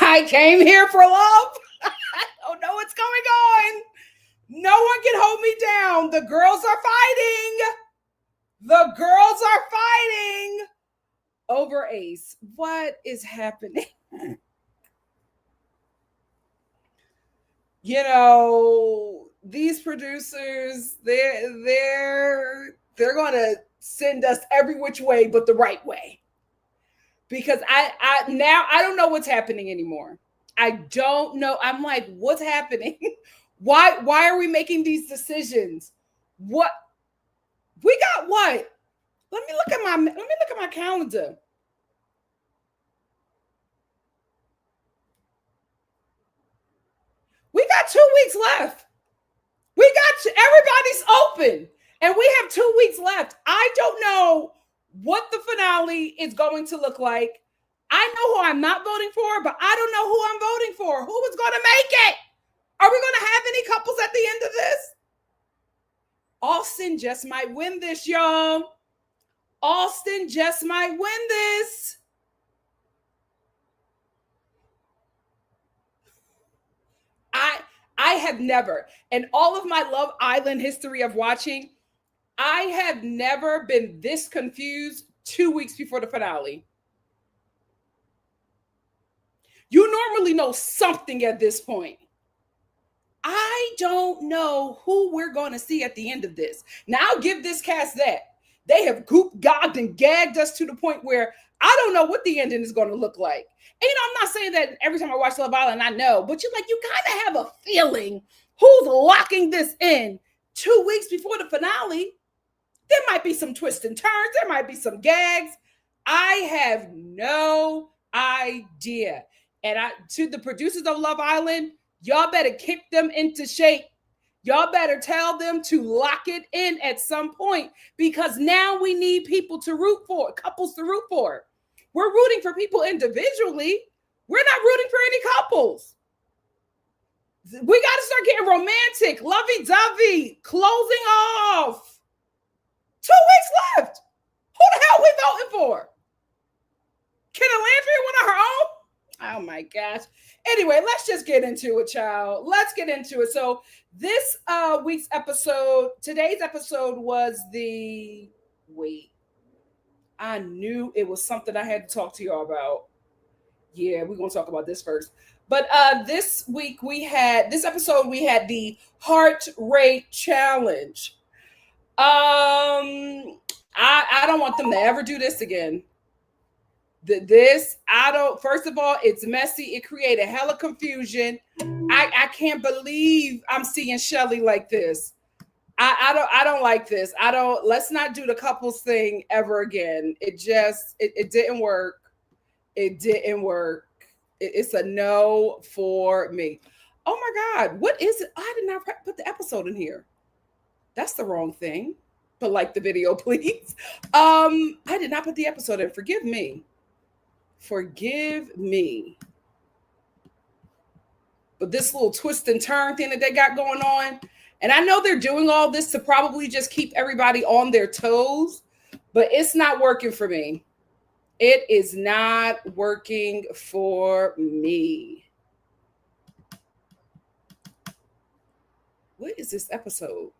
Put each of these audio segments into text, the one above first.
I came here for love. I don't know what's going on. No one can hold me down. The girls are fighting. The girls are fighting over Ace. What is happening? You know, these producers, they're going to send us every which way but the right way. Because I don't know what's happening anymore. I don't know. I'm like, what's happening? Why are we making these decisions? What we got? What? Let me look at my calendar. We got 2 weeks left. Everybody's open, and we have 2 weeks left. I don't know what the finale is going to look like. I know who I'm not voting for, but I don't know who I'm voting for. Who is going to make it? Are we going to have any couples at the end of this? Austin just might win this, y'all. Austin just might win this. I have never, in all of my Love Island history of watching, I have never been this confused 2 weeks before the finale. You normally know something at this point. I don't know who we're going to see at the end of this. Now, I'll give this cast that. They have gooped, gogged, and gagged us to the point where I don't know what the ending is going to look like. And, I'm not saying that every time I watch Love Island, I know, but you kind of have a feeling who's locking this in 2 weeks before the finale. There might be some twists and turns. There might be some gags. I have no idea. And to the producers of Love Island, y'all better kick them into shape. Y'all better tell them to lock it in at some point, because now we need people to root for, couples to root for. We're rooting for people individually. We're not rooting for any couples. We got to start getting romantic, lovey-dovey, closing off. 2 weeks left. Who the hell are we voting for? Can Landry win on her own? Oh my gosh. Anyway, let's just get into it, child. Let's get into it. So this week's episode, today's episode was the, wait, I knew it was something I had to talk to y'all about. Yeah, we're gonna talk about this first. But this episode we had the heart rate challenge. I don't want them to ever do this again. This I don't. First of all, it's messy. It created hella confusion. I can't believe I'm seeing Shelly like this. I don't like this. I don't. Let's not do the couples thing ever again. It didn't work. It didn't work. It's a no for me. Oh my God, what is it? I did not put the episode in here. That's the wrong thing. But like the video, please. I did not put the episode in. Forgive me. Forgive me. But this little twist and turn thing that they got going on, and I know they're doing all this to probably just keep everybody on their toes, but it's not working for me. It is not working for me. What is this episode?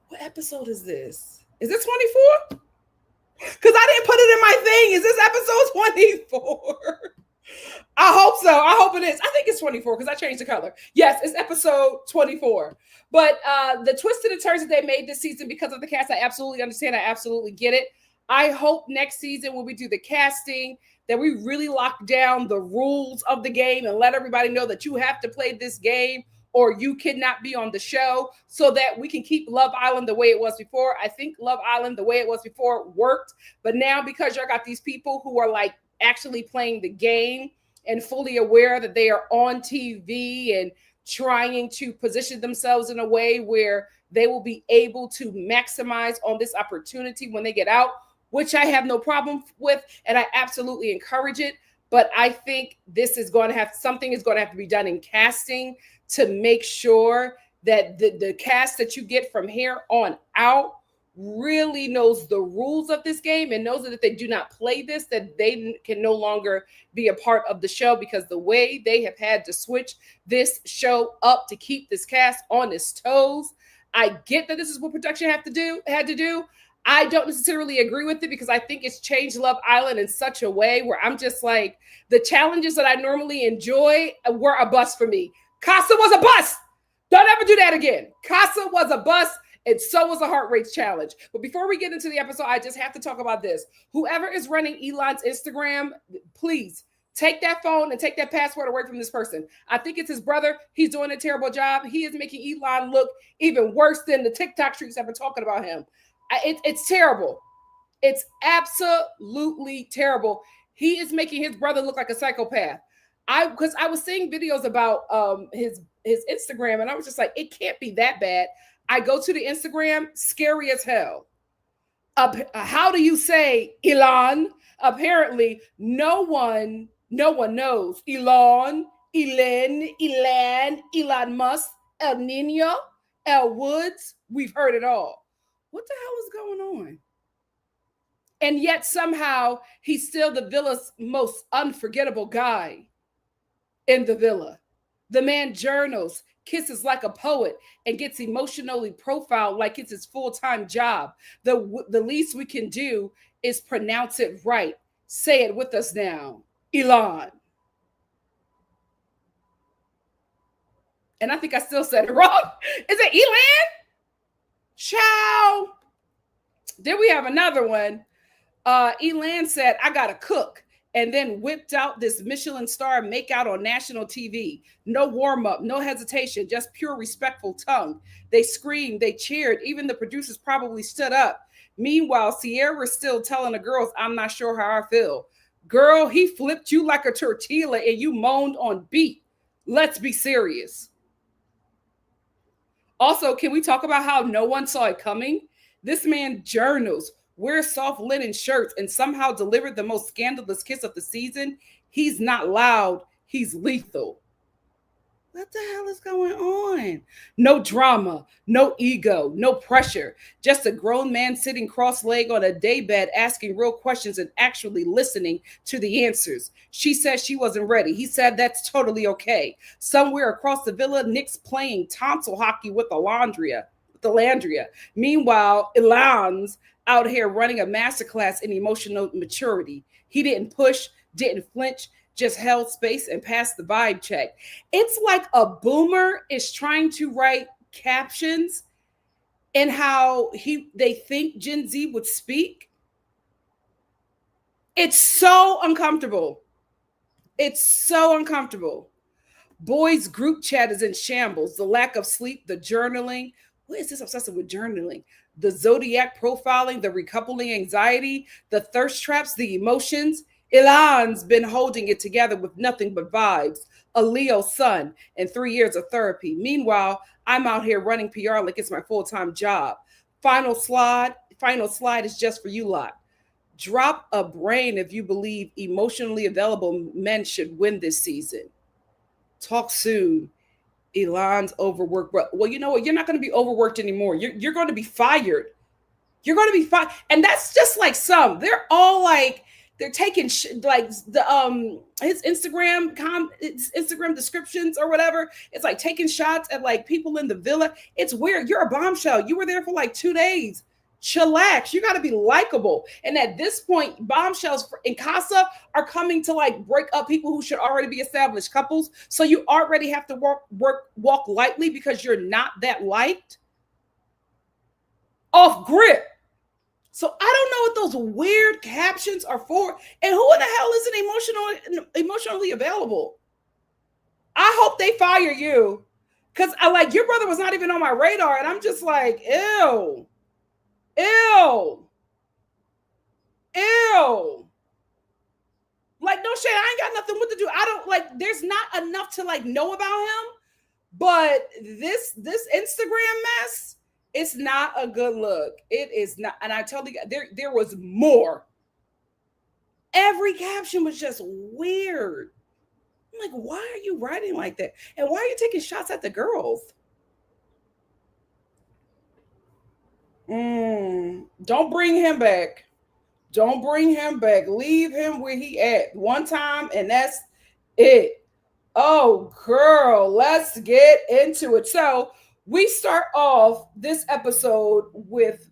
What episode is this? Is it 24? Because I didn't put it in my thing. Is this episode 24? I hope so. I hope it is. I think it's 24 because I changed the color. Yes, it's episode 24. But the twists and the turns that they made this season because of the cast, I absolutely understand. I absolutely get it. I hope next season when we do the casting that we really lock down the rules of the game and let everybody know that you have to play this game or you cannot be on the show so that we can keep Love Island the way it was before. I think Love Island the way it was before worked. But now because y'all got these people who are like actually playing the game and fully aware that they are on TV and trying to position themselves in a way where they will be able to maximize on this opportunity when they get out, which I have no problem with, and I absolutely encourage it. But I think something is going to have to be done in casting to make sure that the cast that you get from here on out really knows the rules of this game and knows that if they do not play this, that they can no longer be a part of the show, because the way they have had to switch this show up to keep this cast on its toes, I get that this is what production had to do. I don't necessarily agree with it because I think it's changed Love Island in such a way where I'm just like, the challenges that I normally enjoy were a bust for me. Casa was a bust. Don't ever do that again. Casa was a bust, and so was the heart rate challenge. But before we get into the episode, I just have to talk about this. Whoever is running Elon's Instagram, please take that phone and take that password away from this person. I think it's his brother. He's doing a terrible job. He is making Elon look even worse than the TikTok streets have been talking about him. It's terrible. It's absolutely terrible. He is making his brother look like a psychopath. Because I was seeing videos about his Instagram, and I was just like, it can't be that bad. I go to the Instagram, scary as hell. How do you say Elon? Apparently, no one knows Elon, Elon Musk, El Nino, El Woods. We've heard it all. What the hell is going on? And yet somehow he's still the villa's most unforgettable guy in the villa. The man journals, kisses like a poet, and gets emotionally profiled like it's his full-time job. The least we can do is pronounce it right. Say it with us now. Elon. And I think I still said it wrong. Is it Elan? Ciao. Then we have another one. Elan said, I gotta cook, and then whipped out this Michelin star makeout on national TV. No warm-up, no hesitation, just pure respectful tongue. They screamed, they cheered, even the producers probably stood up. Meanwhile, Sierra's still telling the girls, I'm not sure how I feel. Girl, he flipped you like a tortilla and you moaned on beat. Let's be serious. Also, can we talk about how no one saw it coming? This man journals, wears soft linen shirts, and somehow delivered the most scandalous kiss of the season. He's not loud, he's lethal. What the hell is going on? No drama, no ego, no pressure. Just a grown man sitting cross-legged on a daybed asking real questions and actually listening to the answers. She said she wasn't ready. He said that's totally okay. Somewhere across the villa, Nick's playing tonsil hockey with Alondra. Alandria. Meanwhile, Elon's out here running a masterclass in emotional maturity. He didn't push, didn't flinch, just held space and passed the vibe check. It's like a boomer is trying to write captions and how they think Gen Z would speak. It's so uncomfortable. It's so uncomfortable. Boys' group chat is in shambles. The lack of sleep, the journaling. What is this obsessive with journaling? The zodiac profiling, the recoupling anxiety, the thirst traps, the emotions. Elon's been holding it together with nothing but vibes, a Leo sun, and 3 years of therapy. Meanwhile, I'm out here running PR like it's my full-time job. Final slide is just for you lot. Drop a brain if you believe emotionally available men should win this season. Talk soon. Elon's overworked. Well, you know what? You're not going to be overworked anymore. You're going to be fired. You're going to be fired. And that's just like some. They're all like, they're taking like the his Instagram descriptions or whatever. It's like taking shots at like people in the villa. It's weird. You're a bombshell. You were there for like 2 days. Chillax. You got to be likable. And at this point, bombshells in Casa are coming to like break up people who should already be established couples. So you already have to walk lightly because you're not that liked. Off grip. So I don't know what those weird captions are for. And who in the hell isn't emotionally available? I hope they fire you. Because I like your brother was not even on my radar. And I'm just like, ew. Ew. Ew. Like, no shade. I ain't got nothing what to do. I don't like, there's not enough to like know about him. But this Instagram mess, it's not a good look. It is not. And I totally, there was more. Every caption was just weird. I'm like, why are you writing like that? And why are you taking shots at the girls? Don't bring him back. Don't bring him back. Leave him where he at one time, and that's it. Oh, girl, let's get into it. So we start off this episode with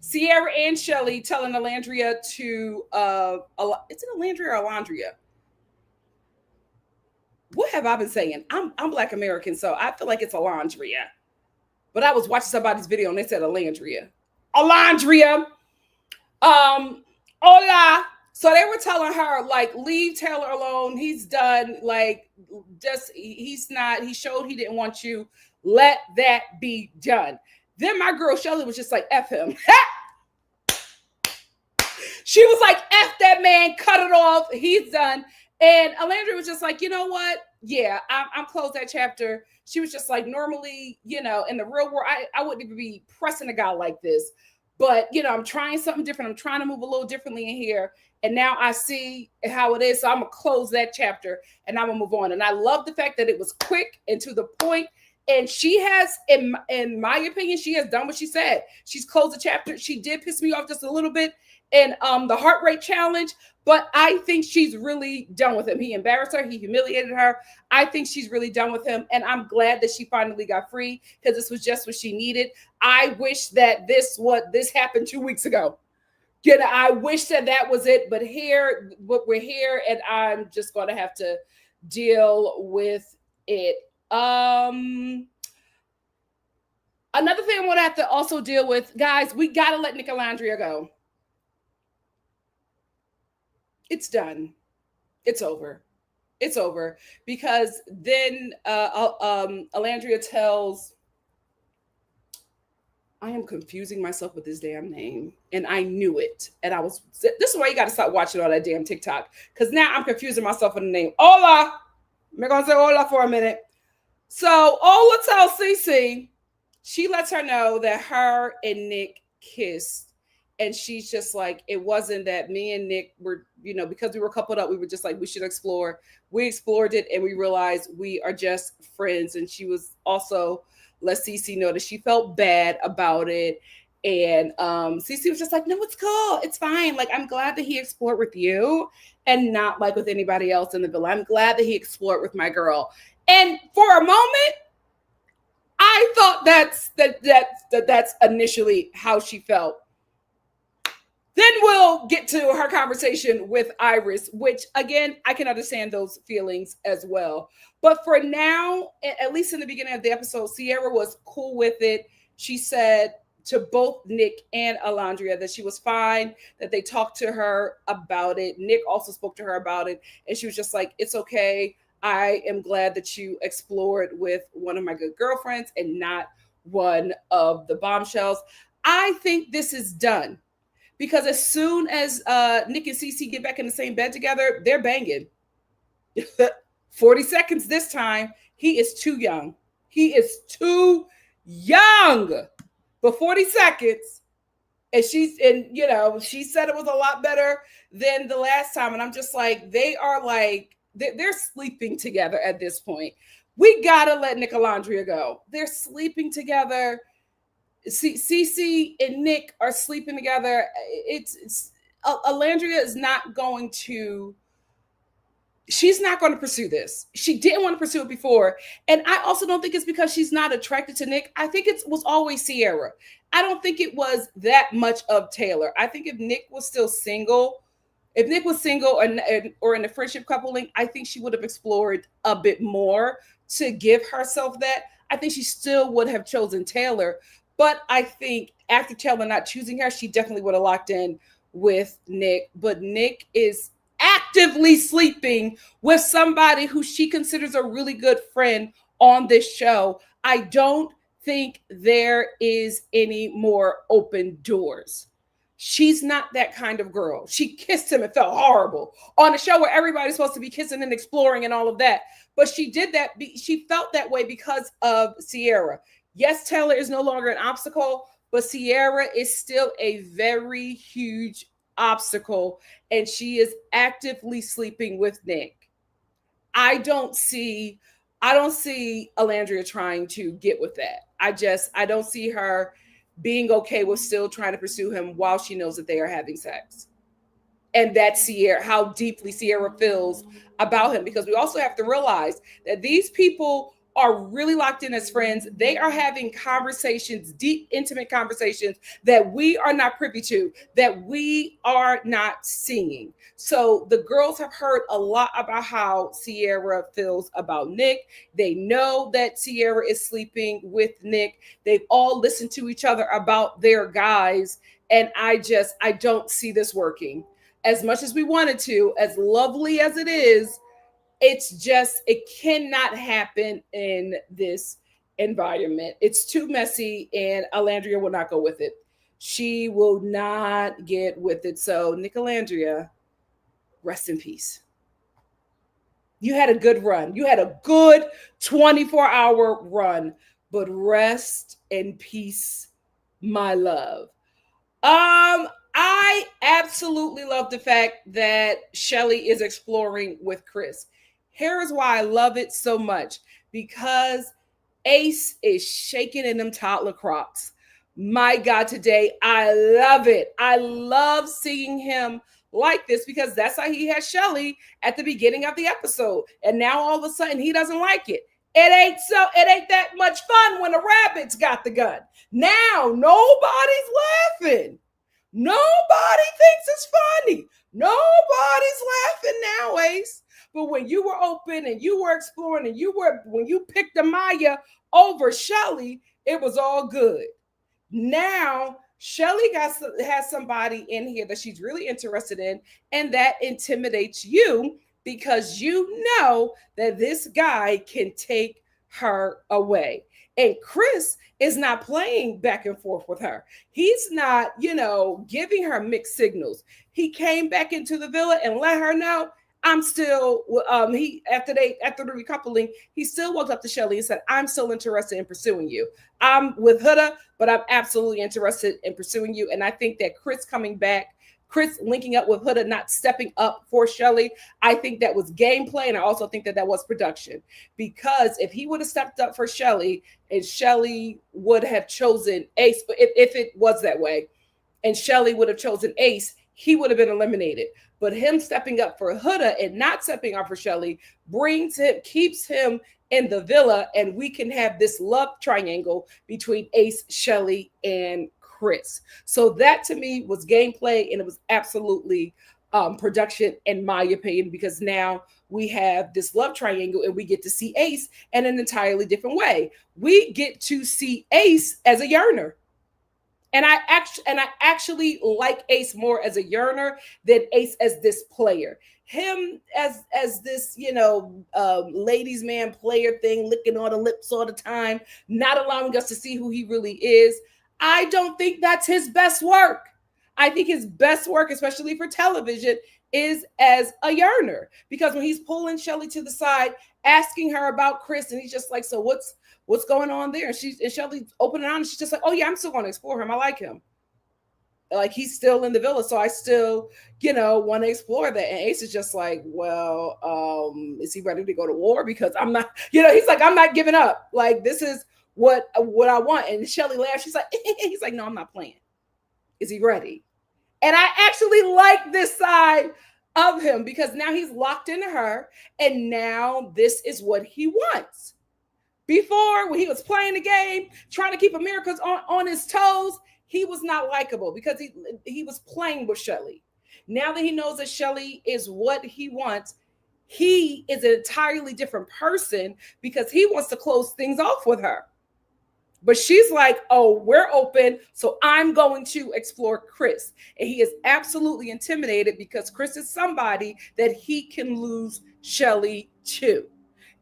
Sierra and Shelly telling Alandria to is it Alandria or Alandria? What have I been saying? I'm Black American, so I feel like it's Alandria. But I was watching somebody's video and they said Alandria. Alandria. Hola. So they were telling her, like, leave Taylor alone. He's done. Like, just, he showed he didn't want you. Let that be done. Then my girl Shelly was just like, F him. She was like, F that man, cut it off. He's done. And Alandria was just like, you know what? Yeah, I'm closed that chapter. She was just like, normally, you know, in the real world, I wouldn't even be pressing a guy like this. But, you know, I'm trying something different. I'm trying to move a little differently in here. And now I see how it is. So I'm going to close that chapter and I'm going to move on. And I love the fact that it was quick and to the point. And she has, in my opinion, she has done what she said. She's closed the chapter. She did piss me off just a little bit in the heart rate challenge. But I think she's really done with him. He embarrassed her. He humiliated her. I think she's really done with him. And I'm glad that she finally got free because this was just what she needed. I wish that this happened 2 weeks ago. You know, I wish that was it. But we're here, and I'm just going to have to deal with it. Another thing I'm going to have to also deal with, guys, we got to let NikkiNicoleStar go. It's done. It's over. It's over. Because then Alandria tells, I am confusing myself with this damn name. And I knew it. And this is why you got to stop watching all that damn TikTok. Because now I'm confusing myself with the name. Hola. I'm going to say hola for a minute. So Ola tells Cece, she lets her know that her and Nick kissed. And she's just like, it wasn't that me and Nick were, you know, because we were coupled up, we were just like, we should explore. We explored it and we realized we are just friends. And she was also let Cece know that she felt bad about it. And Cece was just like, no, it's cool. It's fine. Like, I'm glad that he explored with you and not like with anybody else in the villa. I'm glad that he explored with my girl. And for a moment, I thought that's initially how she felt. Then we'll get to her conversation with Iris, which again, I can understand those feelings as well. But for now, at least in the beginning of the episode, Sierra was cool with it. She said to both Nick and Alondria that she was fine, that they talked to her about it. Nick also spoke to her about it, and she was just like, it's okay. I am glad that you explored with one of my good girlfriends and not one of the bombshells. I think this is done. Because as soon as Nick and Cece get back in the same bed together, they're banging. 40 seconds this time. He is too young. He is too young. But 40 seconds. And she said it was a lot better than the last time. And I'm just like, they're sleeping together at this point. We gotta let Nick Alondria go. They're sleeping together. Cece and Nick are sleeping together. It's Alandria is not going to. She's not going to pursue this. She didn't want to pursue it before, and I also don't think it's because she's not attracted to Nick. I think it was always Sierra. I don't think it was that much of Taylor. I think if Nick was still single, or in a friendship coupling, I think she would have explored a bit more to give herself that. I think she still would have chosen Taylor. But I think after Taylor not choosing her, she definitely would have locked in with Nick. But Nick is actively sleeping with somebody who she considers a really good friend on this show. I don't think there is any more open doors. She's not that kind of girl. She kissed him and felt horrible on a show where everybody's supposed to be kissing and exploring and all of that. But she did that. She felt that way because of Sierra. Yes, Taylor is no longer an obstacle, but Sierra is still a very huge obstacle, and she is actively sleeping with Nick. I don't see Alandria trying to get with that. I don't see her being okay with still trying to pursue him while she knows that they are having sex. And that's Sierra, how deeply Sierra feels about him, because we also have to realize that these people are really locked in as friends. They are having conversations, deep, intimate conversations that we are not privy to, that we are not seeing. So the girls have heard a lot about how Sierra feels about Nick. They know that Sierra is sleeping with Nick. They've all listened to each other about their guys. And I don't see this working. As much as we wanted to, as lovely as it is, it cannot happen in this environment. It's too messy, and Alandria will not go with it. She will not get with it. So, Nicolandria, rest in peace. You had a good run. You had a good 24-hour run, but rest in peace, my love. I absolutely love the fact that Shelly is exploring with Chris. Here is why I love it so much, because Ace is shaking in them toddler crocs. My God, today, I love it. I love seeing him like this, because that's how he had Shelly at the beginning of the episode. And now all of a sudden he doesn't like it. It ain't that much fun when the rabbits got the gun. Now nobody's laughing. Nobody thinks it's funny. Nobody's laughing now, Ace. But when you were open and you were exploring and when you picked Amaya over Shelly, it was all good. Now Shelly has somebody in here that she's really interested in, and that intimidates you because you know that this guy can take her away. And Chris is not playing back and forth with her. He's not, giving her mixed signals. He came back into the villa and let her know, I'm still, after the recoupling, he still walked up to Shelly and said, I'm still interested in pursuing you. I'm with Huda, but I'm absolutely interested in pursuing you. And I think that Chris linking up with Huda, not stepping up for Shelly, I think that was gameplay. And I also think that was production, because if he would have stepped up for Shelly and Shelly would have chosen Ace, if it was that way, and Shelly would have chosen Ace, he would have been eliminated. But him stepping up for Huda and not stepping up for Shelly keeps him in the villa, and we can have this love triangle between Ace, Shelly, and Chris. So that to me was gameplay, and it was absolutely production, in my opinion, because now we have this love triangle and we get to see Ace in an entirely different way. We get to see Ace as a yearner. And I actually like Ace more as a yearner than Ace as this player. Him as this, ladies man player thing, licking all the lips all the time, not allowing us to see who he really is. I don't think that's his best work. I think his best work, especially for television, is as a yearner. Because when he's pulling Shelly to the side, asking her about Chris, and he's just like, so what's going on there? And Shelly's opening on, and she's just like, oh yeah, I'm still going to explore him. I like him. Like, he's still in the villa, so I still, want to explore that. And Ace is just like, well, is he ready to go to war? Because I'm not, he's like, I'm not giving up. Like, this is what I want. And Shelly laughs. She's like, he's like, no, I'm not playing. Is he ready? And I actually like this side of him, because now he's locked into her, and now this is what he wants. Before, when he was playing the game, trying to keep America's on his toes, he was not likable because he was playing with Shelly. Now that he knows that Shelly is what he wants, he is an entirely different person because he wants to close things off with her. But she's like, oh, we're open, so I'm going to explore Chris. And he is absolutely intimidated because Chris is somebody that he can lose Shelly to.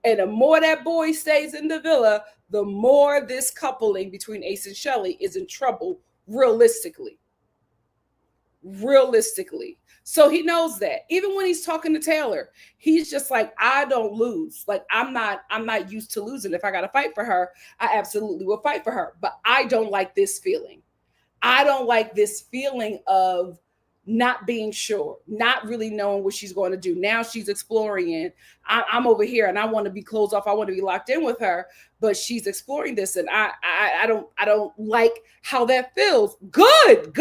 And the more that boy stays in the villa, the more this coupling between Ace and Shelly is in trouble, realistically. So he knows that. Even when he's talking to Taylor, he's just like, I don't lose. Like, I'm not used to losing. If I got to fight for her, I absolutely will fight for her. But I don't like this feeling. I don't like this feeling of not being sure, not really knowing what she's going to do. Now she's exploring, and I'm over here, and I want to be closed off. I want to be locked in with her, but she's exploring this, and I don't like how that feels. Good.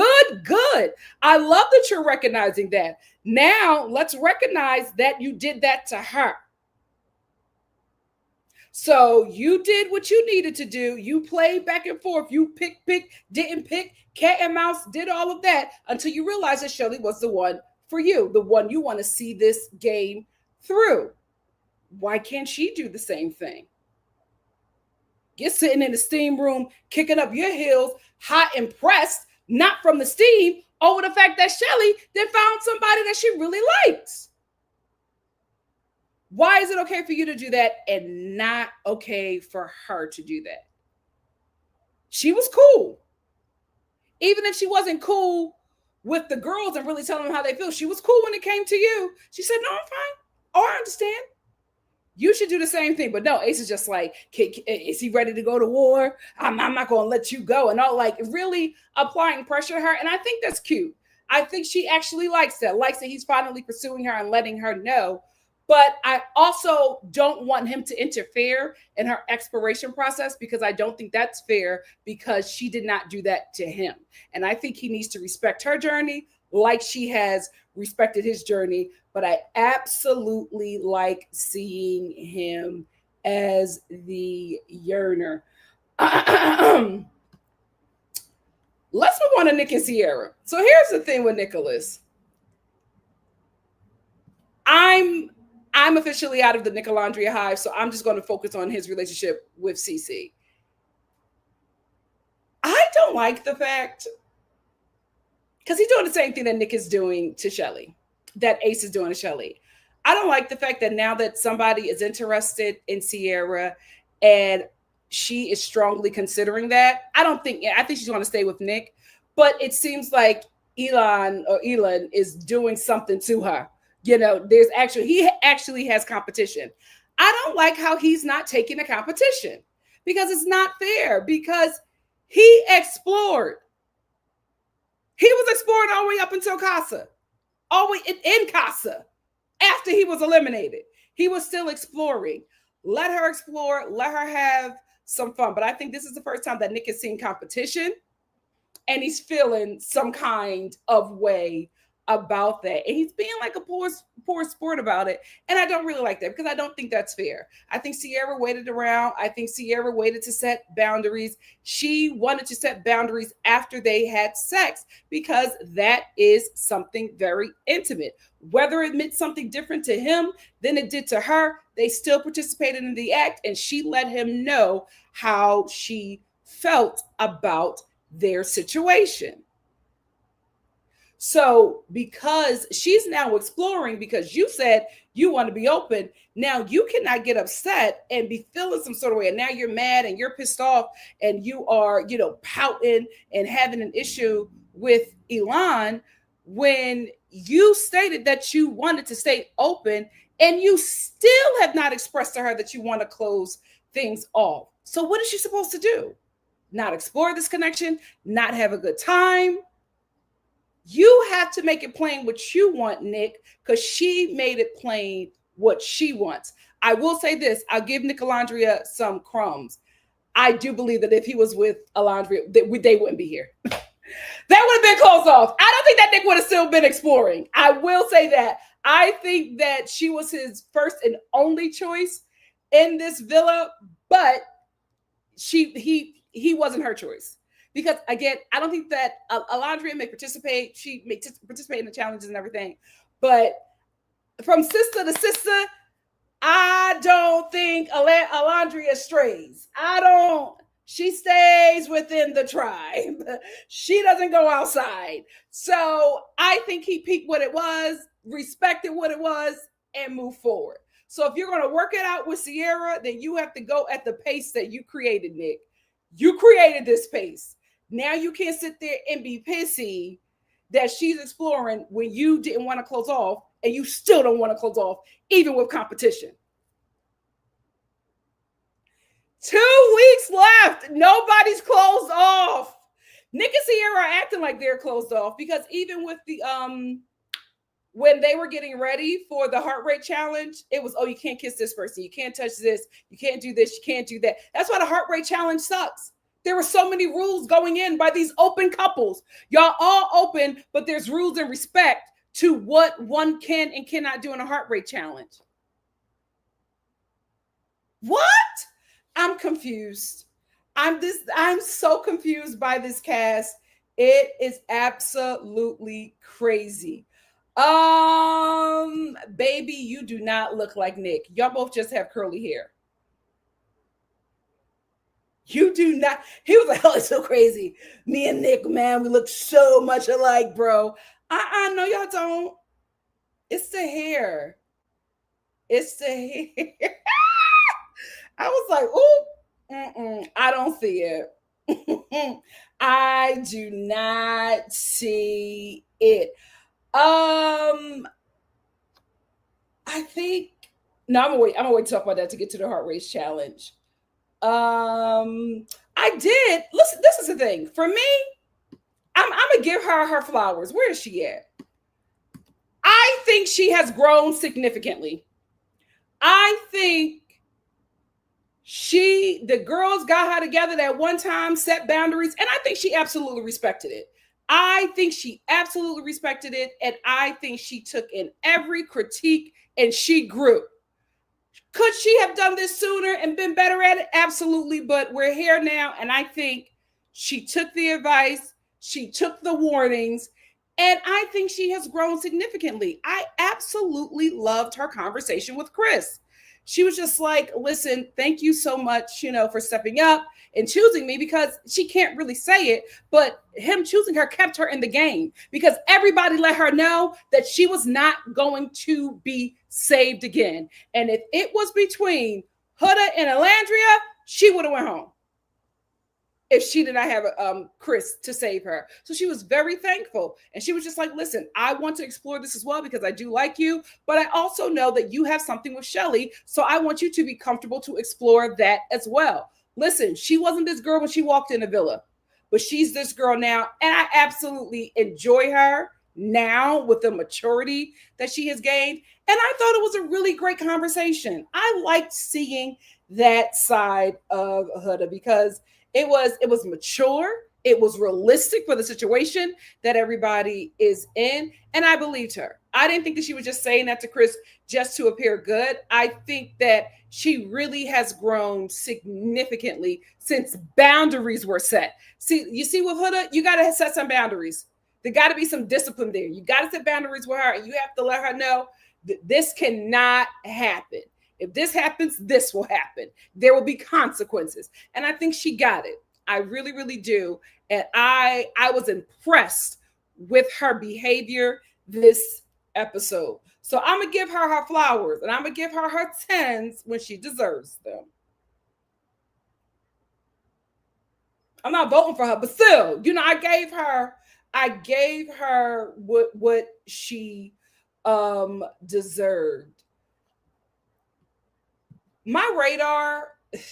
I love that you're recognizing that. Now let's recognize that you did that to her. So you did what you needed to do. You played back and forth. You pick, didn't pick, cat and mouse, did all of that until you realized that Shelly was the one for you, the one you want to see this game through. Why can't she do the same thing? You're sitting in the steam room, kicking up your heels, hot and pressed, not from the steam, over the fact that Shelly then found somebody that she really likes. Why is it okay for you to do that and not okay for her to do that? She was cool. Even if she wasn't cool with the girls and really telling them how they feel, she was cool when it came to you. She said, no, I'm fine. Oh, I understand. You should do the same thing. But no, Ace is just like, is he ready to go to war? I'm not going to let you go. And all, like, really applying pressure to her. And I think that's cute. I think she actually likes that he's finally pursuing her and letting her know. But I also don't want him to interfere in her exploration process, because I don't think that's fair, because she did not do that to him. And I think he needs to respect her journey like she has respected his journey. But I absolutely like seeing him as the yearner. Let's move on to Nick and Sierra. So here's the thing with Nicholas. I'm officially out of the Nicolandria hive, so I'm just going to focus on his relationship with Cece. I don't like the fact, because he's doing the same thing that Nick is doing to Shelly, that Ace is doing to Shelly. I don't like the fact that now that somebody is interested in Sierra and she is strongly considering that, I think she's going to stay with Nick, but it seems like Elon is doing something to her. He actually has competition. I don't like how he's not taking the competition, because it's not fair, because he explored. He was exploring all the way up until Casa, all the way in Casa. After he was eliminated, he was still exploring. Let her explore, let her have some fun. But I think this is the first time that Nick has seen competition, and he's feeling some kind of way about that. And he's being like a poor sport about it. And I don't really like that because I don't think that's fair. I think Sierra waited around. I think Sierra waited to set boundaries. She wanted to set boundaries after they had sex because that is something very intimate. Whether it meant something different to him than it did to her, they still participated in the act, and she let him know how she felt about their situation. So, because she's now exploring, because you said you want to be open, now you cannot get upset and be feeling some sort of way. And now you're mad and you're pissed off and you are, pouting and having an issue with Elon when you stated that you wanted to stay open and you still have not expressed to her that you want to close things off. So, what is she supposed to do? Not explore this connection, not have a good time? You have to make it plain what you want, Nick, because she made it plain what she wants. I will say this. I'll give Nick Alondria some crumbs. I do believe that if he was with Alondria, they wouldn't be here. That would have been closed off. I don't think that Nick would have still been exploring. I will say that. I think that she was his first and only choice in this villa, but he wasn't her choice. Because again, I don't think that Alondria may participate. She may participate in the challenges and everything. But from sister to sister, I don't think Alondria strays. I don't. She stays within the tribe. She doesn't go outside. So I think he peeped what it was, respected what it was, and moved forward. So if you're going to work it out with Sierra, then you have to go at the pace that you created, Nick. You created this pace. Now you can't sit there and be pissy that she's exploring when you didn't want to close off, and you still don't want to close off, even with competition. 2 weeks left. Nobody's closed off. Nick and Sierra are acting like they're closed off because even with the when they were getting ready for the heart rate challenge, it was, oh, you can't kiss this person, you can't touch this, you can't do this, you can't do that. That's why the heart rate challenge sucks. There were so many rules going in by these open couples. Y'all all open, but there's rules and respect to what one can and cannot do in a heart rate challenge. What? I'm confused. I'm so confused by this cast. It is absolutely crazy. Baby, you do not look like Nick. Y'all both just have curly hair. You do not. He was like, oh, it's so crazy. Me and Nick, man, we look so much alike, bro. No, y'all don't. It's the hair. It's the hair. I was like, ooh, I don't see it. I do not see it. I think, no, I'm gonna wait to talk about that to get to the heart race challenge. I did. Listen, this is the thing. For me, I'm gonna give her flowers. Where is she at? I think she has grown significantly. I think the girls got her together that one time, set boundaries, and I think she absolutely respected it. I think she absolutely respected it, and I think she took in every critique and she grew. Could she have done this sooner and been better at it? Absolutely, but we're here now, and I think she took the advice, she took the warnings, and I think she has grown significantly. I absolutely loved her conversation with Chris. She was just like, listen, thank you so much, for stepping up and choosing me, because she can't really say it, but him choosing her kept her in the game because everybody let her know that she was not going to be saved again. And if it was between Huda and Alandria, she would have went home if she did not have Chris to save her. So she was very thankful. And she was just like, listen, I want to explore this as well because I do like you, but I also know that you have something with Shelly. So I want you to be comfortable to explore that as well. Listen, she wasn't this girl when she walked in the villa, but she's this girl now. And I absolutely enjoy her now with the maturity that she has gained. And I thought it was a really great conversation. I liked seeing that side of Huda because it was mature. It was realistic for the situation that everybody is in. And I believed her. I didn't think that she was just saying that to Chris just to appear good. I think that she really has grown significantly since boundaries were set. See, you see with Huda, you got to set some boundaries. There got to be some discipline there. You got to set boundaries with her, and you have to let her know that this cannot happen. If this happens, this will happen. There will be consequences. And I think she got it. I really, really do. And I was impressed with her behavior this episode. So I'm going to give her her flowers, and I'm going to give her her 10s when she deserves them. I'm not voting for her, but still, I gave her what she deserved. My radar,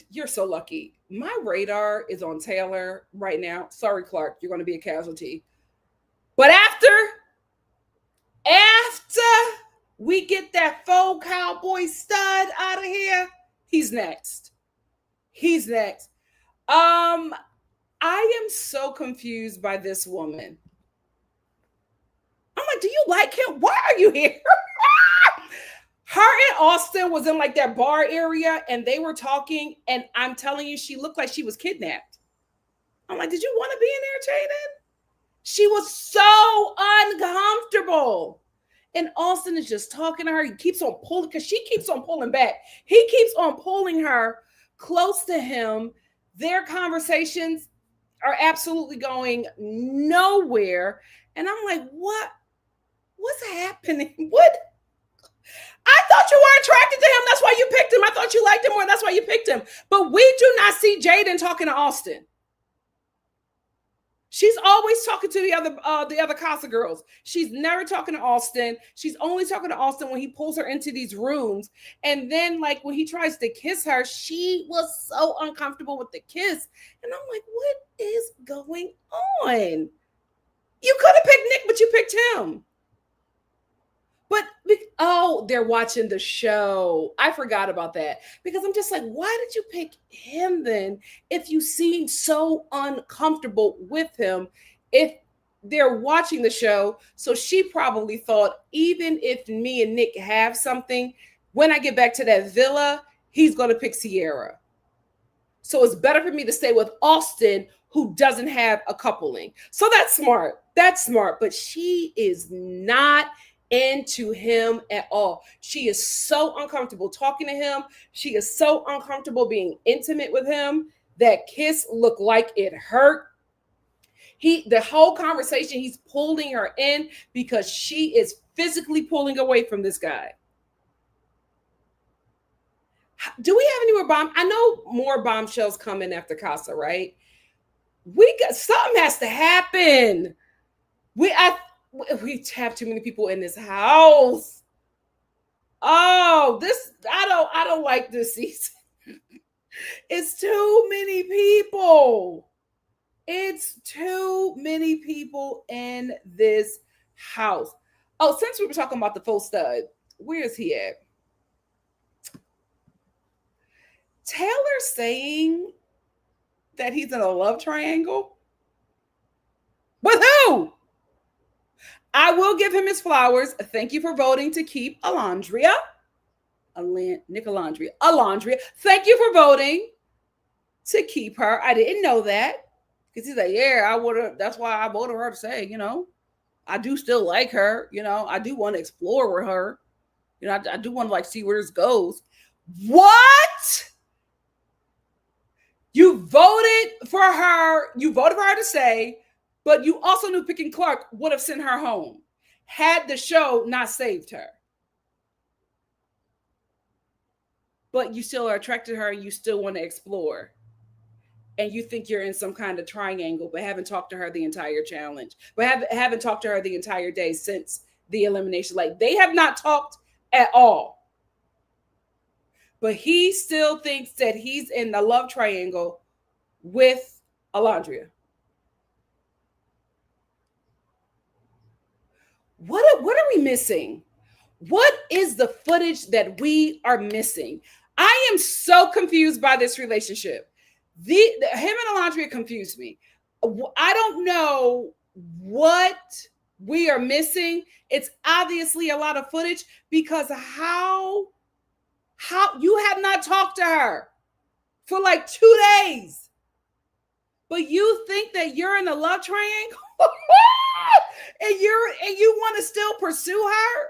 you're so lucky. My radar is on Taylor right now. Sorry, Clark, you're going to be a casualty. But after we get that faux cowboy stud out of here, he's next. I am so confused by this woman. I'm like, do you like him? Why are you here? Her and Austin was in like that bar area, and they were talking, and I'm telling you, she looked like she was kidnapped. I'm like, did you want to be in there, Jayden? She was so uncomfortable. And Austin is just talking to her. He keeps on pulling, because she keeps on pulling back. He keeps on pulling her close to him. Their conversations are absolutely going nowhere. And I'm like, what's happening? What? I thought you were attracted to him. That's why you picked him. I thought you liked him more. That's why you picked him. But we do not see Jayden talking to Austin. She's always talking to the other Casa girls. She's never talking to Austin. She's only talking to Austin when he pulls her into these rooms. And then, like, when he tries to kiss her, she was so uncomfortable with the kiss. And I'm like, what is going on? You could have picked Nick, but you picked him. But, they're watching the show. I forgot about that. Because I'm just like, why did you pick him then if you seem so uncomfortable with him? If they're watching the show, so she probably thought, even if me and Nick have something, when I get back to that villa, he's going to pick Sierra. So it's better for me to stay with Austin, who doesn't have a coupling. So that's smart. But she is not into him at all. She is so uncomfortable talking to him. She is so uncomfortable being intimate with him. That kiss looked like it hurt. The whole conversation, he's pulling her in because she is physically pulling away from this guy. Do we have any more I know more bombshells coming after Casa, right? Something has to happen. We have too many people in this house. Oh, I don't like this season. It's too many people. It's too many people in this house. Oh, since we were talking about the faux stud, where is he at? Taylor saying that he's in a love triangle? With who? I will give him his flowers. Thank you for voting to keep Alondria. Alondria. Thank you for voting to keep her. I didn't know that. Because he's like, yeah, I would have. That's why I voted her to say, I do still like her. I do want to explore with her. I do want to see where this goes. What? You voted for her. You voted for her to say, but you also knew picking Clark would have sent her home had the show not saved her. But you still are attracted to her. You still want to explore. And you think you're in some kind of triangle, but haven't talked to her the entire challenge. But haven't talked to her the entire day since the elimination. Like, they have not talked at all. But he still thinks that he's in the love triangle with Alondria. What are we missing? What is the footage that we are missing? I am so confused by this relationship. Him and Alondria confused me. I don't know what we are missing. It's obviously a lot of footage, because how you have not talked to her for like 2 days, but you think that you're in a love triangle and you want to still pursue her?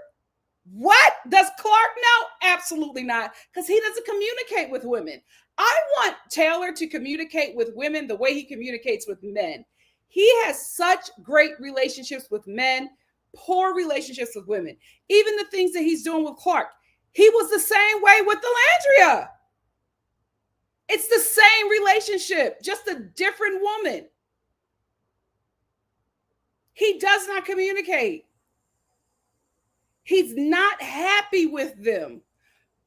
What? Does Clark know? Absolutely not, because he doesn't communicate with women. I want Taylor to communicate with women the way he communicates with men. He has such great relationships with men, poor relationships with women. Even the things that he's doing with Clark, he was the same way with Delandria. It's the same relationship, just a different woman. He does not communicate. He's not happy with them.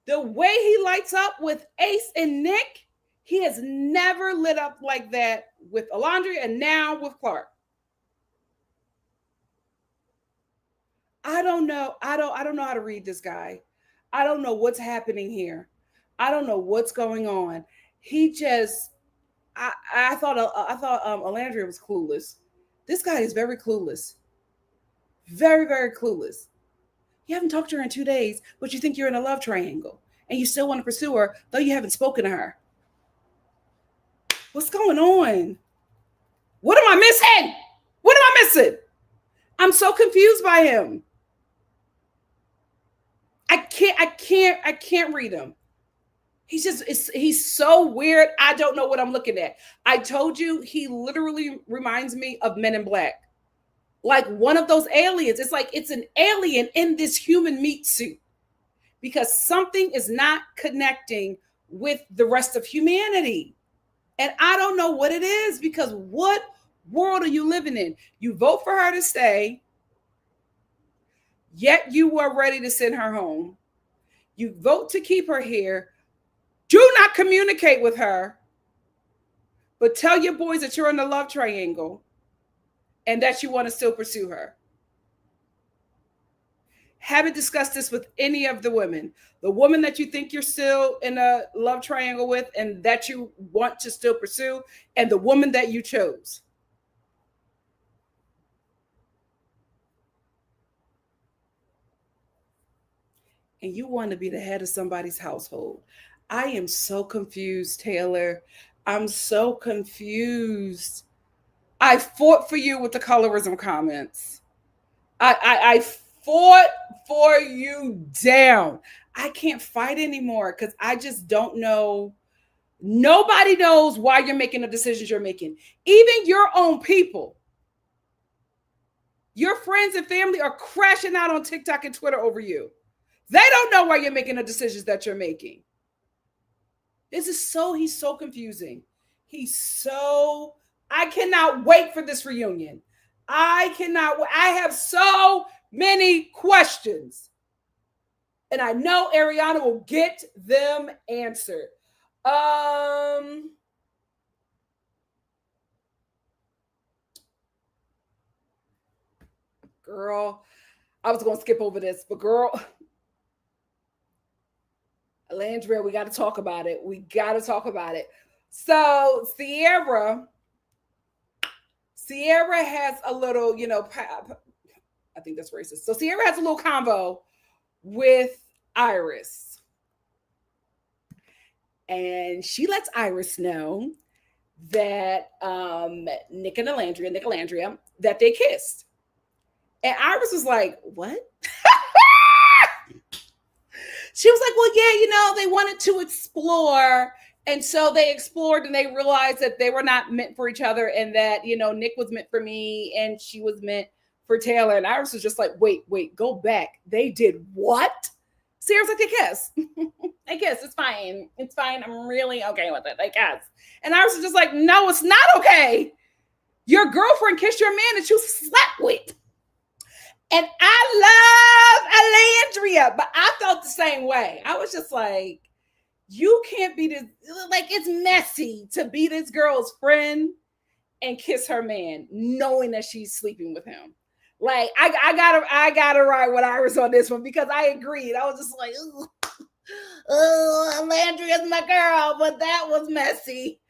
The way he lights up with Ace and Nick, he has never lit up like that with Alondra and now with Clark. I don't know. I don't know how to read this guy. I don't know what's happening here. I don't know what's going on. He just I thought Alandria was clueless. This guy is very clueless. Very, very clueless. You haven't talked to her in 2 days, but you think you're in a love triangle and you still want to pursue her, though you haven't spoken to her. What's going on? What am I missing? What am I missing? I'm so confused by him. I can't read him. He's so weird. I don't know what I'm looking at. I told you, he literally reminds me of Men in Black. Like one of those aliens. It's like it's an alien in this human meat suit, because something is not connecting with the rest of humanity. And I don't know what it is, because what world are you living in? You vote for her to stay, yet you were ready to send her home. You vote to keep her here. Do not communicate with her, but tell your boys that you're in a love triangle and that you want to still pursue her. Haven't discussed this with any of the women. The woman that you think you're still in a love triangle with and that you want to still pursue, and the woman that you chose. And you want to be the head of somebody's household. I am so confused, Taylor. I'm so confused. I fought for you with the colorism comments. I fought for you down. I can't fight anymore because I just don't know. Nobody knows why you're making the decisions you're making. Even your own people. Your friends and family are crashing out on TikTok and Twitter over you. They don't know why you're making the decisions that you're making. He's so confusing. I cannot wait for this reunion. I have so many questions. And I know Ariana will get them answered. Girl, I was going to skip over this, but girl, Alandria, we got to talk about it. So Sierra has a little, I think that's racist. So Sierra has a little convo with Iris. And she lets Iris know that Nick and Alandria, that they kissed. And Iris was like, what? She was like, well, yeah, they wanted to explore. And so they explored and they realized that they were not meant for each other, and that, Nick was meant for me and she was meant for Taylor. And Iris was just like, wait, go back. They did what? Sierra's like, they kiss. They kiss. It's fine. I'm really okay with it. They kiss. And Iris was just like, no, it's not okay. Your girlfriend kissed your man that you slept with. And I love Alandria, but I felt the same way. I was just like, you can't be this, like, it's messy to be this girl's friend and kiss her man, knowing that she's sleeping with him. Like, I gotta ride with Iris on this one, because I agreed. I was just like, Alandria's my girl, but that was messy.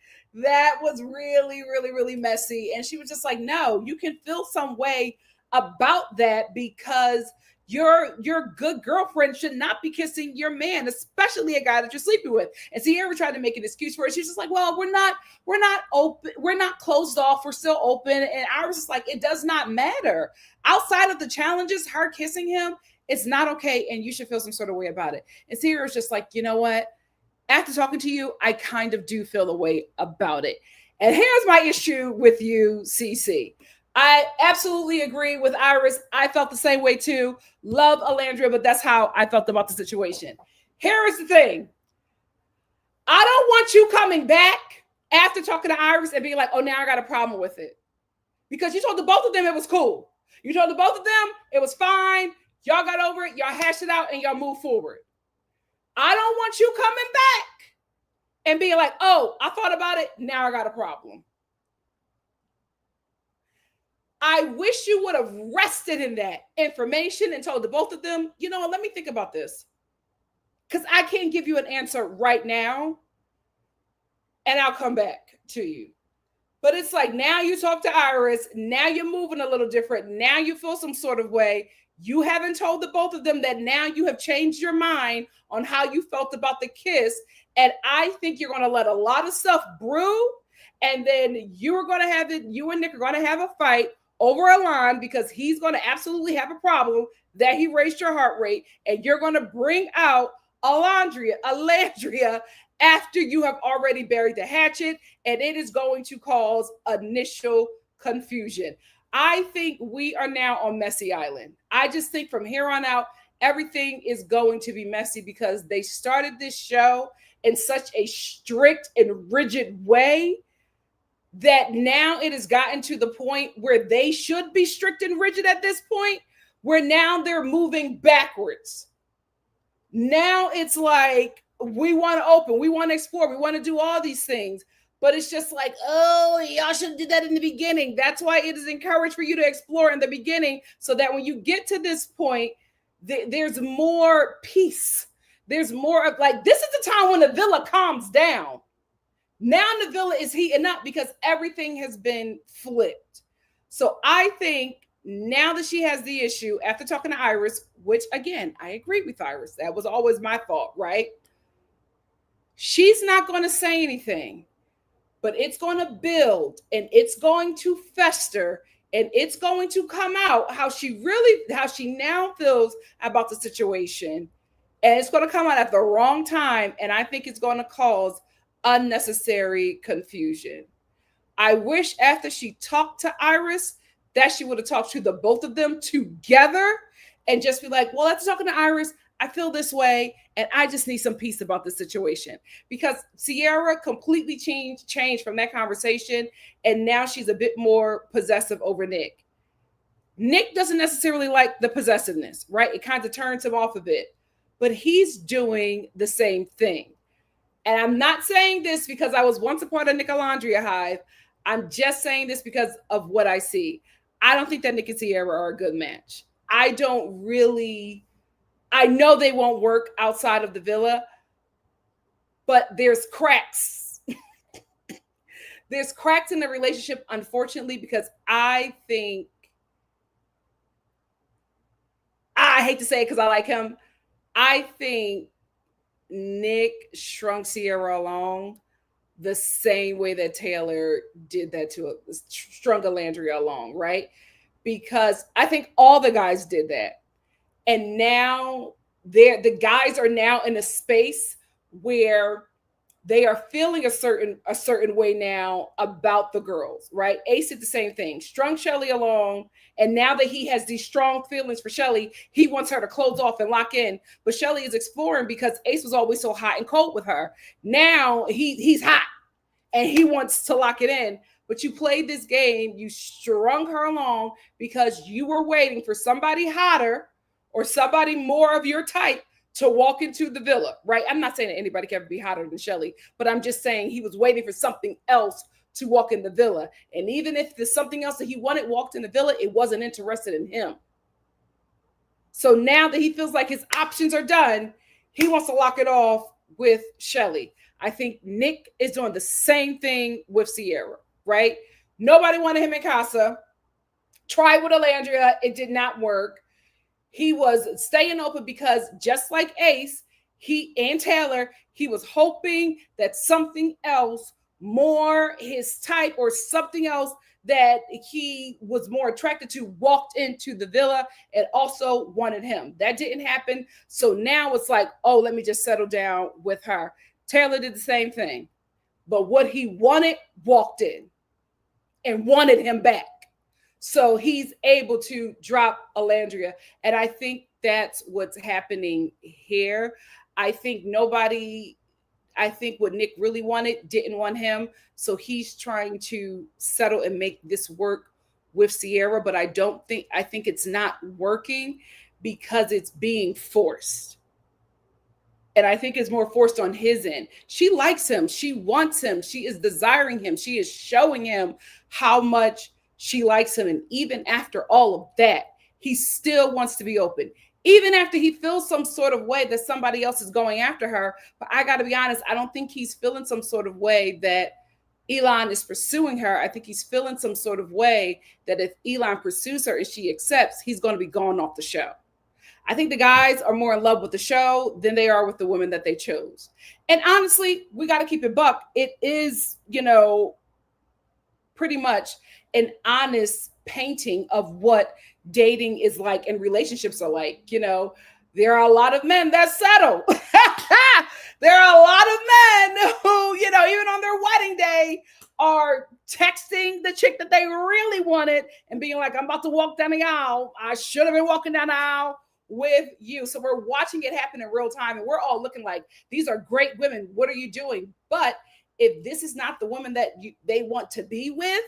That was really, really, really messy. And she was just like, no, you can feel some way about that because your good girlfriend should not be kissing your man, especially a guy that you're sleeping with. And Sierra tried to make an excuse for it. She's just like, well, we're not open, we're not closed off, we're still open. And I was just like, it does not matter. Outside of the challenges, her kissing him, it's not okay, and you should feel some sort of way about it. And Sierra's just like, you know what? After talking to you, I kind of do feel a way about it. And here's my issue with you, CC. I absolutely agree with Iris. I felt the same way too. Love Alandria, but that's how I felt about the situation. Here is the thing. I don't want you coming back after talking to Iris and being like, oh, now I got a problem with it. Because you told the both of them it was cool. You told the both of them it was fine. Y'all got over it. Y'all hashed it out and y'all moved forward. I don't want you coming back and being like, oh, I thought about it. Now I got a problem. I wish you would have rested in that information and told the both of them, you know what, let me think about this. Because I can't give you an answer right now. And I'll come back to you. But it's like now you talk to Iris. Now you're moving a little different. Now you feel some sort of way. You haven't told the both of them that now you have changed your mind on how you felt about the kiss. And I think you're going to let a lot of stuff brew. And then you and Nick are going to have a fight over a line because he's going to absolutely have a problem that he raised your heart rate. And you're going to bring out Alandria after you have already buried the hatchet. And it is going to cause initial confusion. I think we are now on Messy Island. I just think from here on out, everything is going to be messy because they started this show in such a strict and rigid way that now it has gotten to the point where they should be strict and rigid at this point, where now they're moving backwards. Now it's like, we want to open, we want to explore, we want to do all these things. But it's just like, oh, y'all should have did that in the beginning. That's why it is encouraged for you to explore in the beginning so that when you get to this point, there's more peace. There's more of like, this is the time when the villa calms down. Now the villa is heating up because everything has been flipped. So I think now that she has the issue after talking to Iris, which again, I agree with Iris. That was always my fault, right? She's not going to say anything. But it's going to build and it's going to fester and it's going to come out how she now feels about the situation. And it's going to come out at the wrong time. And I think it's going to cause unnecessary confusion. I wish after she talked to Iris that she would have talked to the both of them together and just be like, well, after talking to Iris, I feel this way, and I just need some peace about the situation. Because Sierra completely changed from that conversation, and now she's a bit more possessive over Nick. Nick doesn't necessarily like the possessiveness, right? It kind of turns him off a bit, but he's doing the same thing. And I'm not saying this because I was once a part of Nicolandria Hive. I'm just saying this because of what I see. I don't think that Nick and Sierra are a good match. I know they won't work outside of the villa, but there's cracks. There's cracks in the relationship, unfortunately, because I think, I hate to say it because I like him, I think Nick shrunk Sierra along the same way that Taylor did that strung Alandria along, right? Because I think all the guys did that. And now the guys are now in a space where they are feeling a certain way now about the girls, right? Ace did the same thing, strung Shelly along. And now that he has these strong feelings for Shelly, he wants her to close off and lock in. But Shelly is exploring because Ace was always so hot and cold with her. Now he's hot and he wants to lock it in. But you played this game, you strung her along because you were waiting for somebody hotter or somebody more of your type to walk into the villa, right? I'm not saying that anybody can ever be hotter than Shelly, but I'm just saying he was waiting for something else to walk in the villa. And even if there's something else that he wanted walked in the villa, it wasn't interested in him. So now that he feels like his options are done, he wants to lock it off with Shelly. I think Nick is doing the same thing with Sierra, right? Nobody wanted him in Casa. Tried with Alandria, it did not work. He was staying open because just like Ace, he and Taylor, he was hoping that something else more his type or something else that he was more attracted to walked into the villa and also wanted him. That didn't happen. So now it's like, oh, let me just settle down with her. Taylor did the same thing. But what he wanted walked in and wanted him back. So he's able to drop Alandria. And I think that's what's happening here. I think what Nick really wanted didn't want him. So he's trying to settle and make this work with Sierra. But I think it's not working because it's being forced. And I think it's more forced on his end. She likes him. She wants him. She is desiring him. She is showing him how much she likes him. And even after all of that, he still wants to be open. Even after he feels some sort of way that somebody else is going after her. But I got to be honest, I don't think he's feeling some sort of way that Elon is pursuing her. I think he's feeling some sort of way that if Elon pursues her and she accepts, he's going to be gone off the show. I think the guys are more in love with the show than they are with the women that they chose. And honestly, we got to keep it buck. It is, pretty much an honest painting of what dating is like and relationships are like. There are a lot of men that settle. There are a lot of men who, even on their wedding day are texting the chick that they really wanted and being like, I'm about to walk down the aisle. I should have been walking down the aisle with you. So we're watching it happen in real time and we're all looking like, these are great women. What are you doing? But if this is not the woman that they want to be with,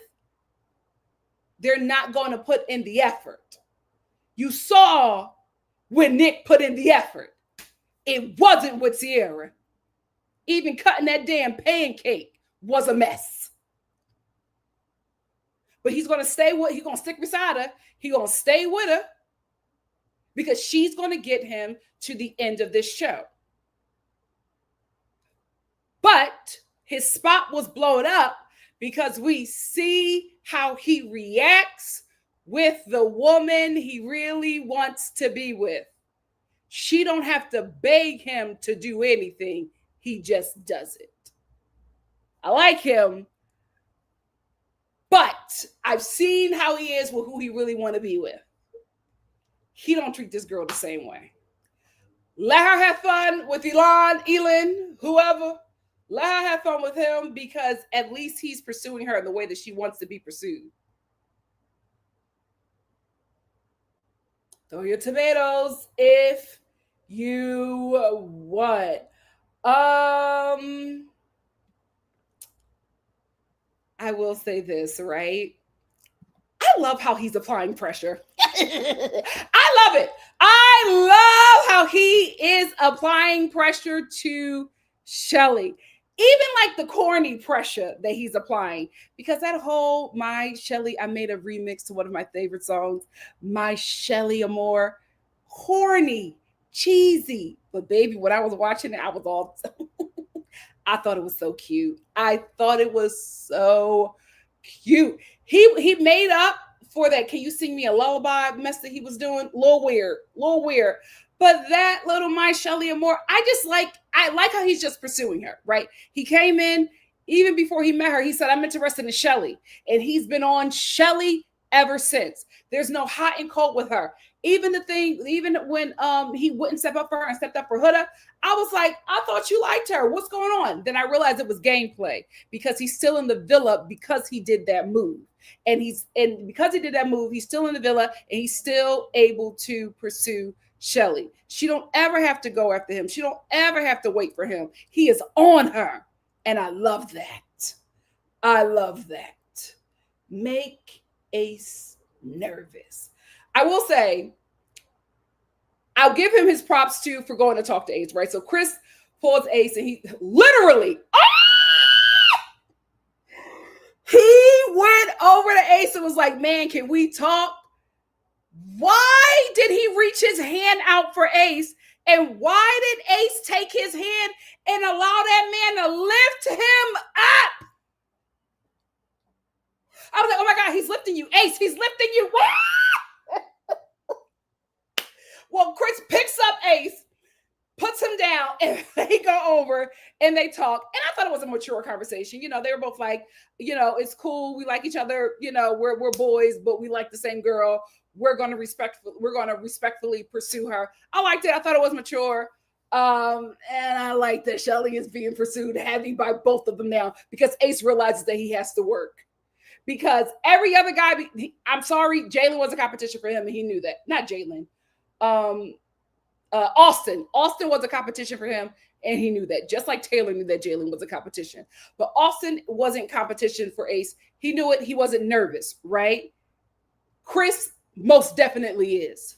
they're not going to put in the effort. You saw when Nick put in the effort. It wasn't with Sierra. Even cutting that damn pancake was a mess. But he's going to he's going to stick beside her. He's going to stay with her because she's going to get him to the end of this show. But his spot was blown up because we see how he reacts with the woman he really wants to be with. She don't have to beg him to do anything. He just does it. I like him, but I've seen how he is with who he really want to be with. He don't treat this girl the same way. Let her have fun with Elon, whoever. Let her have fun with him because at least he's pursuing her in the way that she wants to be pursued. Throw your tomatoes if you want. I will say this, right? I love how he's applying pressure. I love it. I love how he is applying pressure to Shelly. Even like the corny pressure that he's applying. Because that whole My Shelly, I made a remix to one of my favorite songs. My Shelly Amore. Corny, cheesy. But baby, when I was watching it, I was all... I thought it was so cute. I thought it was so cute. He made up for that Can You Sing Me a Lullaby mess that he was doing. A little weird. But that little My Shelly Amore, I like how he's just pursuing her, right? He came in, even before he met her, he said, I'm interested in Shelly. And he's been on Shelly ever since. There's no hot and cold with her. Even when he wouldn't step up for her and stepped up for Huda, I was like, I thought you liked her. What's going on? Then I realized it was gameplay because he's still in the villa because he did that move. And because he did that move, he's still in the villa and he's still able to pursue Shelly. She don't ever have to go after him. She don't ever have to wait for him. He is on her. And I love that. I love that. Make Ace nervous. I will say, I'll give him his props too for going to talk to Ace, right? So Chris pulls Ace and he literally, he went over to Ace and was like, man, can we talk? Why did he reach his hand out for Ace And why did Ace take his hand and allow that man to lift him up? I was like, oh my God, he's lifting you. Ace, he's lifting you. Well, Chris picks up Ace, puts him down, and they go over and they talk. And I thought it was a mature conversation. They were both like, it's cool. We like each other. We're boys, but we like the same girl. We're going to respectfully pursue her. I liked it. I thought it was mature. And I like that Shelly is being pursued heavy by both of them now because Ace realizes that he has to work. Because every other guy, I'm sorry, Jaylen was a competition for him, and he knew that. Not Jaylen. Austin was a competition for him, and he knew that. Just like Taylor knew that Jaylen was a competition. But Austin wasn't competition for Ace. He knew it. He wasn't nervous, right? Chris most definitely is.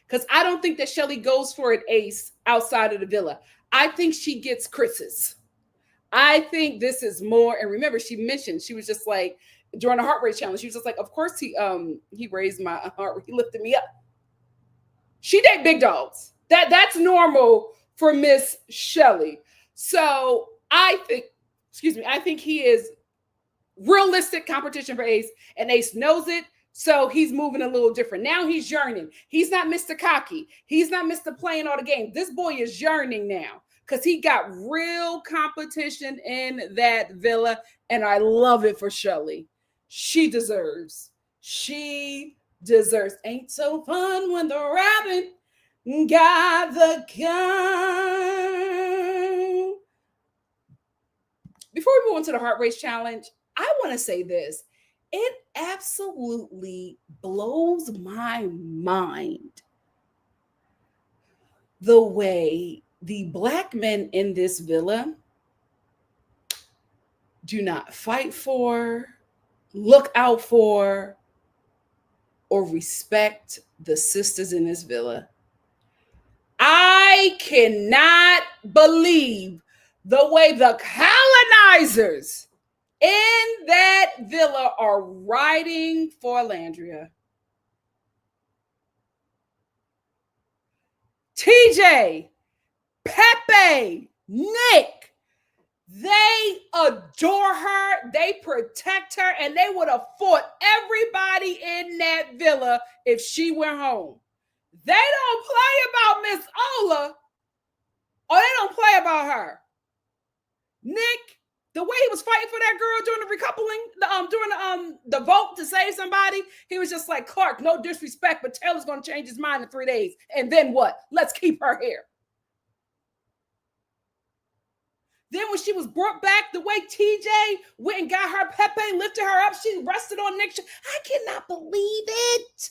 Because I don't think that Shelly goes for an Ace outside of the villa. I think she gets Chris's. I think this is more, and remember, she mentioned, she was just like, during the heart rate challenge, she was just like, of course he raised my heart, he lifted me up. She date big dogs. That's normal for Miss Shelly. So I think he is realistic competition for Ace, and Ace knows it. So he's moving a little different. Now he's yearning. He's not Mr. Cocky. He's not Mr. Playing all the games. This boy is yearning now because he got real competition in that villa, and I love it for Shelly. She deserves. Ain't so fun when the rabbit got the gun. Before we move on to the heart race challenge, I want to say this. It absolutely blows my mind the way the Black men in this villa do not fight for, look out for, or respect the sisters in this villa. I cannot believe the way the colonizers in that villa are riding for Landria. TJ, Pepe, Nick, they adore her, they protect her, and they would have fought everybody in that villa if she went home. They don't play about Miss Ola, or they don't play about her. Nick, the way he was fighting for that girl during the recoupling, during the vote to save somebody, he was just like, Clark, no disrespect, but Taylor's going to change his mind in 3 days. And then what? Let's keep her here. Then when she was brought back, the way TJ went and got her, Pepe lifted her up, she rested on Nick. I cannot believe it.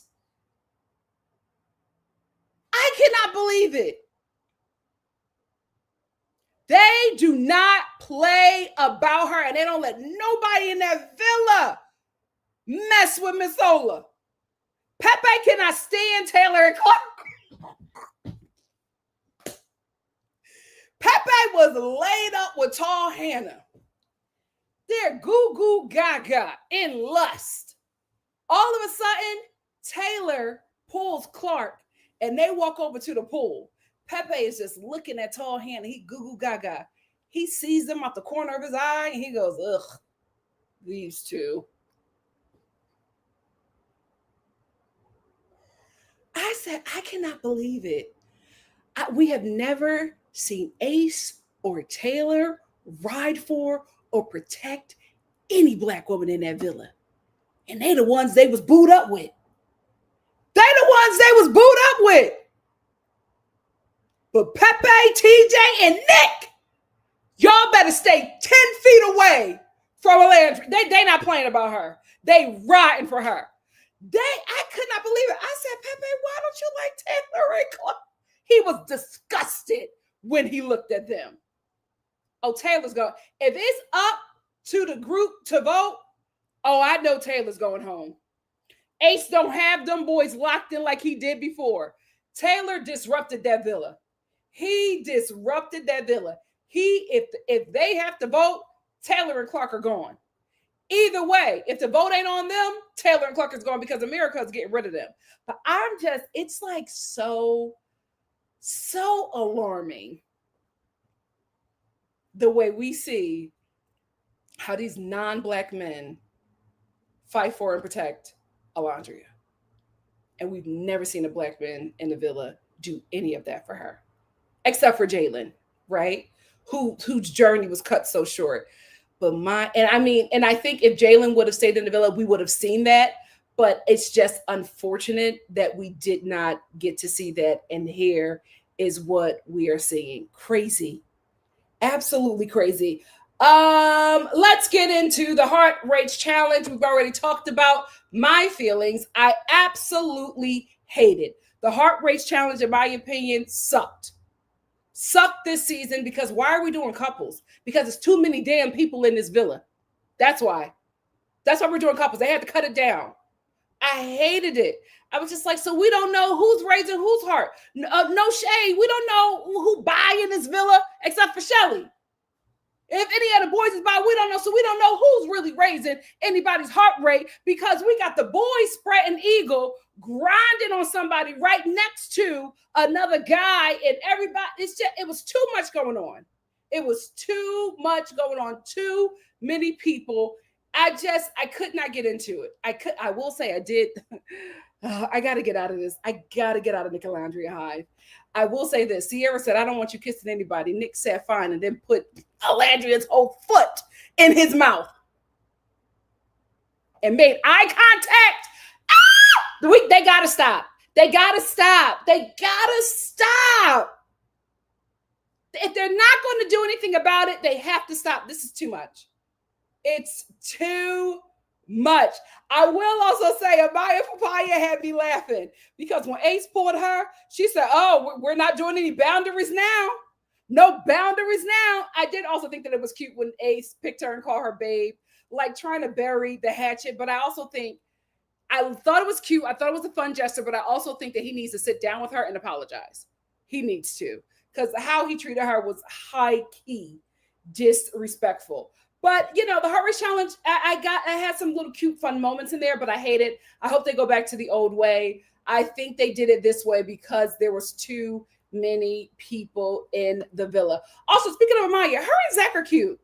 I cannot believe it. They do not play about her, and they don't let nobody in that villa mess with Miss Ola. Pepe cannot stand Taylor and Clark. Pepe was laid up with tall Hannah. They're goo-goo gaga in lust. All of a sudden, Taylor pulls Clark, and they walk over to the pool. Pepe is just looking at tall Hannah. He goo-goo gaga. He sees them out the corner of his eye, and he goes, ugh, these two. I said, I cannot believe it. We have never seen Ace or Taylor ride for or protect any Black woman in that villa. And they the ones they was booed up with. But Pepe, TJ, and Nick, y'all better stay 10 feet away from Alandra. They not playing about her. They riding for her. I could not believe it. I said, Pepe, why don't you like Taylor and Clark? He was disgusted when he looked at them. Oh, Taylor's going. If it's up to the group to vote, oh, I know Taylor's going home. Ace don't have them boys locked in like he did before. Taylor disrupted that villa. He disrupted that villa. If they have to vote, Taylor and Clark are gone. Either way, if the vote ain't on them, Taylor and Clark is gone because America is getting rid of them. But it's like so so alarming the way we see how these non-Black men fight for and protect Alondria. And we've never seen a Black man in the villa do any of that for her, except for Jaylen, right? Whose journey was cut so short. But I think if Jaylen would have stayed in the villa, we would have seen that. But it's just unfortunate that we did not get to see that. And here is what we are seeing. Crazy. Absolutely crazy. Let's get into the heart rate challenge. We've already talked about my feelings. I absolutely hate it. The heart rate challenge, in my opinion, sucked this season, because why are we doing couples? Because it's too many damn people in this villa. That's why we're doing couples. They had to cut it down. I hated it. I was just like, so we don't know who's raising whose heart. No shade. We don't know who buy in this villa except for Shelly. If any of the boys is by, we don't know. So we don't know who's really raising anybody's heart rate, because we got the boys spreading eagle, grinding on somebody right next to another guy, and everybody. It was too much going on. It was too much going on. Too many people. I could not get into it. I will say I did. I got to get out of this. I got to get out of the Calandria hive. I will say this. Sierra said, I don't want you kissing anybody. Nick said, fine, and then put Alandria's whole foot in his mouth and made eye contact. Ah! They got to stop. They got to stop. They got to stop. If they're not going to do anything about it, they have to stop. This is too much. It's too much. I will also say Amaya Papaya had me laughing, because when Ace pulled her, she said, oh, we're not doing any boundaries now. No boundaries now. I did also think that it was cute when Ace picked her and called her babe, like trying to bury the hatchet. But I also think, I thought it was cute. I thought it was a fun gesture, but I also think that he needs to sit down with her and apologize. He needs to, because how he treated her was high key disrespectful. But, the heart rate challenge, I had some little cute, fun moments in there, but I hate it. I hope they go back to the old way. I think they did it this way because there was too many people in the villa. Also, speaking of Amaya, her and Zach are cute.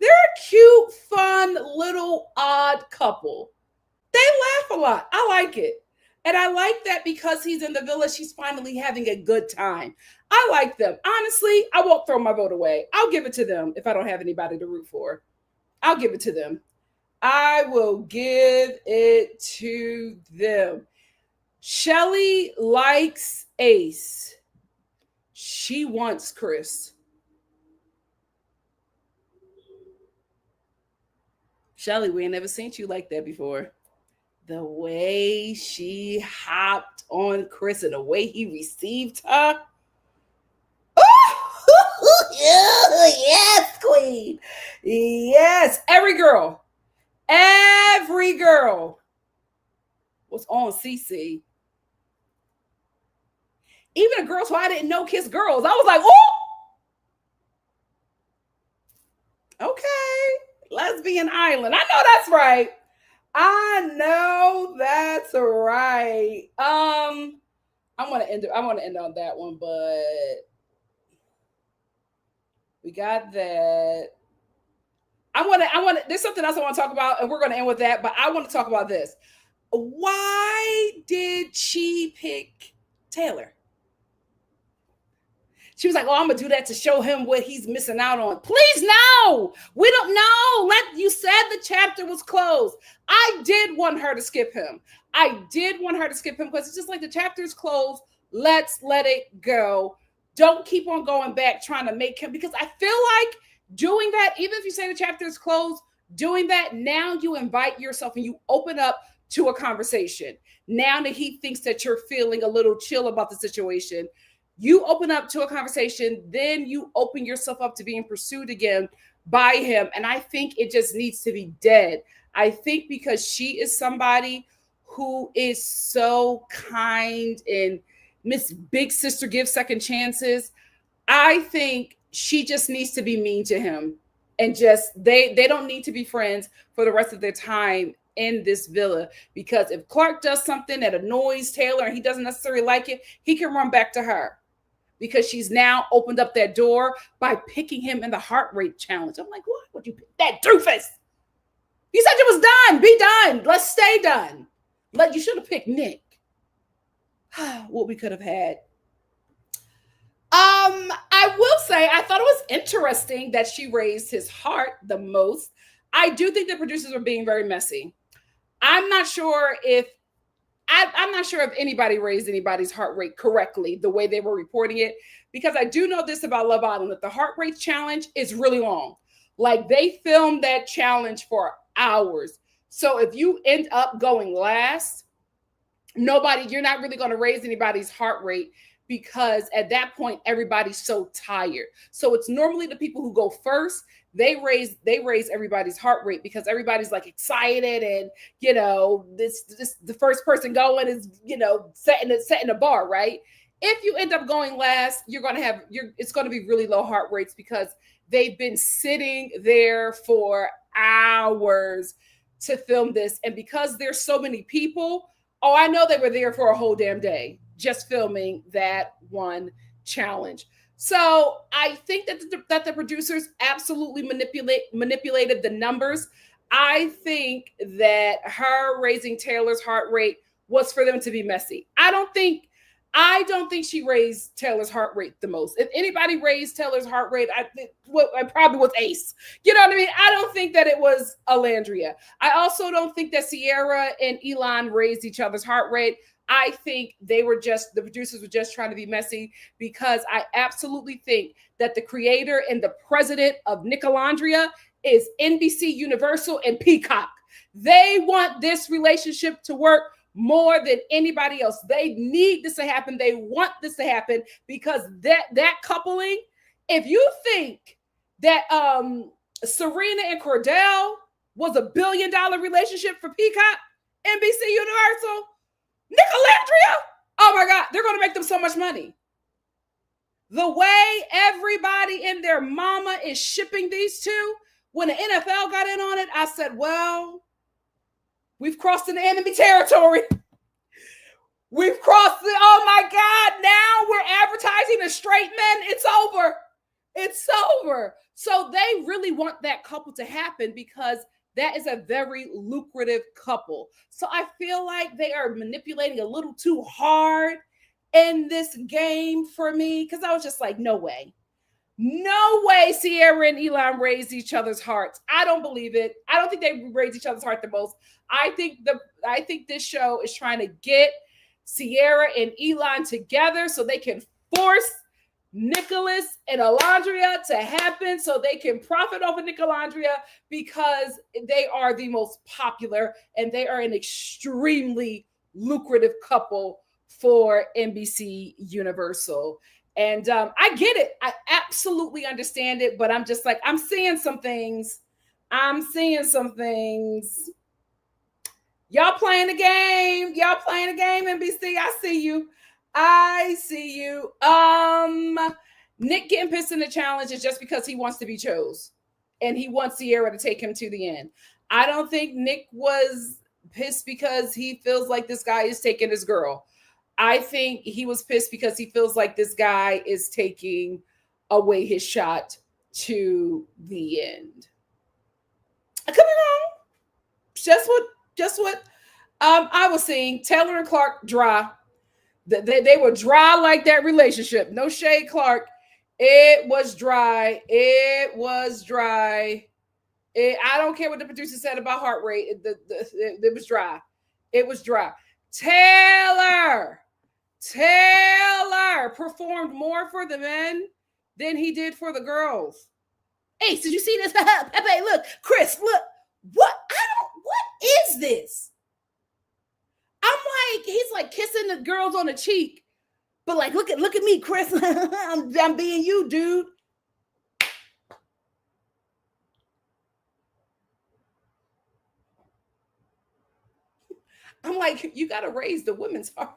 They're a cute, fun, little odd couple. They laugh a lot. I like it. And I like that because he's in the villa, she's finally having a good time. I like them. Honestly, I won't throw my vote away. I'll give it to them if I don't have anybody to root for. I'll give it to them. I will give it to them. Shelly likes Ace. She wants Chris. Shelly, we ain't never seen you like that before. The way she hopped on Chris and the way he received her. Yes, queen. Yes. Every girl was on CC. Even the girls who I didn't know kiss girls. I was like, oh, okay. Lesbian Island. I know that's right. I know that's right. I want to end on that one, but we got that. There's something else I want to talk about, and we're going to end with that, but I want to talk about this. Why did she pick Taylor? She was like, oh, I'm going to do that to show him what he's missing out on. Please, no. We don't know. You said the chapter was closed. I did want her to skip him. Because it's just like the chapter is closed. Let's let it go. Don't keep on going back trying to make him, because I feel like doing that, even if you say the chapter is closed, doing that, now you invite yourself and you open up to a conversation. Now that he thinks that you're feeling a little chill about the situation, you open up to a conversation, then you open yourself up to being pursued again by him. And I think it just needs to be dead. I think because she is somebody who is so kind and Miss Big Sister gives second chances. I think she just needs to be mean to him, and just they don't need to be friends for the rest of their time in this villa, because if Clark does something that annoys Taylor and he doesn't necessarily like it, he can run back to her. because she's now opened up that door by picking him in the heart rate challenge. I'm like, what would you pick that doofus? You said it was done. Be done. Let's stay done. You should have picked Nick. What we could have had. I will say I thought it was interesting that she raised his heart the most. I do think the producers were being very messy. I'm not sure if anybody raised anybody's heart rate correctly the way they were reporting it, because I do know this about Love Island, that the heart rate challenge is really long. Like, they filmed that challenge for hours. So if you end up going last, you're not really going to raise anybody's heart rate, because at that point everybody's so tired. So it's normally the people who go first, they raise everybody's heart rate, because everybody's like excited, and this the first person going is setting a bar, right? If you end up going last, it's going to be really low heart rates, because they've been sitting there for hours to film this, and because there's so many people, I know they were there for a whole damn day just filming that one challenge. So I think that the producers absolutely manipulated the numbers. I think that her raising Taylor's heart rate was for them to be messy. I don't think she raised Taylor's heart rate the most. If anybody raised Taylor's heart rate, I probably was Ace. You know what I mean? I don't think that it was Alandria. I also don't think that Sierra and Elon raised each other's heart rate. I think the producers were just trying to be messy, because I absolutely think that the creator and the president of NikkiNicoleStar is NBC Universal and Peacock. They want this relationship to work more than anybody else. They need this to happen. They want this to happen, because that coupling, if you think that Serena and Cordell was $1 billion relationship for Peacock, NBC Universal, NikkiNicoleStar, oh my God, they're going to make them so much money. The way everybody and their mama is shipping these two, when the NFL got in on it, I said, well, we've crossed into enemy territory. We've crossed it. Oh my God, now we're advertising to straight men. It's over. It's over. So they really want that couple to happen, because that is a very lucrative couple. So I feel like they are manipulating a little too hard in this game for me, because I was just like, no way. No way Sierra and Elon raised each other's hearts. I don't believe it. I don't think they raised each other's heart the most. I think this show is trying to get Sierra and Elon together so they can force Nicholas and Alandria to happen, so they can profit off of NikkiNicoleStar, because they are the most popular and they are an extremely lucrative couple for NBC Universal. And I get it. I absolutely understand it, but I'm just like, I'm seeing some things. Y'all playing the game. NBC. I see you. Nick getting pissed in the challenge is just because he wants to be chose, and he wants Sierra to take him to the end. I don't think Nick was pissed because he feels like this guy is taking his girl. I think he was pissed because he feels like this guy is taking away his shot to the end. I could be wrong. Just what I was seeing. Taylor and Clark dry. They were dry like that relationship. No shade, Clark. It was dry. I don't care what the producer said about heart rate. It was dry. It was dry. Taylor performed more for the men than he did for the girls. Ace, did you see this? Pepe, look. Chris, look. What is this? I'm like, he's like kissing the girls on the cheek, but like, look at me, Chris. I'm being you, dude. I'm like, you got to raise the women's heart.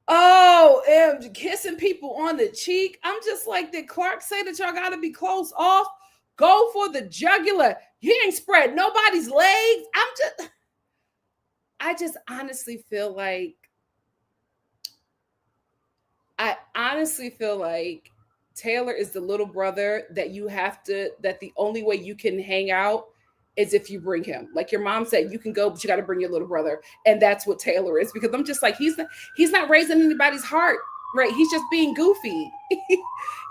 Oh, and kissing people on the cheek. I'm just like, did Clark say that y'all got to be close off? Go for the jugular. He ain't spread nobody's legs. I just honestly feel like honestly feel like Taylor is the little brother that that the only way you can hang out is if you bring him. Like your mom said, you can go, but you got to bring your little brother. And that's what Taylor is, because I'm just like, he's not raising anybody's heart, right? He's just being goofy.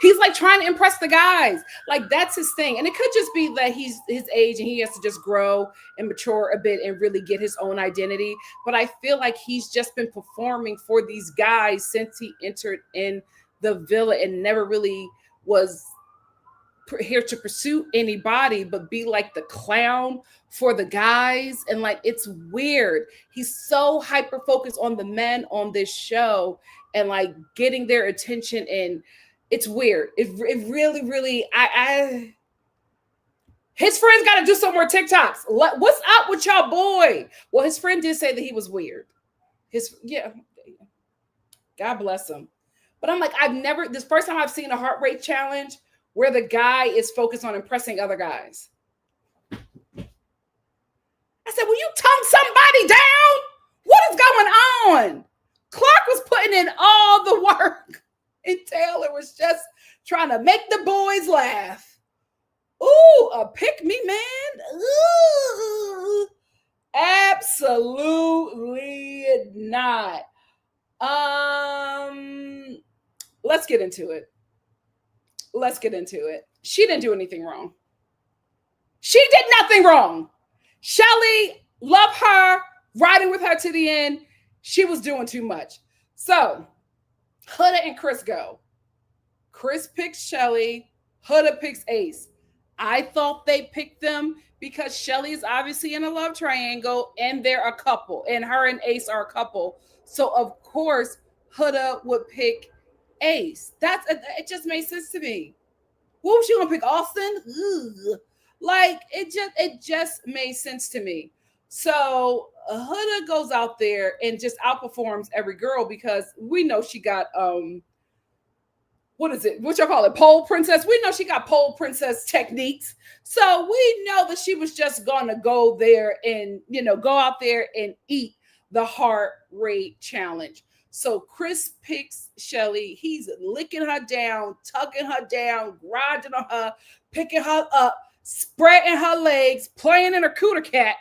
He's like trying to impress the guys. Like that's his thing. And it could just be that he's his age and he has to just grow and mature a bit and really get his own identity. But I feel like he's just been performing for these guys since he entered in the villa and never really was here to pursue anybody but be like the clown for the guys. And like it's weird, he's so hyper focused on the men on this show and like getting their attention, and it's weird. It really I his friends got to do some more TikToks. What's up with y'all boy? Well, his friend did say that he was weird. God bless him. But I'm like, this first time I've seen a heart rate challenge where the guy is focused on impressing other guys. I said, will you tongue somebody down? What is going on? Clark was putting in all the work and Taylor was just trying to make the boys laugh. Ooh, a pick me man? Ooh, absolutely not. Let's get into it. She didn't do anything wrong. She did nothing wrong. Shelly, love her, riding with her to the end. She was doing too much. So, Huda and Chris go. Chris picks Shelly. Huda picks Ace. I thought they picked them because Shelly is obviously in a love triangle and they're a couple. And her and Ace are a couple. So, of course, Huda would pick Ace. It just made sense to me. What was she gonna pick? Austin? Ugh. Like it just made sense to me. So Huda goes out there and just outperforms every girl because we know she got what is it? What y'all call it? Pole princess. We know she got pole princess techniques. So we know that she was just gonna go there and go out there and eat the heart rate challenge. So Chris picks Shelly. He's licking her down, tugging her down, grinding on her, picking her up, spreading her legs, playing in her cooter cat.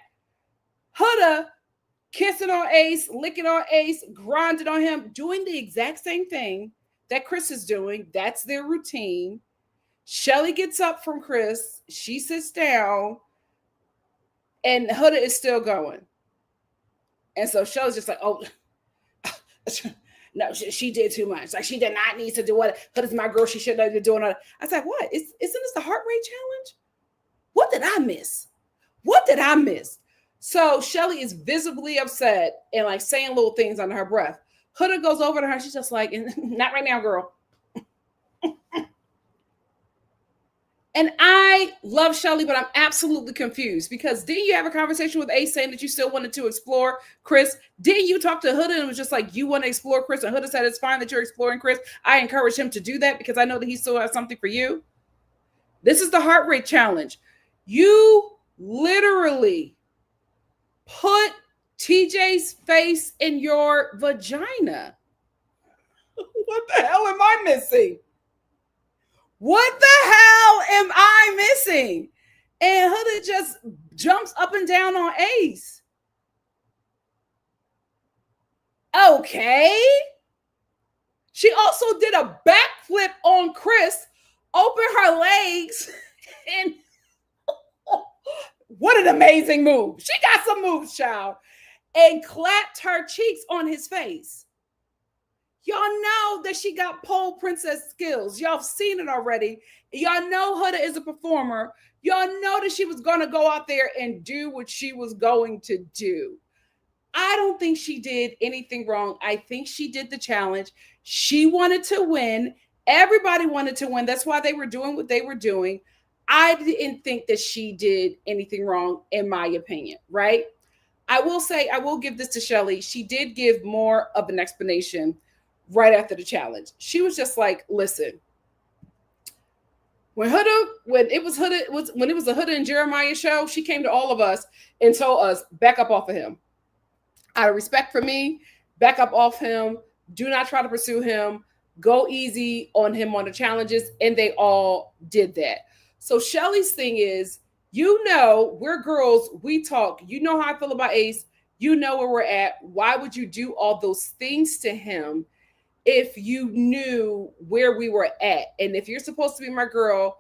Huda kissing on Ace, licking on Ace, grinding on him, doing the exact same thing that Chris is doing. That's their routine. Shelly gets up from Chris. She sits down, and Huda is still going. And so Shelly's just like, oh, no, she did too much. Like, she did not need to do what. Huda's my girl. She shouldn't have been doing it. I was like, what? Isn't this the heart rate challenge? What did I miss? So Shelly is visibly upset and like saying little things under her breath. Huda goes over to her. She's just like, not right now, girl. And I love Shelly, but I'm absolutely confused because didn't you have a conversation with Ace saying that you still wanted to explore Chris? Didn't you talk to Huda and it was just like, you want to explore Chris? And Huda said, it's fine that you're exploring Chris. I encourage him to do that because I know that he still has something for you. This is the heart rate challenge. You literally put TJ's face in your vagina. What the hell am I missing? What the hell am I missing? And Huda just jumps up and down on Ace. Okay. She also did a backflip on Chris, opened her legs, and what an amazing move. She got some moves, child. And clapped her cheeks on his face. Y'all know that she got pole princess skills. Y'all have seen it already. Y'all know Huda is a performer. Y'all know that she was going to go out there and do what she was going to do. I don't think she did anything wrong. I think she did the challenge. She wanted to win. Everybody wanted to win. That's why they were doing what they were doing. I didn't think that she did anything wrong, in my opinion, right? I will say, I will give this to Shelly. She did give more of an explanation right after the challenge. She was just like, listen, when it was a Huda and Jeremiah show, she came to all of us and told us, back up off of him. Out of respect for me, back up off him. Do not try to pursue him. go easy on him on the challenges, and they all did that. So Shelly's thing is, we're girls, we talk. You know how I feel about Ace. You know where we're at. Why would you do all those things to him if you knew where we were at? And if you're supposed to be my girl,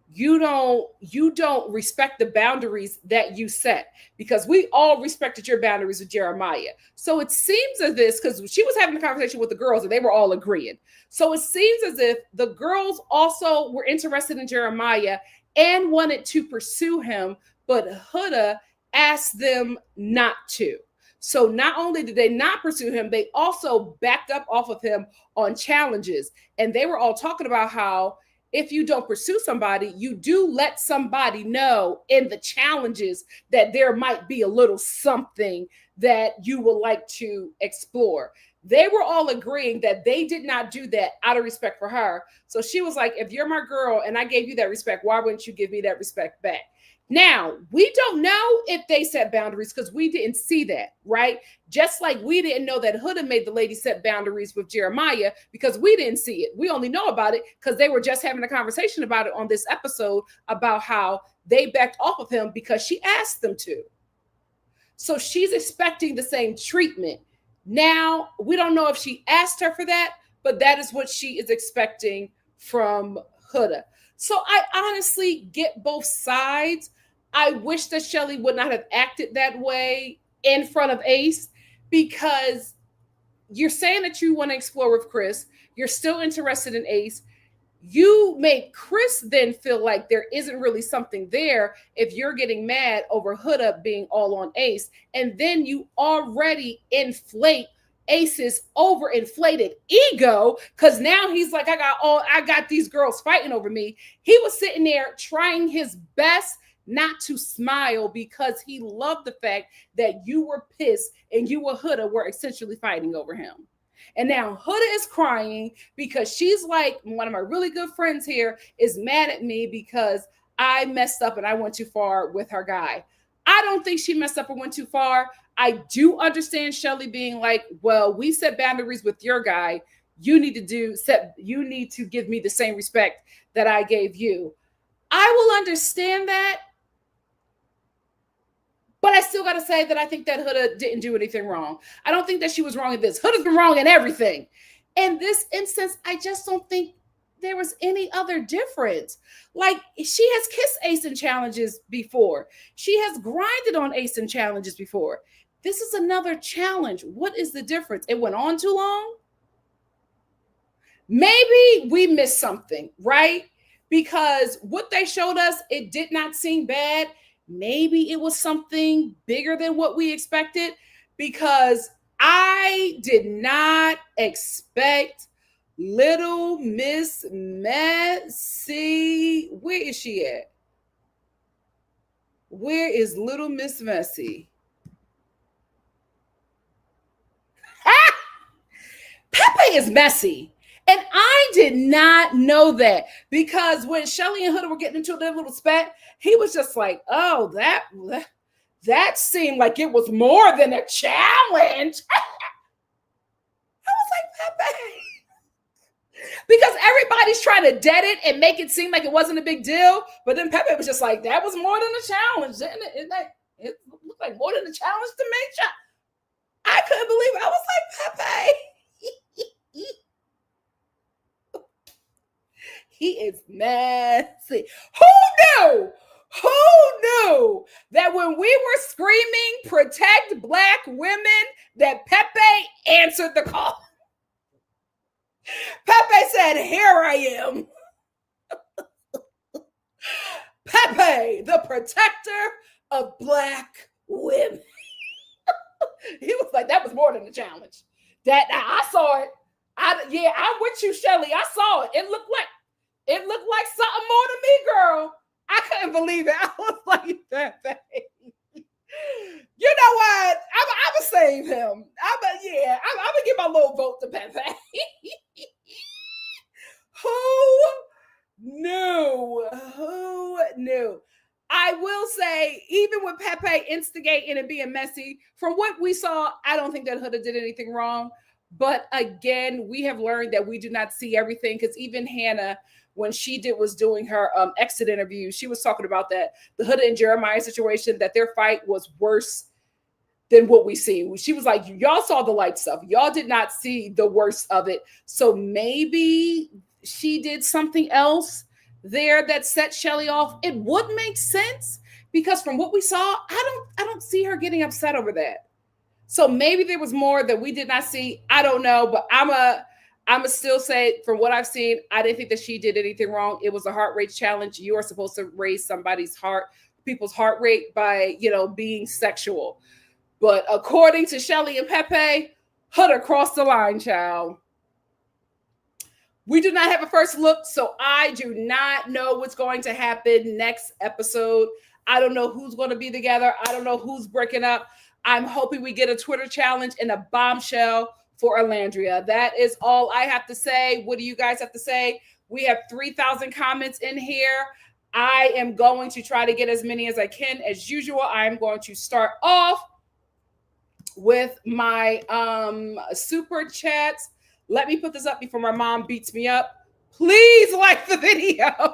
you don't respect the boundaries that you set, because we all respected your boundaries with Jeremiah. So it seems as this, because she was having a conversation with the girls and they were all agreeing. So it seems as if the girls also were interested in Jeremiah and wanted to pursue him, but Huda asked them not to. So not only did they not pursue him, they also backed up off of him on challenges. And they were all talking about how if you don't pursue somebody, you do let somebody know in the challenges that there might be a little something that you would like to explore. They were all agreeing that they did not do that out of respect for her. So she was like, if you're my girl and I gave you that respect, why wouldn't you give me that respect back? Now, we don't know if they set boundaries because we didn't see that, right? Just like we didn't know that Huda made the lady set boundaries with Jeremiah because we didn't see it. We only know about it because they were just having a conversation about it on this episode about how they backed off of him because she asked them to. So she's expecting the same treatment. Now, we don't know if she asked her for that, but that is what she is expecting from Huda. So I honestly get both sides. I wish that Shelly would not have acted that way in front of Ace, because you're saying that you want to explore with Chris. You're still interested in Ace. You make Chris then feel like there isn't really something there if you're getting mad over Huda being all on Ace. And then you already inflate Ace's overinflated ego, because now he's like, I got these girls fighting over me. He was sitting there trying his best not to smile because he loved the fact that you were pissed and you and Huda were essentially fighting over him. And now Huda is crying because she's like, one of my really good friends here is mad at me because I messed up and I went too far with her guy. I don't think she messed up or went too far. I do understand Shelly being like, well, we set boundaries with your guy. You need to give me the same respect that I gave you. I will understand that. But I still got to say that I think that Huda didn't do anything wrong. I don't think that she was wrong in this. Huda's been wrong in everything. In this instance, I just don't think there was any other difference. Like, she has kissed Ace in challenges before. She has grinded on Ace in challenges before. This is another challenge. What is the difference? It went on too long? Maybe we missed something, right? Because what they showed us, it did not seem bad. Maybe it was something bigger than what we expected, because I did not expect Little Miss Messy. Where is she at? Where is Little Miss Messy? Pepe is messy. And I did not know that, because when Shelly and Huda were getting into their little spat, he was just like, oh, that seemed like it was more than a challenge. I was like, Pepe. Because everybody's trying to dead it and make it seem like it wasn't a big deal. But then Pepe was just like, that was more than a challenge, didn't it? It looked like more than a challenge to me. I couldn't believe it. I was like, Pepe. He is messy. Who knew that when we were screaming protect Black women, that Pepe answered the call? Pepe said, here I am. Pepe, the protector of Black women. He was like, that was more than a challenge. That I saw it. I'm with you, Shelly. I saw it. It looked like something more to me, girl. I couldn't believe it. I was like, Pepe. You know what? I'm going to save him. I'm going to give my little vote to Pepe. Who knew? I will say, even with Pepe instigating and being messy, from what we saw, I don't think that Huda did anything wrong. But again, we have learned that we do not see everything, because even Hannah, when she was doing her exit interview, she was talking about that the Huda and Jeremiah situation, that their fight was worse than what we see. She was like, y'all saw the light stuff. Y'all did not see the worst of it. So maybe she did something else there that set Shelly off. It would make sense, because from what we saw, I don't see her getting upset over that. So maybe there was more that we did not see. I don't know, but I'm a still say, from what I've seen, I didn't think that she did anything wrong. It was a heart rate challenge. You are supposed to raise people's heart rate by, being sexual. But according to Shelly and Pepe, Huda crossed the line, child. We do not have a first look, so I do not know what's going to happen next episode. I don't know who's going to be together. I don't know who's breaking up. I'm hoping we get a Twitter challenge and a bombshell for Alandria. That is all I have to say. What do you guys have to say? We have 3,000 comments in here. I am going to try to get as many as I can. As usual, I'm going to start off with my super chats. Let me put this up before my mom beats me up. Please like the video.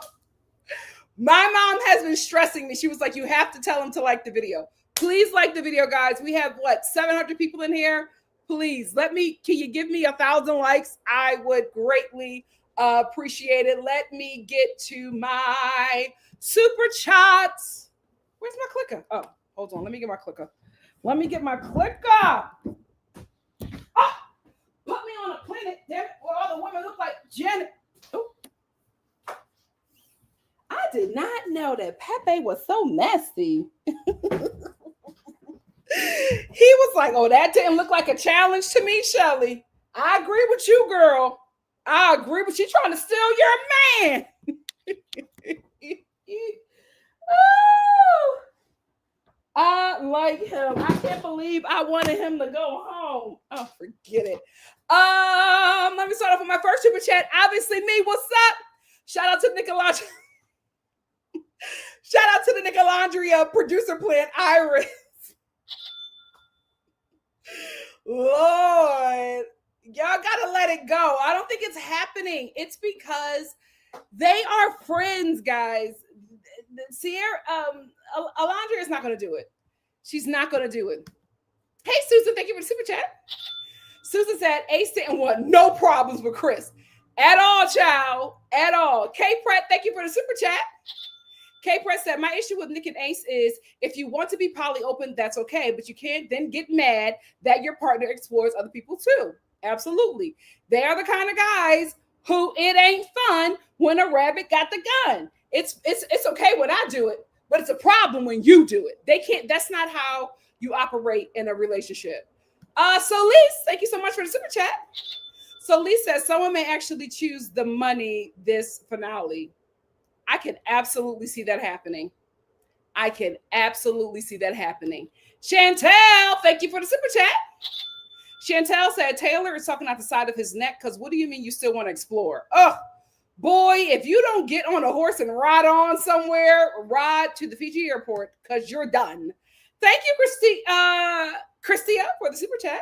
My mom has been stressing me. She was like, you have to tell him to like the video. Please like the video, guys. We have 700 people in here. Please can you give me 1,000 likes? I would greatly appreciate it. Let me get to my super chats. Where's my clicker? Oh, hold on. Let me get my clicker. Oh, put me on a planet, damn it, where all the women look like Janet. Oh. I did not know that Pepe was so messy. He was like, oh, that didn't look like a challenge to me, Shelly. I agree with you, girl. I agree with you. Trying to steal your man. Oh, I like him. I can't believe I wanted him to go home. Oh, forget it. Let me start off with my first super chat. Obviously, me. What's up? Shout out to NikkiNicoleStar. Shout out to the NikkiNicoleStar producer playing Iris. Lord, y'all gotta let it go. I don't think it's happening. It's because they are friends, guys. Sierra, Alondra is not gonna do it. She's not gonna do it. Hey, Susan, thank you for the super chat. Susan said Ace didn't want no problems with Chris at all, child, at all. K Pratt, thank you for the super chat. K Pratt said, my issue with Nick and Ace is if you want to be poly open, that's okay, but you can't then get mad that your partner explores other people too. Absolutely. They are the kind of guys who it ain't fun when a rabbit got the gun. It's okay when I do it, but it's a problem when you do it. They can't, that's not how you operate in a relationship. Solis, thank you so much for the super chat. Solis says someone may actually choose the money this finale. I can absolutely see that happening. Chantel, thank you for the super chat. Chantel said Taylor is talking out the side of his neck because what do you mean you still want to explore? Oh, boy, if you don't get on a horse and ride on somewhere, ride to the Fiji airport because you're done. Thank you, Christia, for the super chat.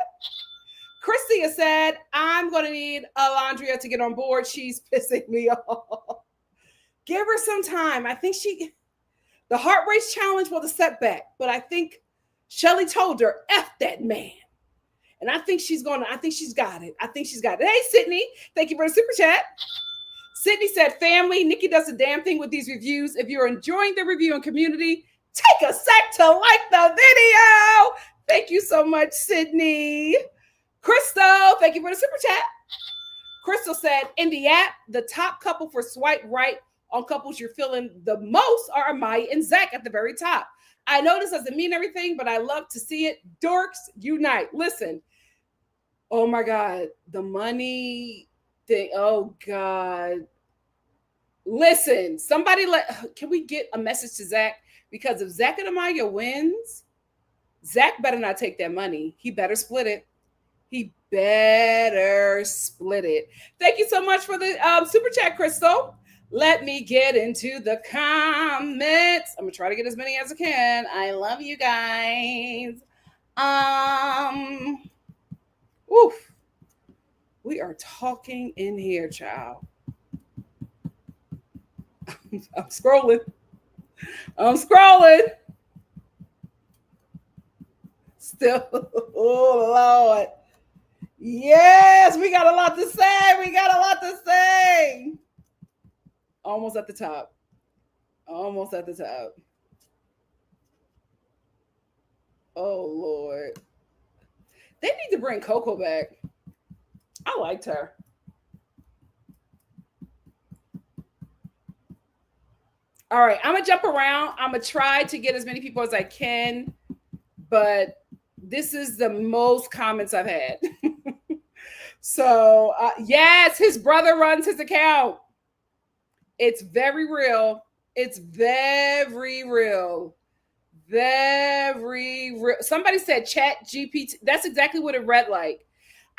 Christia said, I'm going to need Alondria to get on board. She's pissing me off. Give her some time. I think the heart race challenge was a setback, but I think Shelly told her, F that man. And I think she's got it. Hey, Sydney, thank you for the super chat. Sydney said, family, Nikki does a damn thing with these reviews. If you're enjoying the review and community, take a sec to like the video. Thank you so much, Sydney. Crystal, thank you for the super chat. Crystal said, in the app, the top couple for swipe right on couples you're feeling the most are Amaya and Zach at the very top. I know this doesn't mean everything, but I love to see it. Dorks unite. Listen. Oh my God. The money thing. Oh God. Listen, can we get a message to Zach? Because if Zach and Amaya wins, Zach better not take that money. He better split it. Thank you so much for the super chat, Crystal. Let me get into the comments. I'm gonna try to get as many as I can. I love you guys. Oof. We are talking in here, child. I'm scrolling. I'm scrolling. Still, oh Lord. Yes, we got a lot to say. We got a lot to say. Almost at the top. Almost at the top. Oh Lord. They need to bring Coco back. I liked her. All right, I'm gonna jump around. I'm gonna try to get as many people as I can, but this is the most comments I've had. So yes, his brother runs his account. It's very real. It's very real. Very real. Somebody said Chat GPT. That's exactly what it read like.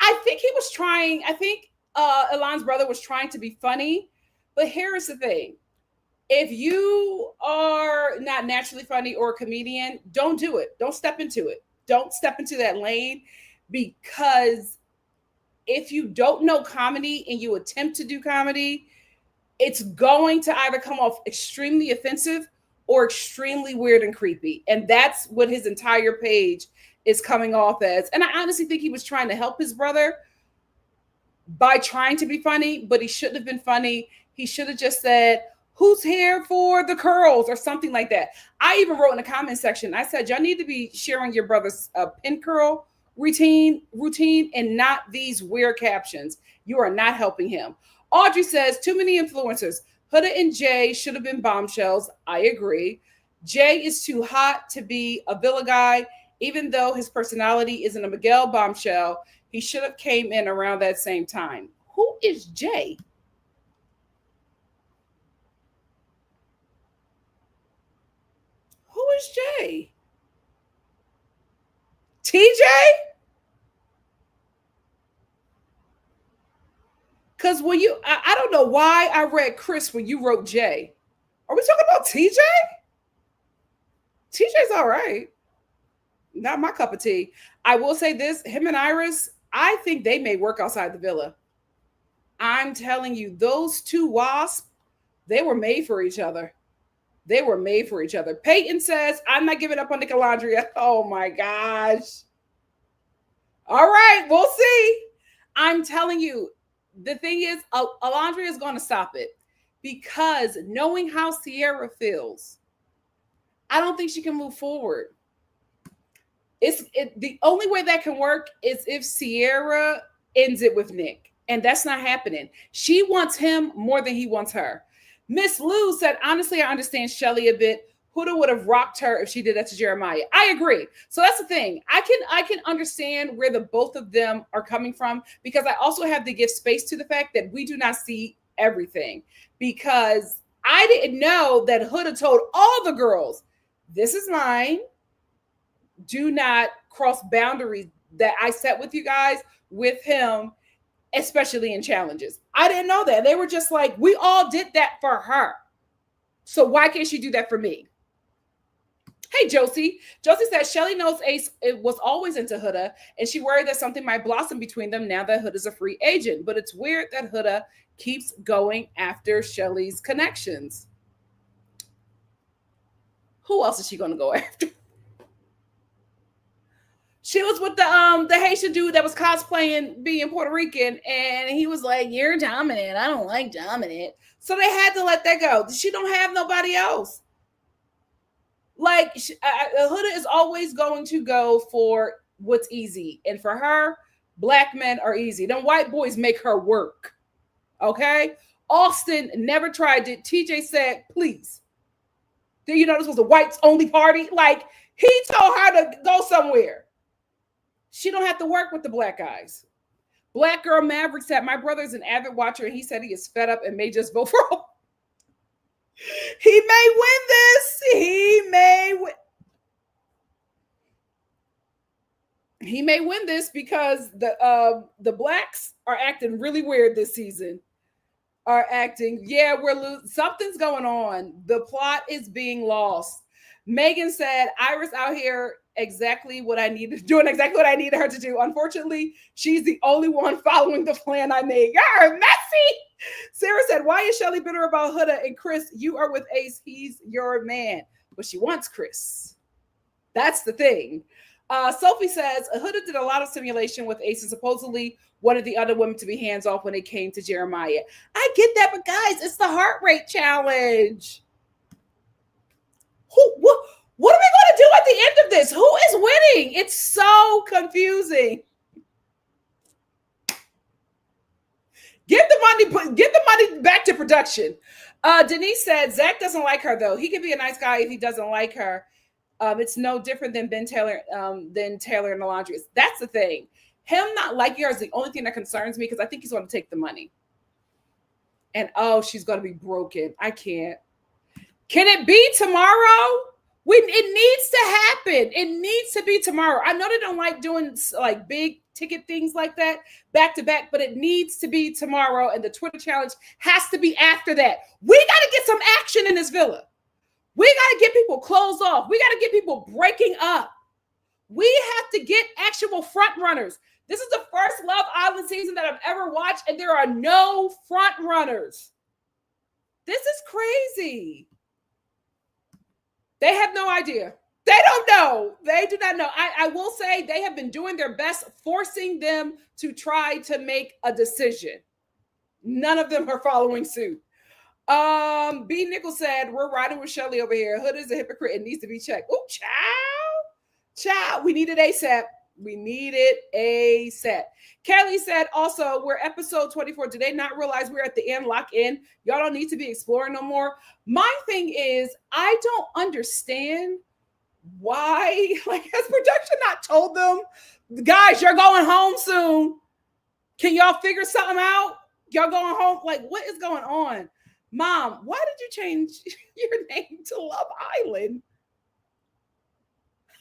I think he was trying. I think Elon's brother was trying to be funny. But here's the thing. If you are not naturally funny or a comedian, don't do it. Don't step into it. Don't step into that lane, because if you don't know comedy and you attempt to do comedy, it's going to either come off extremely offensive or extremely weird and creepy. And that's what his entire page is coming off as. And I honestly think he was trying to help his brother by trying to be funny, but he shouldn't have been funny. He should have just said, "Who's here for the curls?" or something like that. I even wrote in the comment section, I said, y'all need to be sharing your brother's pin curl routine and not these weird captions. You are not helping him. Audrey says, too many influencers. Huda and Jay should have been bombshells. I agree. Jay is too hot to be a Villa guy. Even though his personality isn't a Miguel bombshell, he should have came in around that same time. Who is Jay? Who is Jay? TJ? Because when you, I don't know why I read Chris when you wrote Jay. Are we talking about TJ? TJ's all right. Not my cup of tea. I will say this, him and Iris, I think they may work outside the villa. I'm telling you, those two wasps, they were made for each other. They were made for each other. Peyton says, I'm not giving up on NikkiNicoleStar. Oh my gosh. All right, we'll see. I'm telling you, the thing is, Alondra is going to stop it, because knowing how Sierra feels, I don't think she can move forward. The only way that can work is if Sierra ends it with Nick, and that's not happening. She wants him more than he wants her. Miss Lou said, honestly, I understand Shelly a bit. Huda would have rocked her if she did that to Jeremiah. I agree. So that's the thing. I can understand where the both of them are coming from, because I also have to give space to the fact that we do not see everything. Because I didn't know that Huda told all the girls, this is mine. Do not cross boundaries that I set with you guys with him, especially in challenges. I didn't know that. They were just like, we all did that for her. So why can't she do that for me? Hey, Josie. Josie said, Shelly knows Ace was always into Huda, and she worried that something might blossom between them now that Huda's a free agent. But it's weird that Huda keeps going after Shelly's connections. Who else is she going to go after? She was with the Haitian dude that was cosplaying being Puerto Rican, and he was like, you're dominant. I don't like dominant. So they had to let that go. She don't have nobody else. Like, Huda is always going to go for what's easy. And for her, black men are easy. Them white boys make her work. Okay? Austin never tried it. TJ said, please. Did you know this was a whites only party? Like, he told her to go somewhere. She don't have to work with the black guys. Black Girl Maverick said, my brother's an avid watcher, and he said he is fed up and may just vote for him. He may win this. He may win this because the blacks are acting really weird this season. We're losing. Something's going on. The plot is being lost. Megan said, Iris out here exactly what I needed, doing exactly what I needed her to do. Unfortunately, she's the only one following the plan I made. You're messy. Sarah said, why is Shelly bitter about Huda and Chris? You are with Ace. He's your man. But she wants Chris. That's the thing. Sophie says, Huda did a lot of simulation with Ace and supposedly wanted the other women to be hands off when it came to Jeremiah. I get that, but guys, it's the heart rate challenge. What are we going to do at the end of this? Who is winning? It's so confusing. Get the money back to production. Denise said, Zach doesn't like her, though. He can be a nice guy if he doesn't like her. It's no different than Taylor and Alondria. That's the thing. Him not liking her is the only thing that concerns me because I think he's going to take the money. And, she's going to be broken. I can't. Can it be tomorrow? It needs to happen. It needs to be tomorrow. I know they don't like doing like big ticket things like that back to back, but it needs to be tomorrow. And the Twitter challenge has to be after that. We got to get some action in this villa. We got to get people closed off. We got to get people breaking up. We have to get actual front runners. This is the first Love Island season that I've ever watched, and there are no front runners. This is crazy. They have no idea. They don't know. They do not know. I will say they have been doing their best, forcing them to try to make a decision. None of them are following suit. B. Nichols said, we're riding with Shelly over here. Hood is a hypocrite and needs to be checked. Oh, child. We need it ASAP. We need it ASAP. Kelly said also, we're episode 24. Do they not realize we're at the end, lock in? Y'all don't need to be exploring no more. My thing is, I don't understand why, like, has production not told them, guys, you're going home soon. Can y'all figure something out? Y'all going home? Like, what is going on? Mom, why did you change your name to Love Island?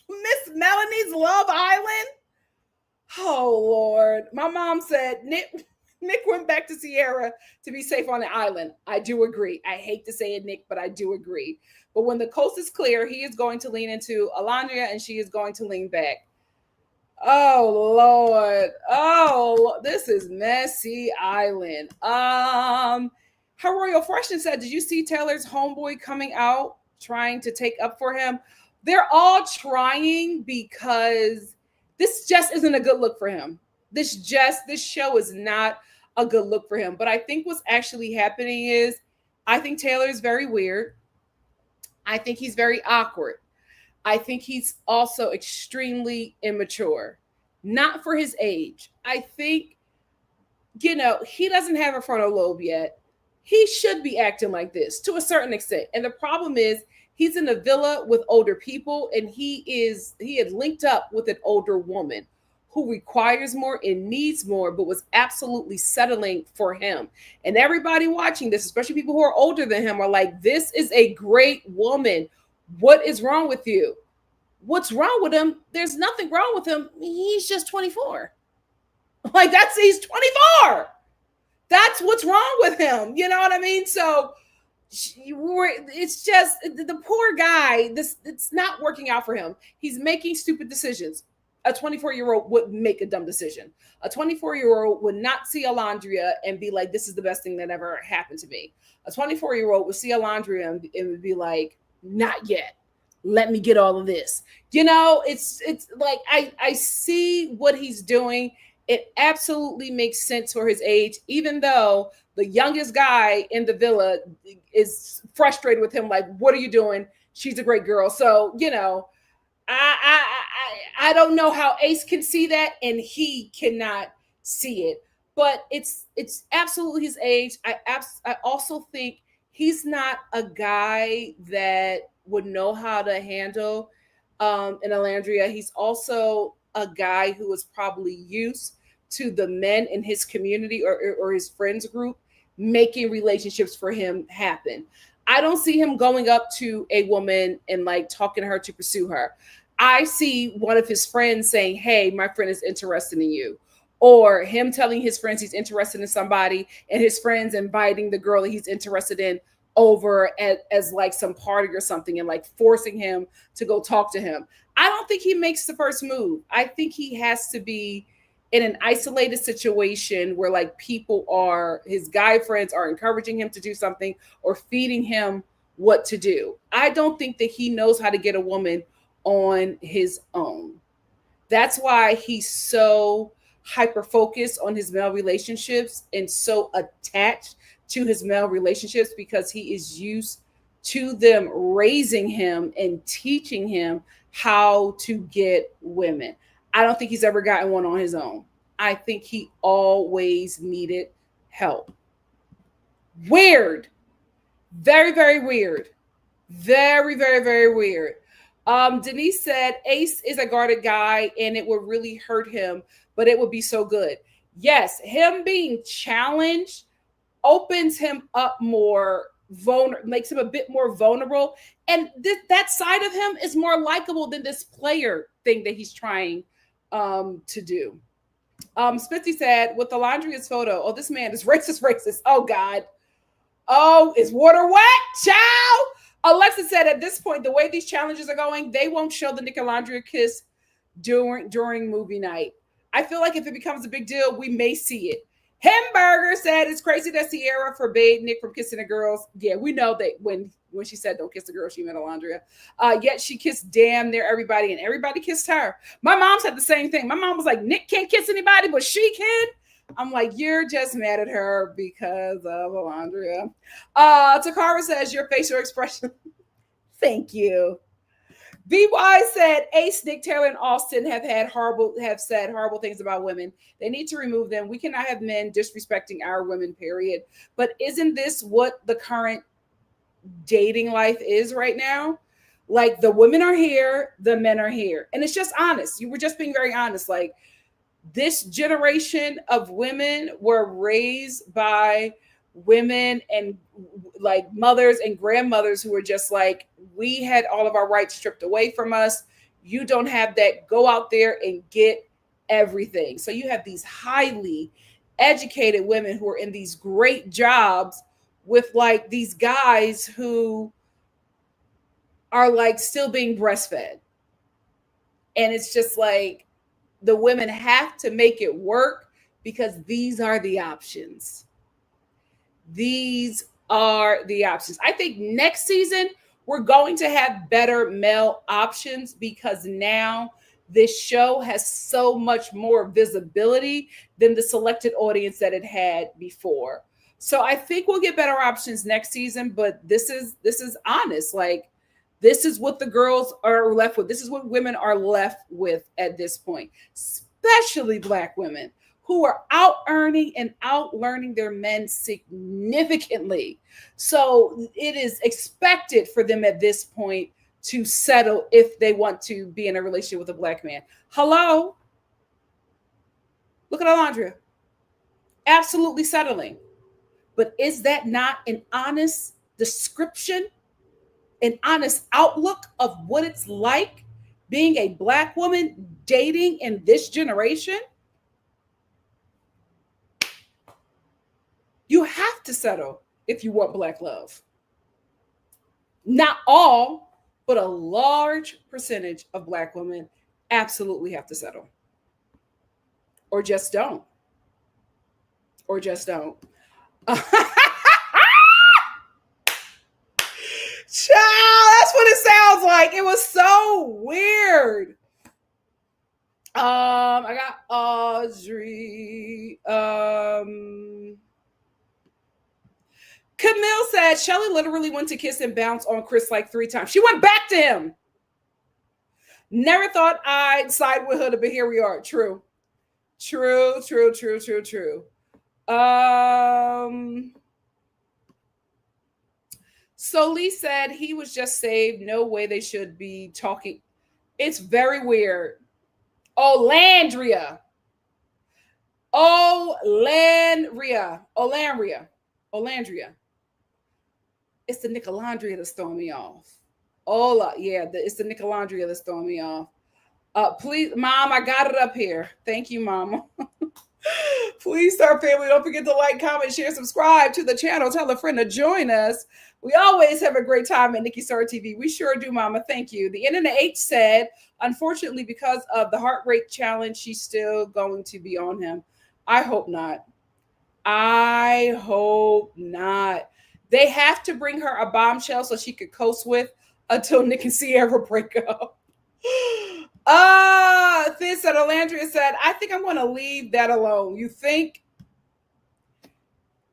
Miss Melanie's Love Island? Oh, Lord. My mom said Nick went back to Sierra to be safe on the island. I do agree. I hate to say it, Nick, but I do agree. But when the coast is clear, he is going to lean into Alondria and she is going to lean back. Oh, Lord. Oh, this is messy island. Her Royal Freshness said, did you see Taylor's homeboy coming out trying to take up for him? They're all trying because this just isn't a good look for him. This show is not a good look for him. But I think what's actually happening is I think Taylor is very weird. I think he's very awkward. I think he's also extremely immature, not for his age. I think, he doesn't have a frontal lobe yet. He should be acting like this to a certain extent. And the problem is he's in a villa with older people and he had linked up with an older woman who requires more and needs more, but was absolutely settling for him. And everybody watching this, especially people who are older than him, are like, this is a great woman. What is wrong with you? What's wrong with him? There's nothing wrong with him. He's just 24. He's 24. That's what's wrong with him. You know what I mean? So it's just the poor guy. It's not working out for him. He's making stupid decisions. A 24-year-old would make a dumb decision. A 24-year-old would not see Alondria and be like, this is the best thing that ever happened to me. A 24-year-old would see Alondria and would be like, not yet. Let me get all of this. It's like I see what he's doing. It absolutely makes sense for his age, even though the youngest guy in the villa is frustrated with him. Like, what are you doing? She's a great girl. So, I don't know how Ace can see that and he cannot see it, but it's absolutely his age. I also think he's not a guy that would know how to handle an Alondria. He's also a guy who is probably used to the men in his community or his friends group making relationships for him happen. I don't see him going up to a woman and like talking to her to pursue her. I see one of his friends saying, hey, my friend is interested in you. Or him telling his friends he's interested in somebody and his friends inviting the girl that he's interested in over as like some party or something and like forcing him to go talk to him. I I don't think he makes the first move. I think he has to be in an isolated situation where like people are, his guy friends are encouraging him to do something or feeding him what to do. I don't think that he knows how to get a woman on his own. That's why he's so hyper focused on his male relationships and so attached to his male relationships, because he is used to them raising him and teaching him how to get women. I don't think he's ever gotten one on his own. I think he always needed help. Weird. Very, very weird. Very, very, very weird. Denise said Ace is a guarded guy and it would really hurt him, but it would be so good. Yes, him being challenged opens him up more, makes him a bit more vulnerable. And that side of him is more likable than this player thing that he's trying to do. Spitzy said, with Alondria's photo, oh, this man is racist. Oh, God. Oh, is water wet? Child. Alexa said, at this point, the way these challenges are going, they won't show the Nicolandria kiss during movie night. I feel like if it becomes a big deal, we may see it. Hamburger said, it's crazy that Sierra forbade Nick from kissing the girls. Yeah, we know that when she said don't kiss the girl, she meant Alondria. Yet she kissed damn near everybody, and everybody kissed her. My mom said the same thing. My mom was like, Nick can't kiss anybody, but she can. I'm like, you're just mad at her because of Alondria. Takara says, your facial expression. Thank you. BY said, Ace, Nick, Taylor, and Austin have said horrible things about women. They need to remove them. We cannot have men disrespecting our women, period. But isn't this what the current dating life is right now? Like, the women are here, the men are here. And it's just honest. You were just being very honest. Like, this generation of women were raised by women and like mothers and grandmothers who were just like, we had all of our rights stripped away from us. You don't have that. Go out there and get everything. So you have these highly educated women who are in these great jobs with like these guys who are like still being breastfed. And it's just like, the women have to make it work because these are the options. These are the options. I think next season we're going to have better male options because now this show has so much more visibility than the selected audience that it had before. So I think we'll get better options next season, but this is honest. Like, this is what the girls are left with. This is what women are left with at this point, especially Black women who are out earning and out learning their men significantly. So it is expected for them at this point to settle if they want to be in a relationship with a Black man. Hello? Look at Alondria. Absolutely settling. But is that not an honest description? An honest outlook of what it's like being a Black woman dating in this generation? You have to settle if you want Black love. Not all, but a large percentage of Black women absolutely have to settle. Or just don't. Or just don't. Child, that's what it sounds like. It was so weird. I got Audrey. Camille said Shelly literally went to kiss and bounce on Chris like 3 times. She went back to him. Never thought I'd side with Huda, but here we are. True. So Lee said he was just saved. No way they should be talking. It's very weird. Olandria. It's the Nicolandria that's throwing me off. It's the Nicolandria that's throwing me off. Please, Mom, I got it up here. Thank you, Mama. Please, our family, don't forget to like, comment, share, subscribe to the channel. Tell a friend to join us. We always have a great time at NikkiStar TV. We sure do, Mama. Thank you. The NNH said, unfortunately, because of the heart rate challenge, she's still going to be on him. I hope not. I hope not. They have to bring her a bombshell so she could coast with until Nick and Sierra break up. Finn said, Alandria said, I think I'm going to leave that alone. You think?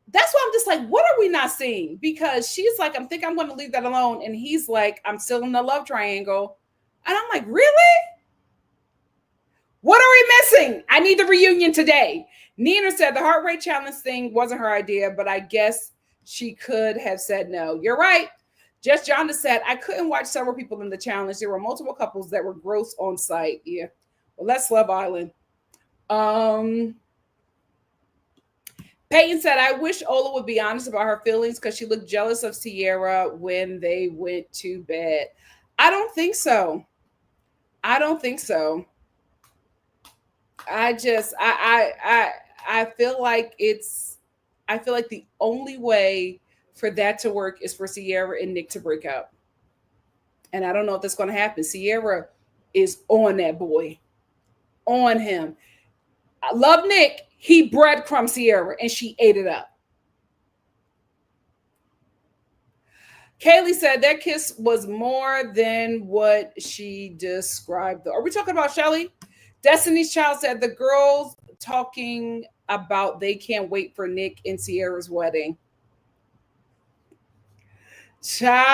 That's why I'm just like, what are we not seeing? Because she's like, I'm going to leave that alone. And he's like, I'm still in the love triangle. And I'm like, really? What are we missing? I need the reunion today. Nina said the heart rate challenge thing wasn't her idea, but I guess she could have said no. You're right. Just Jonda said, I couldn't watch several people in the challenge. There were multiple couples that were gross on site. Yeah. Well, that's Love Island. Peyton said, I wish Ola would be honest about her feelings because she looked jealous of Sierra when they went to bed. I don't think so. I don't think so. I feel like the only way for that to work is for Sierra and Nick to break up. And I don't know if that's going to happen. Sierra is on that boy, on him. I love Nick. He breadcrumbed Sierra and she ate it up. Kaylee said that kiss was more than what she described. Are we talking about Shelly? Destiny's Child said the girls talking about they can't wait for Nick and Sierra's wedding. Ciao.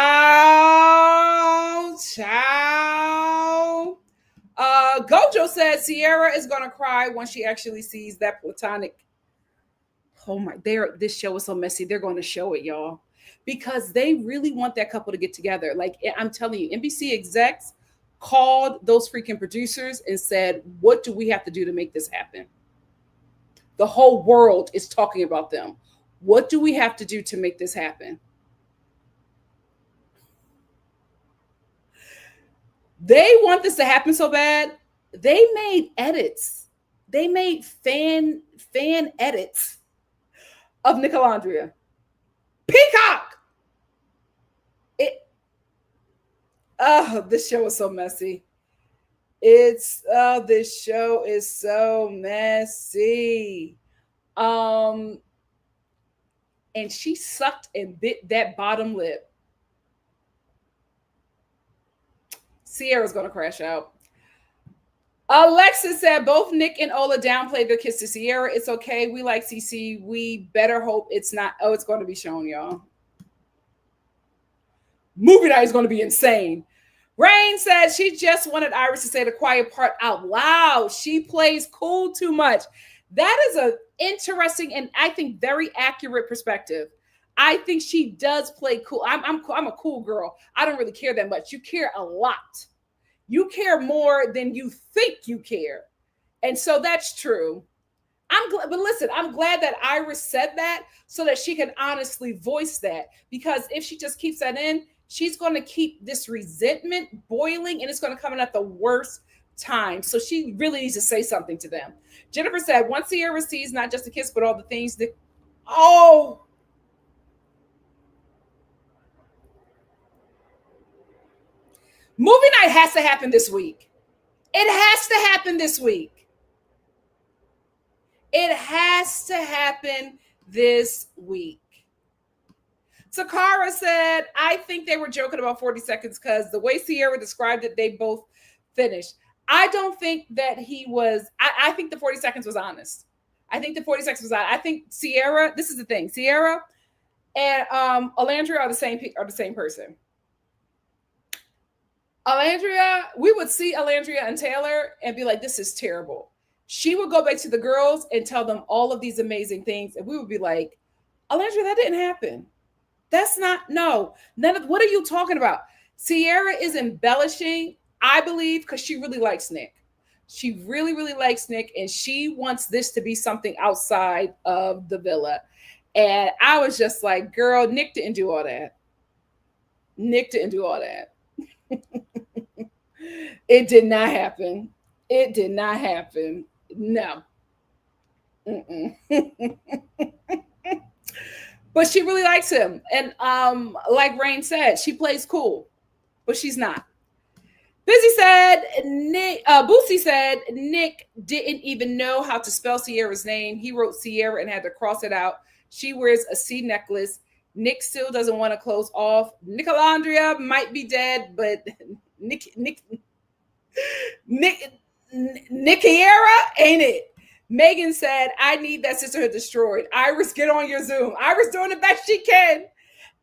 Gojo said Sierra is gonna cry when she actually sees that platonic. Oh my, this show is so messy. They're going to show it, y'all, because they really want that couple to get together. Like I'm telling you, NBC execs called those freaking producers and said, what do we have to do to make this happen? The whole world is talking about them. What do we have to do to make this happen? They want this to happen so bad. They made edits. They made fan edits of NikkiNicoleStar. Peacock. This show is so messy. This show is so messy. And she sucked and bit that bottom lip. Sierra's gonna crash out. Alexis said both Nick and Ola downplayed their kiss to Sierra. It's okay. We like CC. We better hope it's not. Oh, it's going to be shown, y'all. Movie night is going to be insane. Rain said she just wanted Iris to say the quiet part out loud. She plays cool too much. That is an interesting and I think very accurate perspective. I think she does play cool. I'm a cool girl. I don't really care that much. You care a lot. You care more than you think you care. And so that's true. But listen, I'm glad that Iris said that so that she can honestly voice that. Because if she just keeps that in, she's going to keep this resentment boiling and it's going to come in at the worst time. So she really needs to say something to them. Jennifer said, once Sierra sees not just a kiss, but all the things that, movie night has to happen this week. It has to happen this week. It has to happen this week. Takara said, I think they were joking about 40 seconds because the way Sierra described it, they both finished. I don't think that he was, I think the 40 seconds was honest. I think the 40 seconds was honest. I think Sierra, this is the thing, Sierra and Alandria are the same person. Alandria, we would see Alandria and Taylor and be like, this is terrible. She would go back to the girls and tell them all of these amazing things. And we would be like, Alandria, that didn't happen. That's not, no. What are you talking about? Sierra is embellishing, I believe, because she really likes Nick. She really, really likes Nick. And she wants this to be something outside of the villa. And I was just like, girl, Nick didn't do all that. Nick didn't do all that. It did not happen. It did not happen. No. But she really likes him. And like Rain said, she plays cool, but she's not. Busy said, Boosie said, Nick didn't even know how to spell Sierra's name. He wrote Sierra and had to cross it out. She wears a C necklace. Nick still doesn't want to close off. NikkiNicoleStar might be dead, but Sierra ain't it. Megan said, I need that sisterhood destroyed. Iris, get on your Zoom. Iris doing the best she can.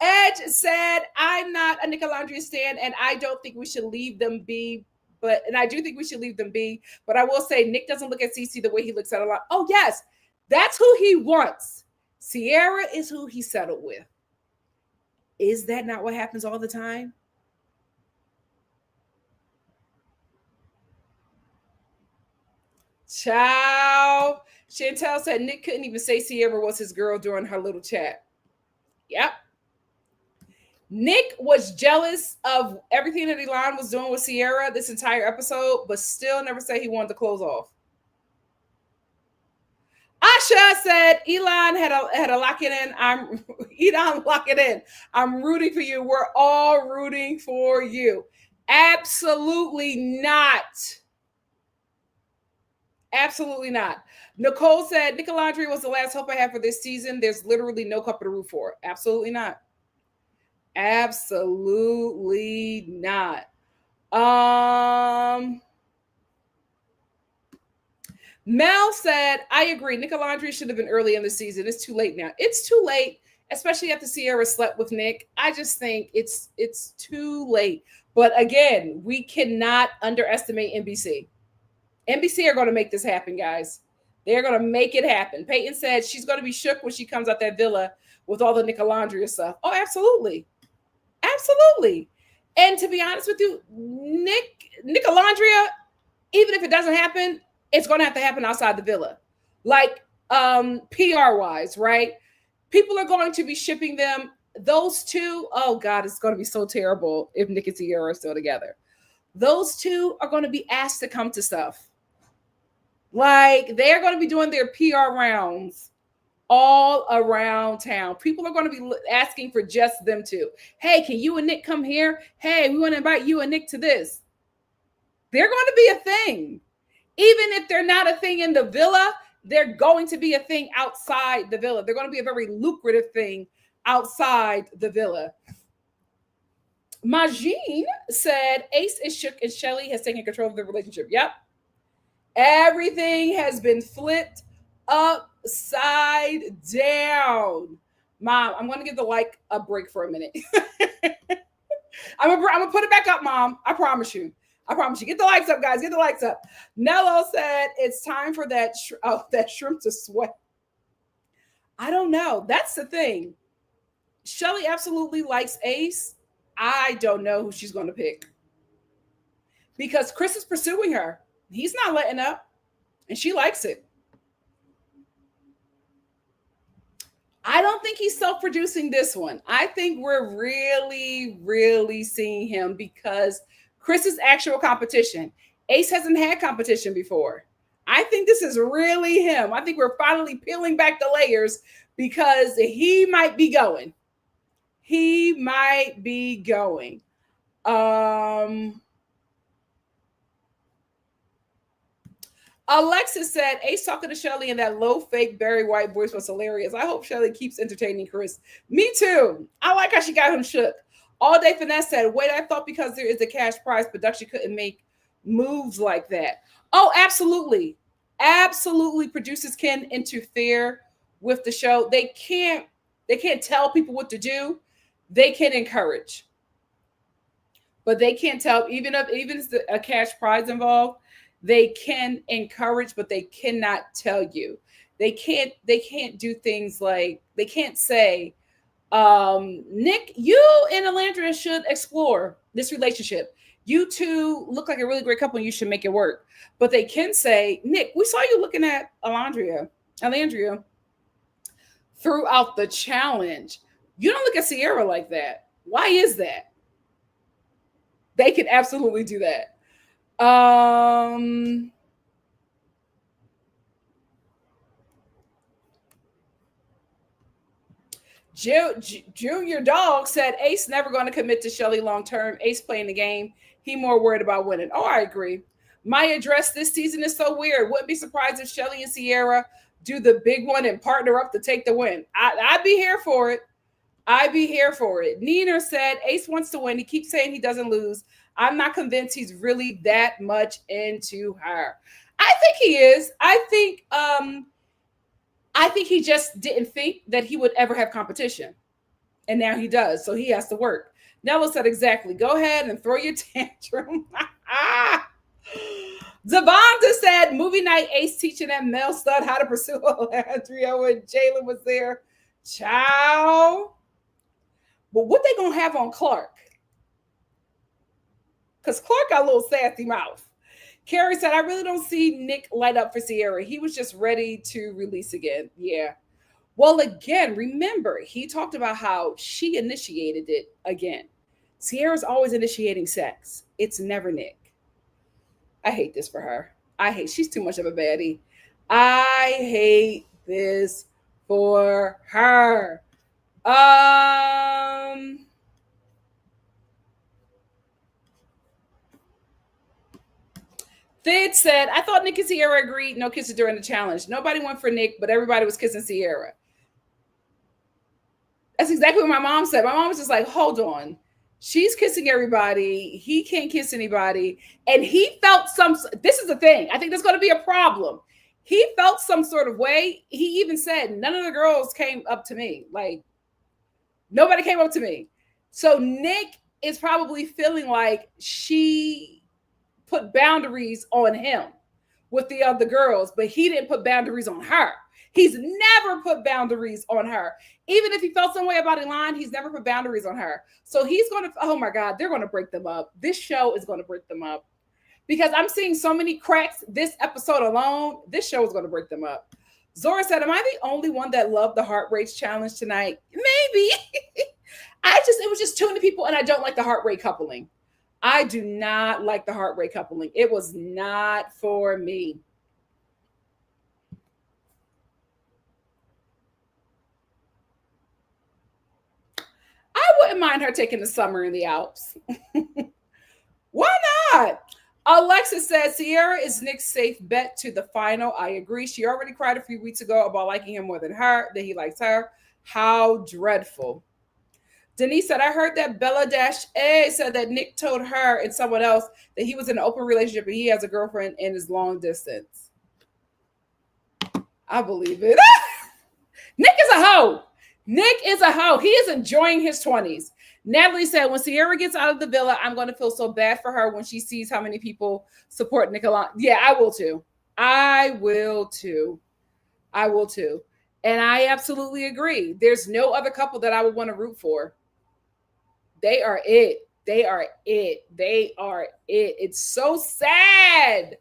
Edge said, I'm not a NikkiNicoleStar stan, and I don't think we should leave them be. And I do think we should leave them be. But I will say, Nick doesn't look at Cece the way he looks at a lot. Oh, yes, that's who he wants. Sierra is who he settled with. Is that not what happens all the time? Ciao. Chantel said Nick couldn't even say Sierra was his girl during her little chat. Yep. Nick was jealous of everything that Elon was doing with Sierra this entire episode, but still never said he wanted to close off. Asha said Elon had a lock it in. Elon lock it in. I'm rooting for you. We're all rooting for you. Absolutely not. Absolutely not. Nicole said NikkiNicoleStar was the last hope I have for this season. There's literally no couple to root for. Absolutely not. Absolutely not. Mel said, I agree. NikkiNicoleStar should have been early in the season. It's too late now. It's too late, especially after Sierra slept with Nick. I just think it's too late. But again, we cannot underestimate NBC. NBC are going to make this happen, guys. They're going to make it happen. Peyton said she's going to be shook when she comes out that villa with all the NikkiNicoleStar stuff. Oh, absolutely. Absolutely. And to be honest with you, NikkiNicoleStar, even if it doesn't happen, it's going to have to happen outside the villa. Like PR-wise, right? People are going to be shipping them. Those two, oh God, it's going to be so terrible if Nick and Sierra are still together. Those two are going to be asked to come to stuff. Like they're going to be doing their PR rounds all around town. People are going to be asking for just them two. Hey, can you and Nick come here? Hey, we want to invite you and Nick to this. They're going to be a thing. Even if they're not a thing in the villa, they're going to be a thing outside the villa. They're going to be a very lucrative thing outside the villa. Majine said Ace is shook and Shelly has taken control of the relationship. Yep. Everything has been flipped upside down. Mom, I'm going to give the like a break for a minute. I'm going to put it back up, Mom. I promise you. I promise you. Get the likes up, guys. Get the likes up. Nello said it's time for that shrimp to sweat. I don't know. That's the thing. Shelly absolutely likes Ace. I don't know who she's going to pick. Because Chris is pursuing her. He's not letting up. And she likes it. I don't think he's self-producing this one. I think we're really, really seeing him because Chris is actual competition. Ace hasn't had competition before. I think this is really him. I think we're finally peeling back the layers because he might be going. He might be going. Alexis said, Ace talking to Shelly in that low, fake, Barry White voice was hilarious. I hope Shelly keeps entertaining Chris. Me too. I like how she got him shook. All Day Finesse said, wait, I thought because there is a cash prize, production couldn't make moves like that. Oh, absolutely. Absolutely. Producers can interfere with the show. They can't tell people what to do. They can encourage. But they can't tell, even if there's a cash prize involved, they can encourage, but they cannot tell you. They can't do things like, they can't say, Nick, you and Alandria should explore this relationship. You two look like a really great couple and you should make it work. But they can say, Nick, we saw you looking at Alandria throughout the challenge. You don't look at Sierra like that. Why is that? They can absolutely do that. Junior Dog said Ace never going to commit to Shelly long term. Ace playing the game. He more worried about winning. Oh, I agree. My address this season is so weird. Wouldn't be surprised if Shelly and Sierra do the big one and partner up to take the win. I'd be here for it. I'd be here for it. Nina said Ace wants to win. He keeps saying he doesn't lose. I'm not convinced he's really that much into her. I think he is. I think he just didn't think that he would ever have competition. And now he does. So he has to work. Nella said exactly. Go ahead and throw your tantrum. Zavonda said movie night Ace teaching that male stud how to pursue Alandria when Jalen was there. Ciao. But what they gonna have on Clark? Because Clark got a little sassy mouth. Carrie said, I really don't see Nick light up for Sierra. He was just ready to release again. Yeah. Well, again, remember, he talked about how she initiated it again. Sierra's always initiating sex. It's never Nick. I hate this for her. She's too much of a baddie. I hate this for her. Thid said, I thought Nick and Sierra agreed no kissing during the challenge. Nobody went for Nick, but everybody was kissing Sierra. That's exactly what my mom said. My mom was just like, hold on. She's kissing everybody. He can't kiss anybody. And he felt this is the thing. I think there's going to be a problem. He felt some sort of way. He even said, none of the girls came up to me. Like, nobody came up to me. So Nick is probably feeling like she put boundaries on him with the other girls, but he didn't put boundaries on her. He's never put boundaries on her. Even if he felt some way about Elon, he's never put boundaries on her. So he's going to, oh my God, they're going to break them up. This show is going to break them up because I'm seeing so many cracks this episode alone. This show is going to break them up. Zora said, am I the only one that loved the heart rate challenge tonight? Maybe. It was just too many people and I don't like the heart rate coupling. I do not like the heart rate coupling. It was not for me. I wouldn't mind her taking the summer in the Alps. Why not? Alexis says Sierra is Nick's safe bet to the final. I agree. She already cried a few weeks ago about liking him more than her, that he likes her. How dreadful. Denise said, I heard that Bella-A said that Nick told her and someone else that he was in an open relationship and he has a girlfriend and is long distance. I believe it. Nick is a hoe. Nick is a hoe. He is enjoying his 20s. Natalie said, when Sierra gets out of the villa, I'm going to feel so bad for her when she sees how many people support Nicola. Yeah, I will too. I will too. And I absolutely agree. There's no other couple that I would want to root for. They are it. It's so sad.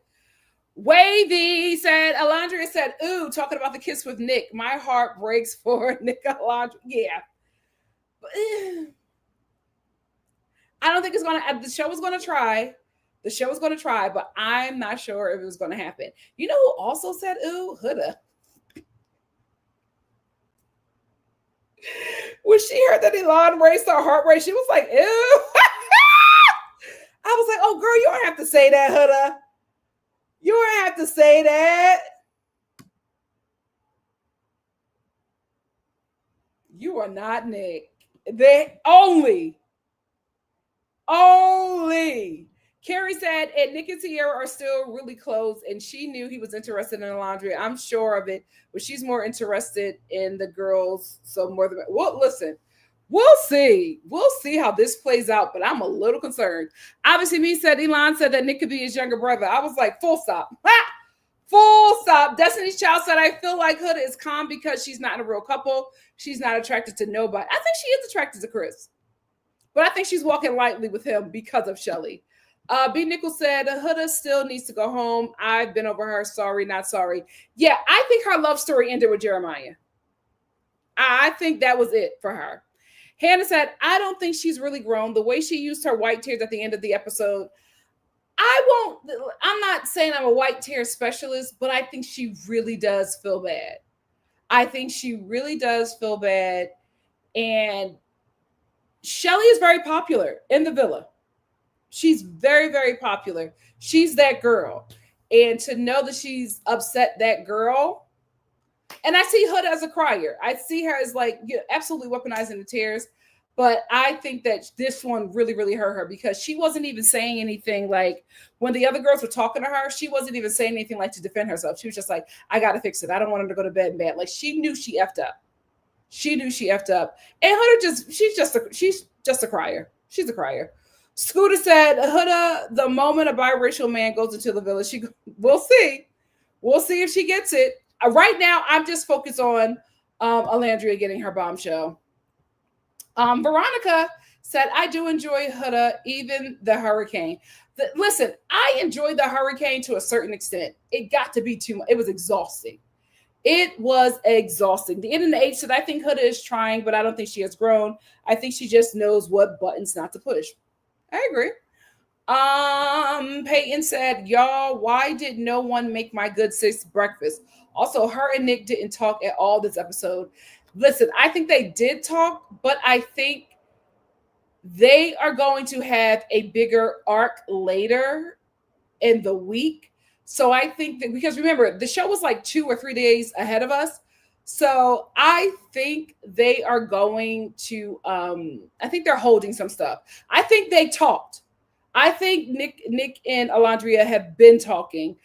Wavy said, Alondria said, ooh, talking about the kiss with Nick. My heart breaks for Nick Alondria. Yeah. I don't think it's going to, the show was going to try. But I'm not sure if it was going to happen. You know who also said, ooh, Huda. When she heard that Elon raised her heart rate, she was like, ew. I was like, oh, girl, you don't have to say that, Huda. You don't have to say that. You are not Nick. They only. Carrie said, and Nick and Sierra are still really close, and she knew he was interested in Alondria. I'm sure of it, but she's more interested in the girls. So more than well, listen, we'll see. We'll see how this plays out, but I'm a little concerned. Obviously, Elon said that Nick could be his younger brother. I was like, full stop. Full stop. Destiny's Child said, I feel like Huda is calm because she's not in a real couple. She's not attracted to nobody. I think she is attracted to Chris. But I think she's walking lightly with him because of Shelly. B. Nichols said, Huda still needs to go home. I've been over her. Sorry, not sorry. Yeah, I think her love story ended with Jeremiah. I think that was it for her. Hannah said, I don't think she's really grown. The way she used her white tears at the end of the episode, I'm not saying I'm a white tear specialist, but I think she really does feel bad. And Shelly is very popular in the villa. She's very, very popular. She's that girl. And to know that she's upset that girl, and I see Huda as a crier. I see her as like, absolutely weaponizing the tears. But I think that this one really, really hurt her because she wasn't even saying anything like when the other girls were talking to her, she wasn't even saying anything like to defend herself. She was just like, I got to fix it. I don't want her to go to bed bad. Like she knew she effed up. She knew she effed up. And Huda she's just a crier. She's a crier. Scooter said, Huda, the moment a biracial man goes into the village, we'll see. We'll see if she gets it. Right now, I'm just focused on Alandria getting her bombshell. Veronica said, I do enjoy Huda, even the hurricane. Listen, I enjoyed the hurricane to a certain extent. It got to be too much. It was exhausting. It was exhausting. The N and the H said, I think Huda is trying, but I don't think she has grown. I think she just knows what buttons not to push. I agree. Peyton said, y'all, why did no one make my good sis breakfast? Also, her and Nick didn't talk at all this episode. Listen, I think they did talk, but I think they are going to have a bigger arc later in the week. So I think that, because remember, the show was like 2 or 3 days ahead of us. So I think they are going to, I think they're holding some stuff. I think they talked. I think Nick and Alandria have been talking,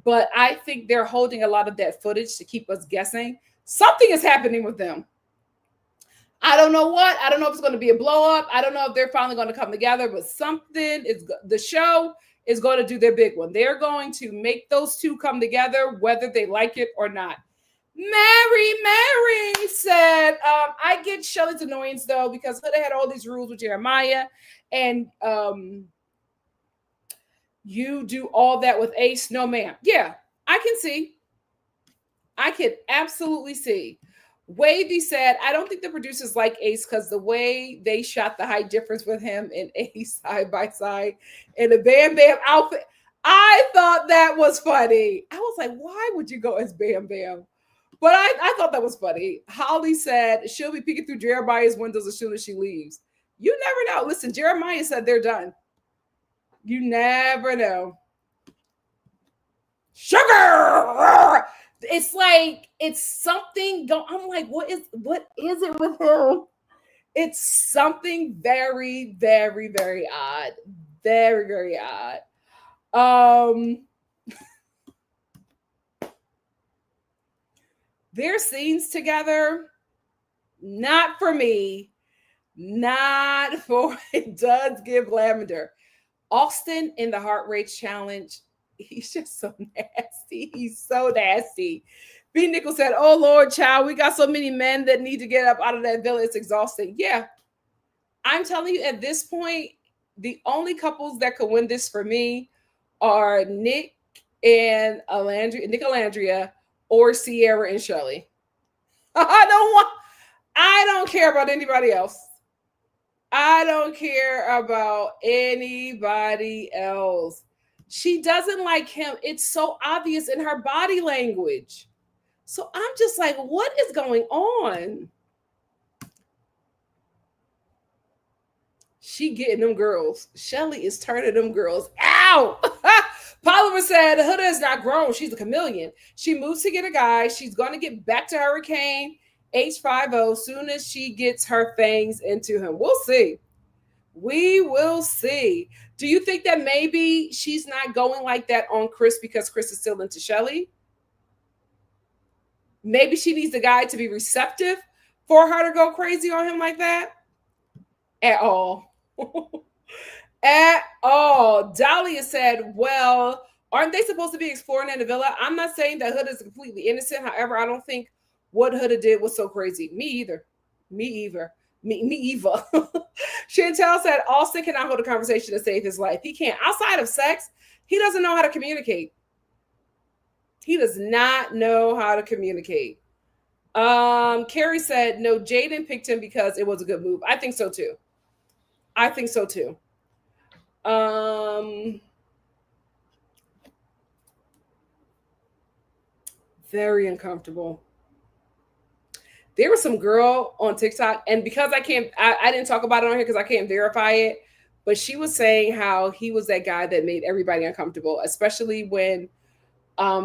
but I think they're holding a lot of that footage to keep us guessing. Something is happening with them. I don't know what. I don't know if it's going to be a blow up. I don't know if they're finally going to come together, but something is, the show is going to do their big one. They're going to make those two come together, whether they like it or not. Mary said, I get Shelly's annoyance though, because Huda had all these rules with Jeremiah, and you do all that with Ace. No, ma'am. Yeah, I can see. I can absolutely see. Wavy said, I don't think the producers like Ace because the way they shot the height difference with him and Ace side by side in a Bam Bam outfit. I thought that was funny. I was like, why would you go as Bam Bam? But I thought that was funny. Holly said she'll be peeking through Jeremiah's windows as soon as she leaves. You never know. Listen, Jeremiah said they're done. You never know. Sugar! It's like, it's something going. I'm like, what is it with him? It's something very, very, very odd. Very, very odd. Their scenes together, not for me. Not for it does give Lavender. Austin in the Heart Rate Challenge, he's just so nasty. He's so nasty. B. Nickel said, oh, Lord, child, we got so many men that need to get up out of that villa. It's exhausting. Yeah. I'm telling you, at this point, the only couples that could win this for me are Nick and Alandria, or Sierra and Shelly. I don't care about anybody else. I don't care about anybody else. She doesn't like him. It's so obvious in her body language. So I'm just like, what is going on? She getting them girls. Shelly is turning them girls out. Polymer said, Huda is not grown. She's a chameleon. She moves to get a guy. She's going to get back to Hurricane H50 soon as she gets her fangs into him. We'll see. We will see. Do you think that maybe she's not going like that on Chris because Chris is still into Shelly? Maybe she needs the guy to be receptive for her to go crazy on him like that? At all. At all. Dahlia said, well, aren't they supposed to be exploring in the villa? I'm not saying that Huda is completely innocent. However, I don't think what Huda did was so crazy. Me either. Me either. Chantel said Austin cannot hold a conversation to save his life. He can't. Outside of sex, he doesn't know how to communicate. He does not know how to communicate. Carrie said, no, Jayden picked him because it was a good move. I think so too. Very uncomfortable. There was some girl on TikTok, and because I didn't talk about it on here because I can't verify it, but she was saying how he was that guy that made everybody uncomfortable, especially when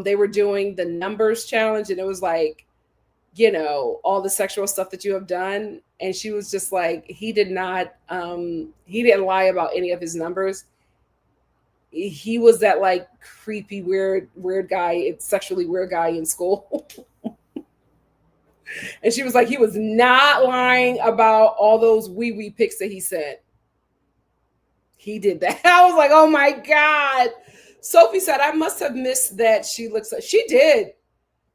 they were doing the numbers challenge, and it was like, all the sexual stuff that you have done. And she was just like, he didn't lie about any of his numbers. He was that like creepy, weird guy, sexually weird guy in school. And she was like, he was not lying about all those wee pics that he said. He did that. I was like, oh my God. Sophie said, I must have missed that. She did.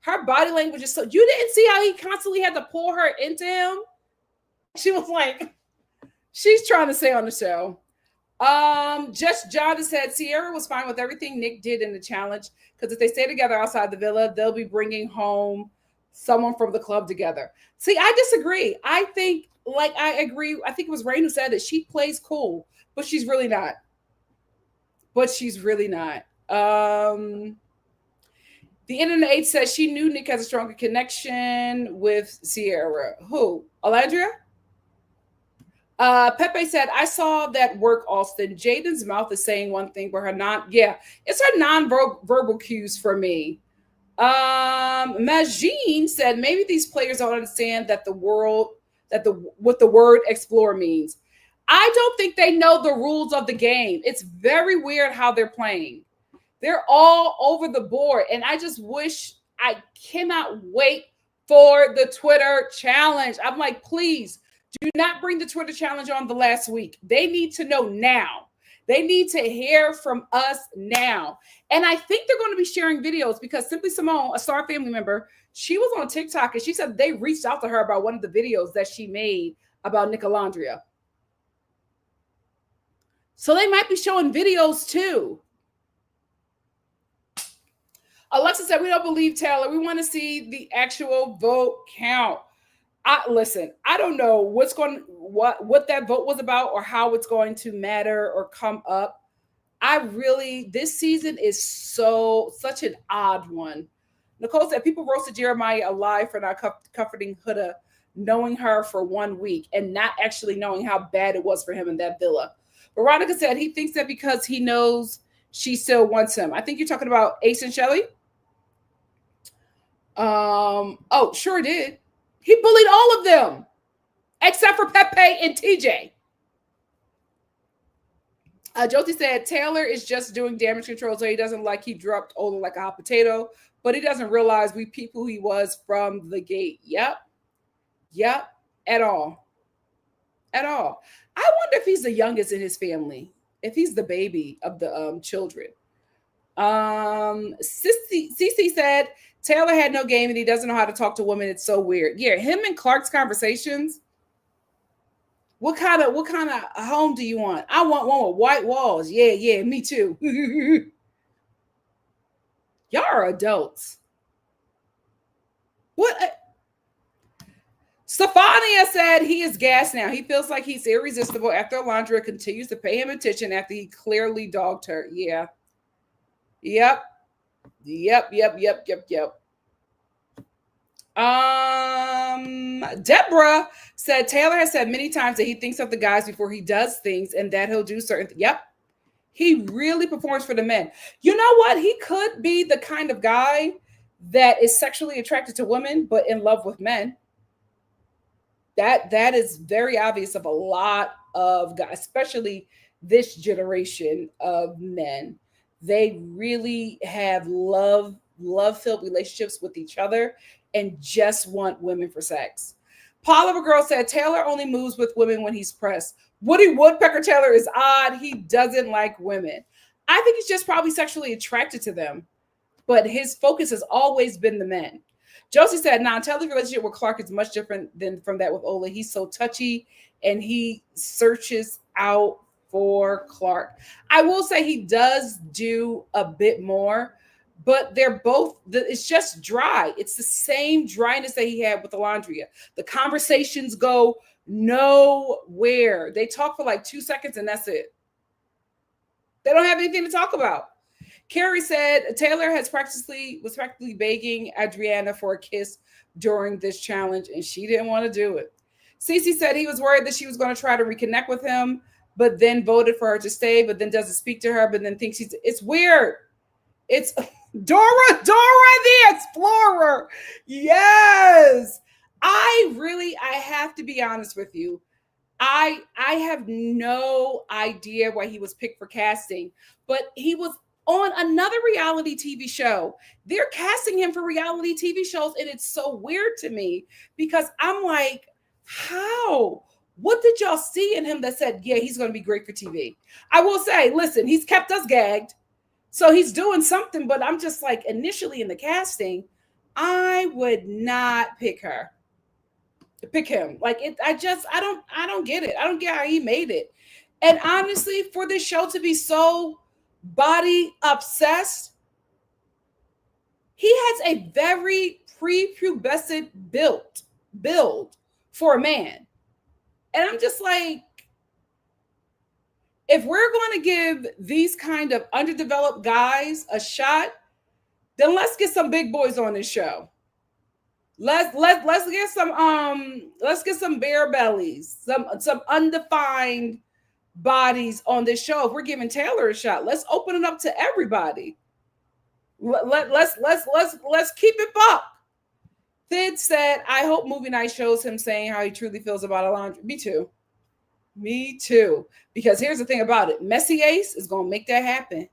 Her body language is so, you didn't see how he constantly had to pull her into him? She was like, she's trying to say on the show. Just John said Sierra was fine with everything Nick did in the challenge, because if they stay together outside the villa, they'll be bringing home someone from the club together. See, I disagree. I agree. I think it was Rain who said that she plays cool, but she's really not. The Internet 8 says she knew Nick has a stronger connection with Sierra. Who? Alandria? Pepe said, I saw that work, Austin. Jayden's mouth is saying one thing, but it's her non-verbal cues for me. Majine said, maybe these players don't understand what the word explore means. I don't think they know the rules of the game. It's very weird how they're playing. They're all over the board. And I just wish, I cannot wait for the Twitter challenge. I'm like, please do not bring the Twitter challenge on the last week. They need to know now. They need to hear from us now. And I think they're going to be sharing videos, because Simply Simone, a Star family member, she was on TikTok and she said they reached out to her about one of the videos that she made about Nicolandria. So they might be showing videos too. Alexa said, we don't believe Taylor. We want to see the actual vote count. Listen, I don't know what that vote was about or how it's going to matter or come up. This season is such an odd one. Nicole said, people roasted Jeremiah alive for not comforting Huda, knowing her for 1 week and not actually knowing how bad it was for him in that villa. Veronica said he thinks that because he knows she still wants him. I think you're talking about Ace and Shelly. Oh, sure did. He bullied all of them except for Pepe and TJ. Josie said Taylor is just doing damage control, so he doesn't he dropped Ola like a hot potato, but he doesn't realize we peep who he was from the gate. Yep. At all. I wonder if he's the youngest in his family, if he's the baby of the children. Cece said Taylor had no game and he doesn't know how to talk to women. It's so weird. Yeah, him and Clark's conversations. What kind of home do you want? I want one with white walls. Yeah, me too. Y'all are adults. What? Stefania said he is gassed now. He feels like he's irresistible after Alondra continues to pay him attention after he clearly dogged her. Yeah. Yep. Deborah said Taylor has said many times that he thinks of the guys before he does things and that he'll do certain things. Yep. He really performs for the men. You know what? He could be the kind of guy that is sexually attracted to women, but in love with men. That is very obvious of a lot of guys, especially this generation of men. They really have love-filled relationships with each other and just want women for sex. Paula Girl said Taylor only moves with women when he's pressed. Woody Woodpecker Taylor is odd. He doesn't like women. I think he's just probably sexually attracted to them, but his focus has always been the men. Josie said, Taylor's relationship with Clark is much different than from that with Ola. He's so touchy and he searches out for Clark. I will say he does do a bit more, but they're both, it's just dry. It's the same dryness that he had with Alondria. The conversations go nowhere. They talk for like 2 seconds and that's it. They don't have anything to talk about. Carrie said Taylor was practically begging Adriana for a kiss during this challenge, and she didn't want to do it. Cece said he was worried that she was going to try to reconnect with him, but then voted for her to stay, but then doesn't speak to her, but then thinks it's weird. It's Dora the Explorer. Yes. I have to be honest with you. I have no idea why he was picked for casting, but he was on another reality TV show. They're casting him for reality TV shows, and it's so weird to me because I'm like, how? What did y'all see in him that said, yeah, he's going to be great for TV? I will say, listen, he's kept us gagged. So he's doing something, but I'm just like, initially in the casting, I would not pick him. Like I don't get it. I don't get how he made it. And honestly, for this show to be so body obsessed, he has a very prepubescent build for a man. And I'm just like, if we're going to give these kind of underdeveloped guys a shot, then let's get some big boys on this show. Let's get some bare bellies, some undefined bodies on this show. If we're giving Taylor a shot, let's open it up to everybody. Let's keep it buck. Thid said, I hope movie night shows him saying how he truly feels about Alondra. Me too. Because here's the thing about it. Messy Ace is going to make that happen.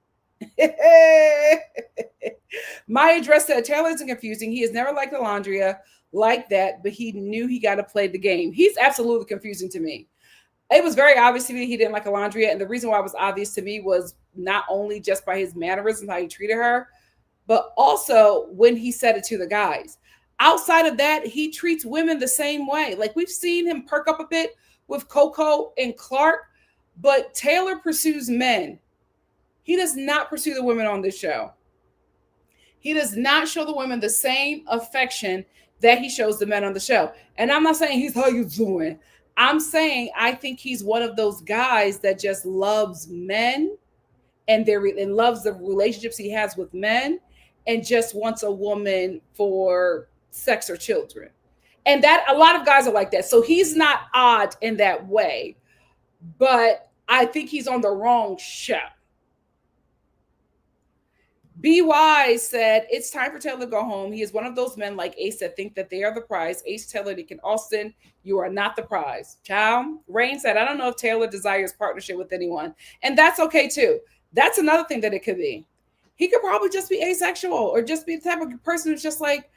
Maya Dress said, Taylor isn't confusing. He has never liked Alondra like that, but he knew he got to play the game. He's absolutely confusing to me. It was very obvious to me he didn't like Alondra. And the reason why it was obvious to me was not only just by his mannerisms, how he treated her, but also when he said it to the guys. Outside of that, he treats women the same way. Like, we've seen him perk up a bit with Coco and Clark, but Taylor pursues men. He does not pursue the women on this show. He does not show the women the same affection that he shows the men on the show. And I'm not saying he's how you doing. I'm saying I think he's one of those guys that just loves men and loves the relationships he has with men and just wants a woman for sex or children. And that a lot of guys are like that. So he's not odd in that way. But I think he's on the wrong show. BY said, it's time for Taylor to go home. He is one of those men like Ace that think that they are the prize. Ace, Taylor, Nick, and Austin, you are not the prize. Child. Rain said, I don't know if Taylor desires partnership with anyone. And that's okay too. That's another thing that it could be. He could probably just be asexual or just be the type of person who's just like,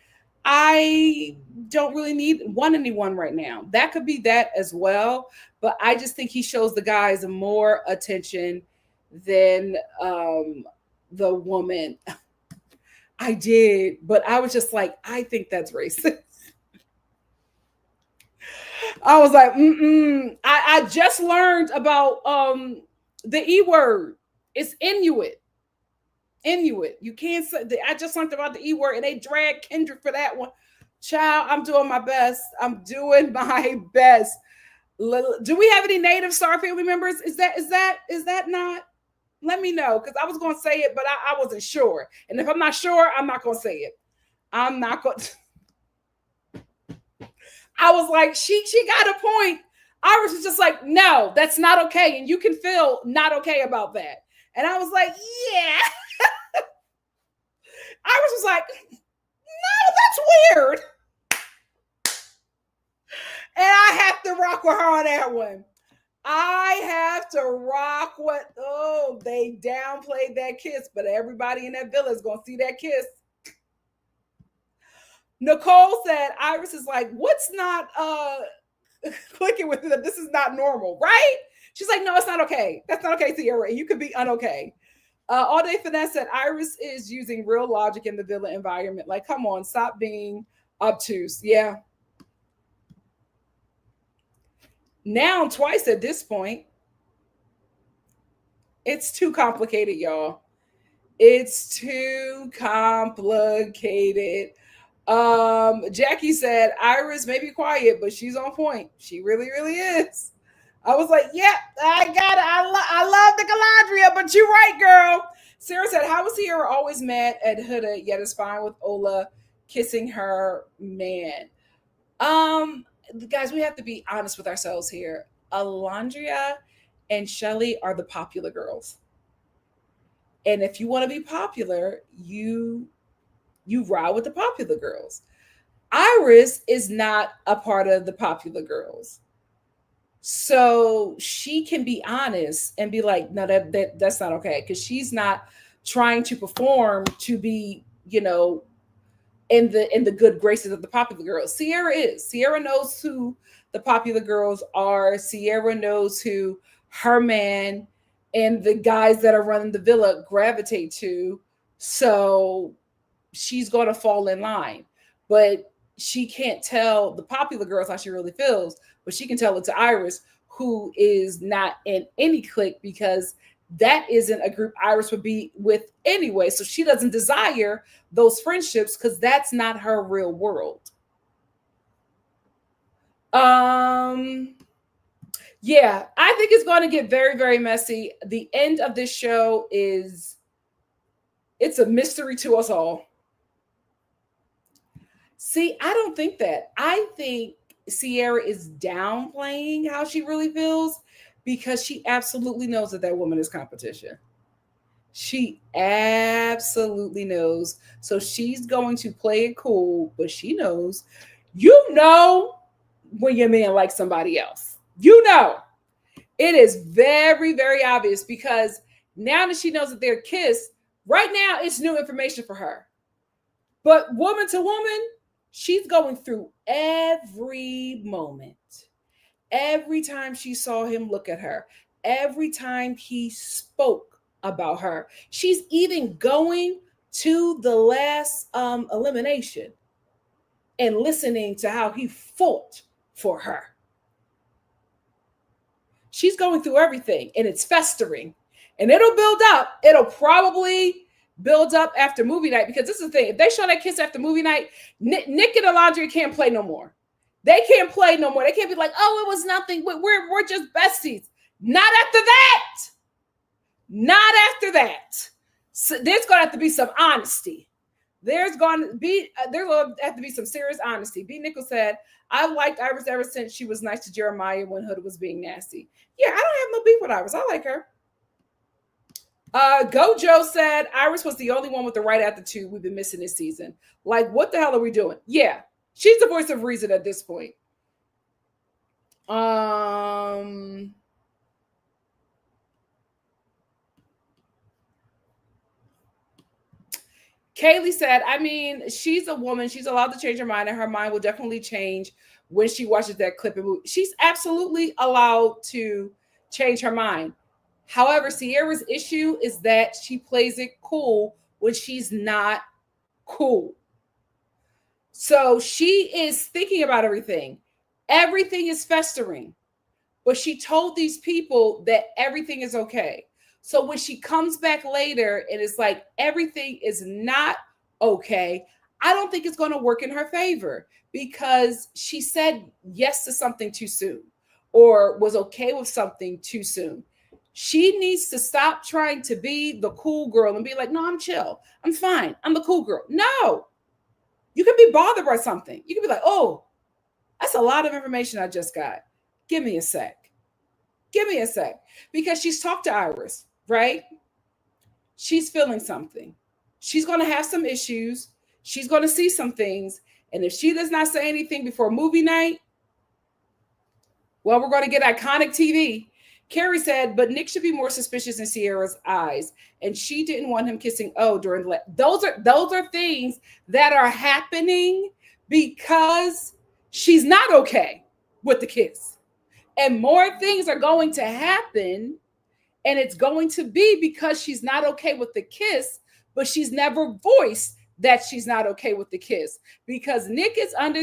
I don't really want anyone right now. That could be that as well. But I just think he shows the guys more attention than the woman. I did, but I was just like, I think that's racist. I was like, I just learned about the E word. It's Inuit. You can't say. I just learned about the E word, and they dragged Kendrick for that one. Child, I'm doing my best. Do we have any native Star family members? Is that not? Let me know, because I was going to say it, but I wasn't sure. And if I'm not sure, I'm not going to say it. I'm not going to. I was like, she got a point. Iris was just like, no, that's not okay. And you can feel not okay about that. And I was like, yeah. Iris was like, no, that's weird. And I have to rock with her on that one. I have to rock with, they downplayed that kiss, but everybody in that villa is going to see that kiss. Nicole said, Iris is like, what's not clicking with it? This is not normal, right? She's like, no, it's not okay. That's not okay, Sierra. You could be unokay. All Day Finesse said, Iris is using real logic in the villa environment. Like, come on, stop being obtuse. Yeah. Now, twice at this point. It's too complicated, y'all. It's too complicated. Jackie said, Iris may be quiet, but she's on point. She really, really is. I was like, yeah, I got it. I love the Galadriel, but you're right, girl. Sarah said, how was Sierra always mad at Huda, yet is fine with Ola kissing her man? Um, guys, we have to be honest with ourselves here. Alondria and Shelly are the popular girls. And if you want to be popular, you ride with the popular girls. Iris is not a part of the popular girls. So she can be honest and be like, no, that's not okay. Because she's not trying to perform to be, in the good graces of the popular girls. Sierra is. Sierra knows who the popular girls are. Sierra knows who her man and the guys that are running the villa gravitate to. So she's going to fall in line. But she can't tell the popular girls how she really feels, but she can tell it to Iris, who is not in any clique, because that isn't a group Iris would be with anyway. So she doesn't desire those friendships because that's not her real world. Yeah, I think it's going to get very, very messy. The end of this show it's a mystery to us all. See, I don't think that. I think Sierra is downplaying how she really feels because she absolutely knows that woman is competition. She absolutely knows. So she's going to play it cool, but she knows, when your man likes somebody else. It is very, very obvious because now that she knows that they're kissed, right now it's new information for her. But woman to woman, she's going through every moment. Every time she saw him look at her, every time he spoke about her, she's even going to the last elimination and listening to how he fought for her. She's going through everything and it's festering and it'll build up. It'll probably build up after movie night, because this is the thing. If they show that kiss after movie night, Nick and Alondria can't play no more. They can't play no more. They can't be like, oh, it was nothing. We're just besties. Not after that. Not after that. So there's going to have to be some honesty. There's going to have to be some serious honesty. B. Nickel said, I've liked Iris ever since she was nice to Jeremiah when Huda was being nasty. Yeah, I don't have no beef with Iris. I like her. Gojo said, Iris was the only one with the right attitude we've been missing this season. Like, what the hell are we doing? Yeah, she's the voice of reason at this point. Kaylee said, I mean, she's a woman. She's allowed to change her mind, and her mind will definitely change when she watches that clip and movie. She's absolutely allowed to change her mind. However, Sierra's issue is that she plays it cool when she's not cool. So she is thinking about everything. Everything is festering. But she told these people that everything is okay. So when she comes back later and it's like everything is not okay, I don't think it's going to work in her favor, because she said yes to something too soon or was okay with something too soon. She needs to stop trying to be the cool girl and be like, no, I'm chill. I'm fine. I'm the cool girl. No, you can be bothered by something. You can be like, oh, that's a lot of information I just got. Give me a sec. Give me a sec. Because she's talked to Iris, right? She's feeling something. She's going to have some issues. She's going to see some things. And if she does not say anything before movie night, well, we're going to get iconic TV. Carrie said, but Nick should be more suspicious in Sierra's eyes. And she didn't want him kissing O during the... Those are things that are happening because she's not okay with the kiss. And more things are going to happen. And it's going to be because she's not okay with the kiss, but she's never voiced that she's not okay with the kiss, because Nick and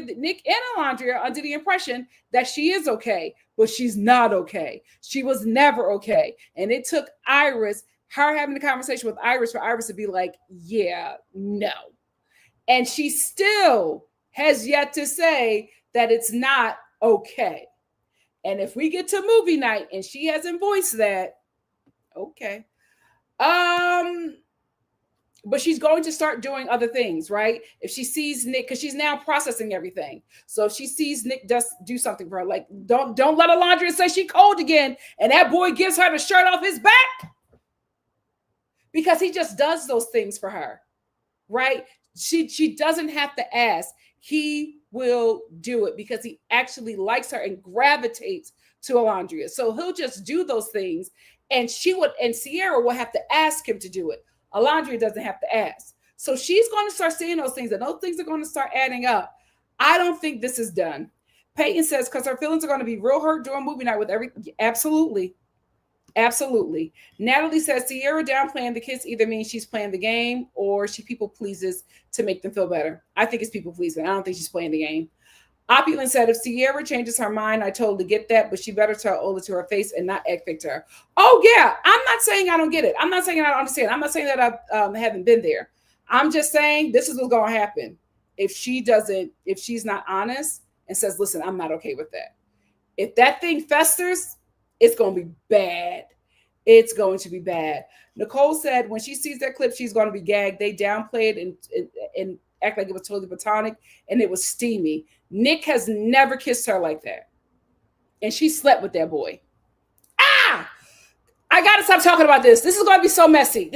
Alondria are under the impression that she is okay, but she's not okay. She was never okay. And it took Iris, her having a conversation with Iris, for Iris to be like, yeah, no. And she still has yet to say that it's not okay. And if we get to movie night and she hasn't voiced that, okay. But she's going to start doing other things, right? If she sees Nick, because she's now processing everything. So if she sees Nick do something for her, like don't let Alondra say she cold again, and that boy gives her the shirt off his back, because he just does those things for her, right? She doesn't have to ask. He will do it because he actually likes her and gravitates to Alondra. So he'll just do those things, and Sierra will have to ask him to do it. Alondra doesn't have to ask. So she's going to start seeing those things, and those things are going to start adding up. I don't think this is done. Peyton says, because her feelings are going to be real hurt during movie night with absolutely. Absolutely. Natalie says Sierra downplaying the kids either means she's playing the game or she people pleases to make them feel better. I think it's people pleasing. I don't think she's playing the game. Opulent said, if Sierra changes her mind, I totally get that, but she better tell Ola to her face and not act fake to her. Oh, yeah. I'm not saying I don't get it. I'm not saying I don't understand. I'm not saying that I haven't been there. I'm just saying this is what's going to happen. If she's not honest and says, listen, I'm not okay with that. If that thing festers, it's going to be bad. It's going to be bad. Nicole said when she sees that clip, she's going to be gagged. They downplayed and act like it was totally platonic and it was steamy. Nick has never kissed her like that. And she slept with that boy. Ah! I got to stop talking about this. This is going to be so messy.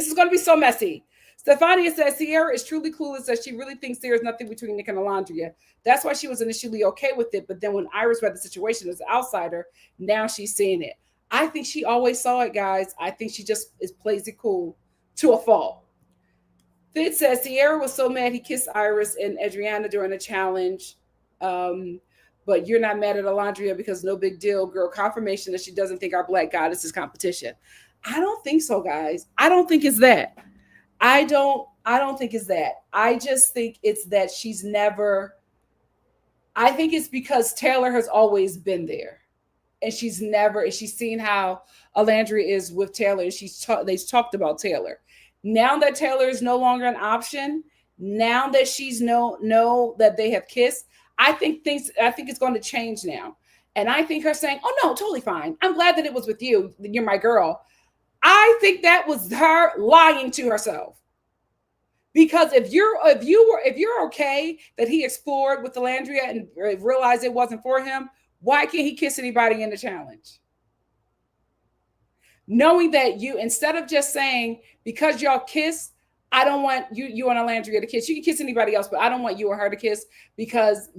Stefania says Sierra is truly clueless that she really thinks there's nothing between Nick and Alondra. That's why she was initially okay with it. But then when Iris read the situation as an outsider, now she's seeing it. I think she always saw it, guys. I think she just plays it cool to a fault. Fitz says Sierra was so mad he kissed Iris and Adriana during a challenge. But you're not mad at Alondra because no big deal, girl. Confirmation that she doesn't think our black goddess is competition. I don't think so, guys. I don't think it's that. I don't think it's that. I just think it's that she's never. I think it's because Taylor has always been there. And she's seen how Alondra is with Taylor. And they've talked about Taylor. Now that Taylor is no longer an option, now that she's know that they have kissed, I think it's going to change now. And I think her saying, "Oh no, totally fine. I'm glad that it was with you. You're my girl." I think that was her lying to herself. Because if you're okay that he explored with Alondra and realized it wasn't for him, why can't he kiss anybody in the challenge? Knowing that instead of just saying, because y'all kiss, I don't want you and Alondra to kiss. You can kiss anybody else, but I don't want you or her to kiss because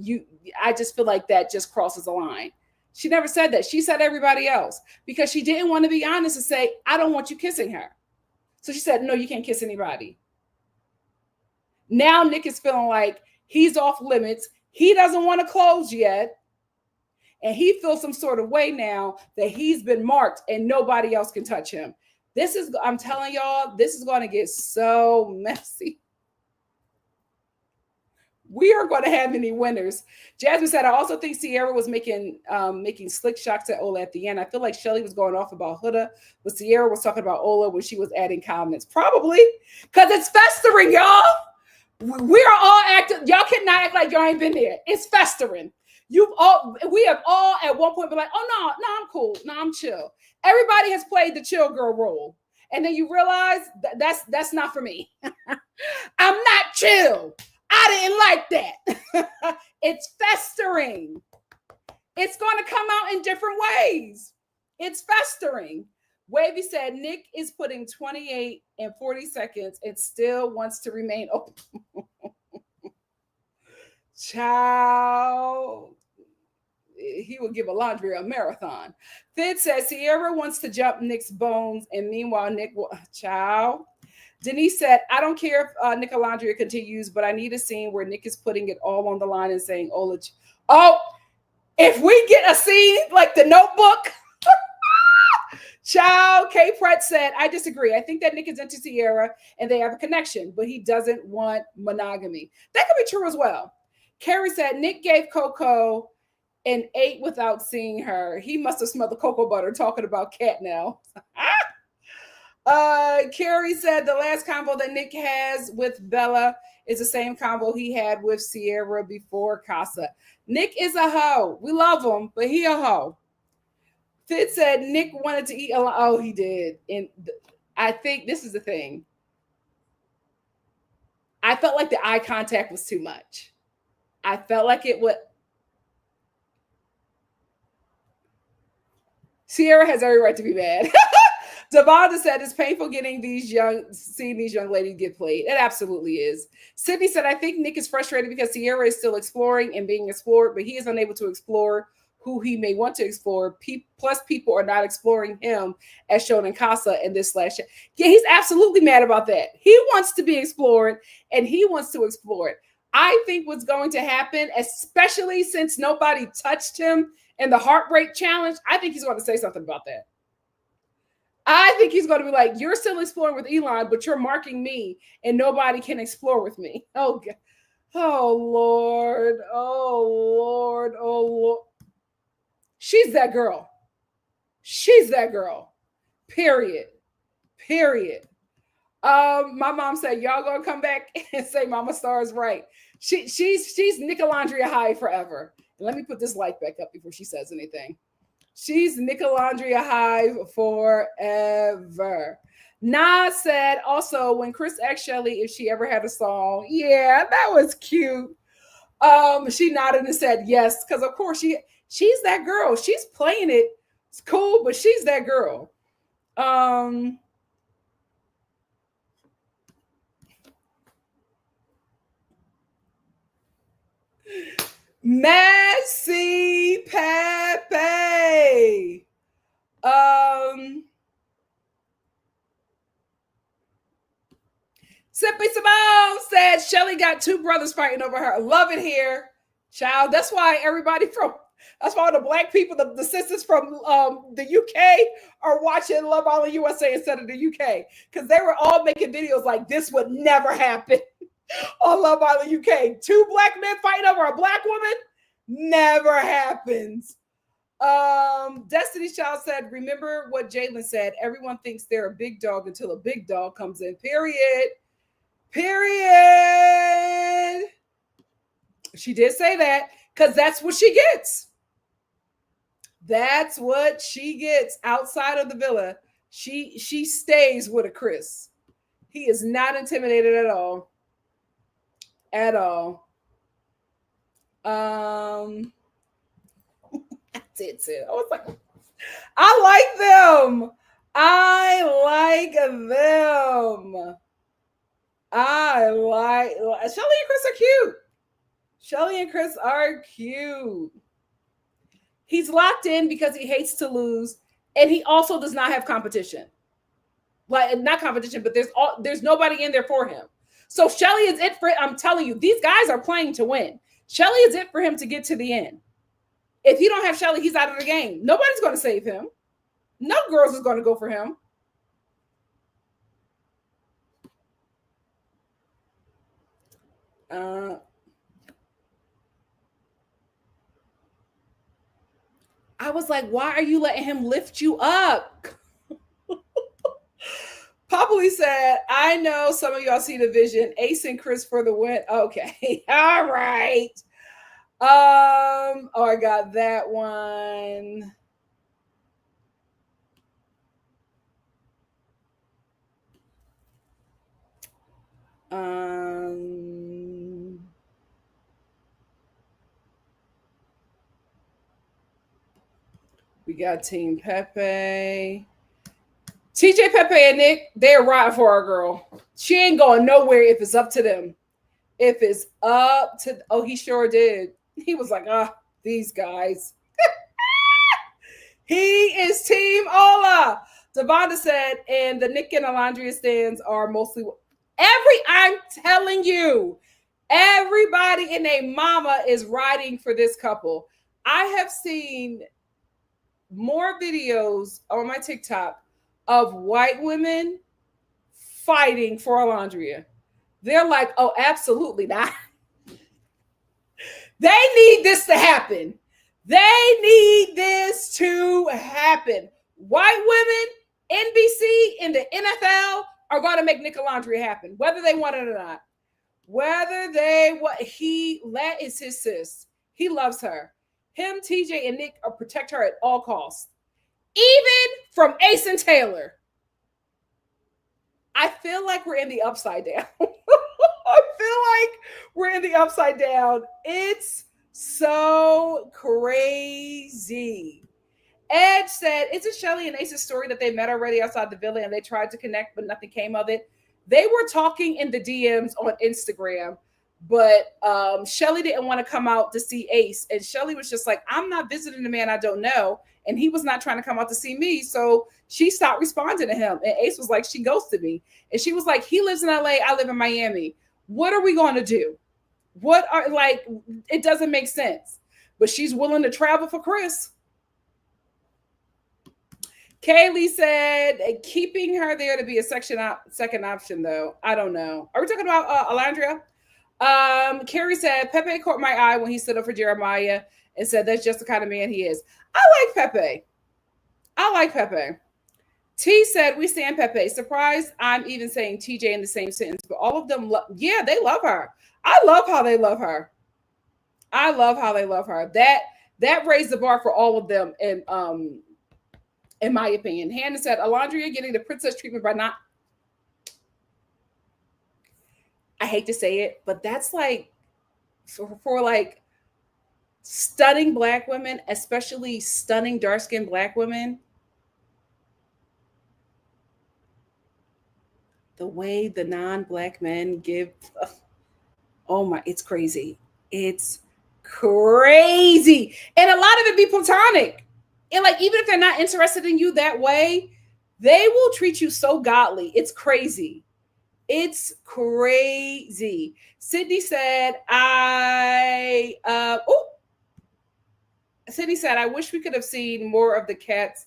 I just feel like that just crosses a line. She never said that. She said everybody else because she didn't want to be honest and say, I don't want you kissing her. So she said, no, you can't kiss anybody. Now Nick is feeling like he's off limits. He doesn't want to close yet. And he feels some sort of way now that he's been marked and nobody else can touch him. I'm telling y'all, this is going to get so messy. We are going to have many winners. Jasmine said, I also think Sierra was making slick shots at Ola at the end. I feel like Shelly was going off about Huda, but Sierra was talking about Ola when she was adding comments. Probably because it's festering, y'all. We are all acting. Y'all cannot act like y'all ain't been there. It's festering. We have all at one point been like, oh no, I'm cool. No, I'm chill. Everybody has played the chill girl role. And then you realize that's not for me. I'm not chill. I didn't like that. It's festering. It's going to come out in different ways. It's festering. Wavy said Nick is putting 28 and 40 seconds and still wants to remain open. Child. He will give Alondra a marathon. Fitz says Sierra wants to jump Nick's bones, and meanwhile, Nick will. Child. Denise said, I don't care if Nick Alondra continues, but I need a scene where Nick is putting it all on the line and saying, oh, if we get a scene like The Notebook. Child, K. Pratt said, I disagree. I think that Nick is into Sierra and they have a connection, but he doesn't want monogamy. That could be true as well. Carrie said, Nick gave Coco and ate without seeing her. He must have smelled the cocoa butter talking about cat now. Carrie said the last convo that Nick has with Bella is the same convo he had with Sierra before Casa. Nick is a hoe. We love him, but he a hoe. Fitz said Nick wanted to eat a lot. Oh, he did. And I think this is the thing. I felt like the eye contact was too much. I felt like it would. Sierra has every right to be mad. Devonta said it's painful seeing these young ladies get played. It absolutely is. Sydney said, I think Nick is frustrated because Sierra is still exploring and being explored, but he is unable to explore who he may want to explore. Plus, people are not exploring him as shown in Casa and this slash. Yeah, he's absolutely mad about that. He wants to be explored and he wants to explore it. I think what's going to happen, especially since nobody touched him in the heartbreak challenge, I think he's going to say something about that. I think he's going to be like, you're still exploring with Elon, but you're marking me and nobody can explore with me. Oh, God. Oh, Lord. Oh, Lord. Oh, Lord. She's that girl. She's that girl. Period. Period. My mom said, y'all gonna come back and say Mama Star is right. She's NikkiNicoleStar high forever. And let me put this light back up before she says anything. She's NikkiNicoleStar high forever. Nas said also when Chris asked Shelly if she ever had a song, yeah, that was cute. She nodded and said yes, because of course she's that girl. She's playing it. It's cool, but she's that girl. Messy Pepe. Sippy Simone said Shelly got two brothers fighting over her. Love it here, child. That's why the black people, the sisters from the UK are watching Love Island USA instead of the UK, because they were all making videos like this would never happen on Love Island UK. Two black men fighting over a black woman never happens. Destiny's Child said, remember what Jayden said, everyone thinks they're a big dog until a big dog comes in. Period. She did say that because that's what she gets. That's what she gets outside of the villa. She stays with a Chris. He is not intimidated at all. At all. I did too. I was like, I like them. Shelly and Chris are cute. Shelly and Chris are cute. He's locked in because he hates to lose, and he also does not have competition. Like, not competition, but there's nobody in there for him. So Shelly is it for it. I'm telling you, these guys are playing to win. Shelly is it for him to get to the end. If you don't have Shelly, he's out of the game. Nobody's going to save him. No girls is going to go for him. I was like, why are you letting him lift you up? Populi said, I know some of y'all see the vision. Ace and Chris for the win. Okay. All right. I got that one. We got Team Pepe. TJ, Pepe, and Nick, they're riding for our girl. She ain't going nowhere if it's up to them. If it's up to... Oh, he sure did. He was like, these guys. He is Team Ola. Devonta said, and the Nick and Alondria stands are mostly... I'm telling you, everybody and their mama is riding for this couple. I have seen more videos on my TikTok of white women fighting for Alondria. They're like, oh, absolutely not. They need this to happen. They need this to happen. White women, NBC, and the NFL are going to make NikkiNicoleStar happen, whether they want it or not. That is his sis. He loves her. Him, TJ, and Nick protect her at all costs. Even from Ace and Taylor. I feel like we're in the upside down. I feel like we're in the upside down. It's so crazy. Ed said, is it Shelly and Ace's story that they met already outside the villa and they tried to connect, but nothing came of it? They were talking in the DMs on Instagram, but Shelly didn't want to come out to see Ace. And Shelly was just like, I'm not visiting a man I don't know. And he was not trying to come out to see me. So she stopped responding to him. And Ace was like, she ghosted me. And she was like, he lives in LA, I live in Miami. What are we going to do? What are, like, it doesn't make sense. But she's willing to travel for Chris. Kaylee said keeping her there to be a second option, though. I don't know. Are we talking about Alandria? Carrie said Pepe caught my eye when he stood up for Jeremiah and said that's just the kind of man he is. I like Pepe. I like Pepe. T said we stand Pepe. Surprised I'm even saying TJ in the same sentence, but all of them, yeah, they love her. I love how they love her. I love how they love her. That raised the bar for all of them. And in my opinion, Hannah said, Alandria getting the princess treatment by not. I hate to say it, but that's like for like stunning Black women, especially stunning dark-skinned Black women. The way the non-Black men give, oh my, it's crazy. It's crazy. And a lot of it be platonic. And like, even if they're not interested in you that way, they will treat you so godly. It's crazy. It's crazy. Sydney said, Sydney said, I wish we could have seen more of the cast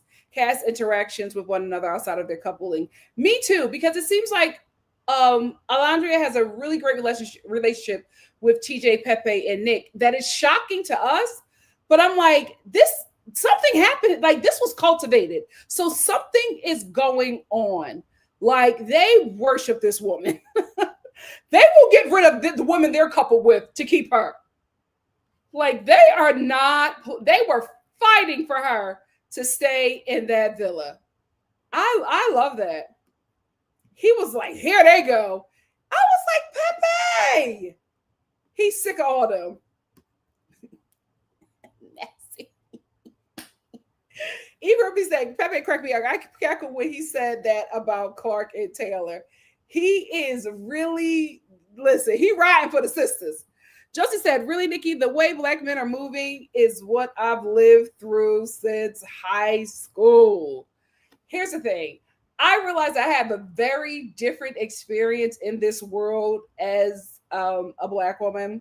interactions with one another outside of their coupling. Me too, because it seems like Alandria has a really great relationship with TJ, Pepe, and Nick that is shocking to us. But I'm like, something happened. Like, this was cultivated. So something is going on. Like, they worship this woman. They will get rid of the woman they're coupled with to keep her. Like, they were fighting for her to stay in that villa. I love that. He was like, here they go. I was like, Pepe. He's sick of all them. Nasty. Even if he's like, Pepe cracked me up. I cackled when he said that about Clark and Taylor. He is really, listen, he riding for the sisters. Josie said, really, Nikki, the way Black men are moving is what I've lived through since high school. Here's the thing. I realized I have a very different experience in this world as a Black woman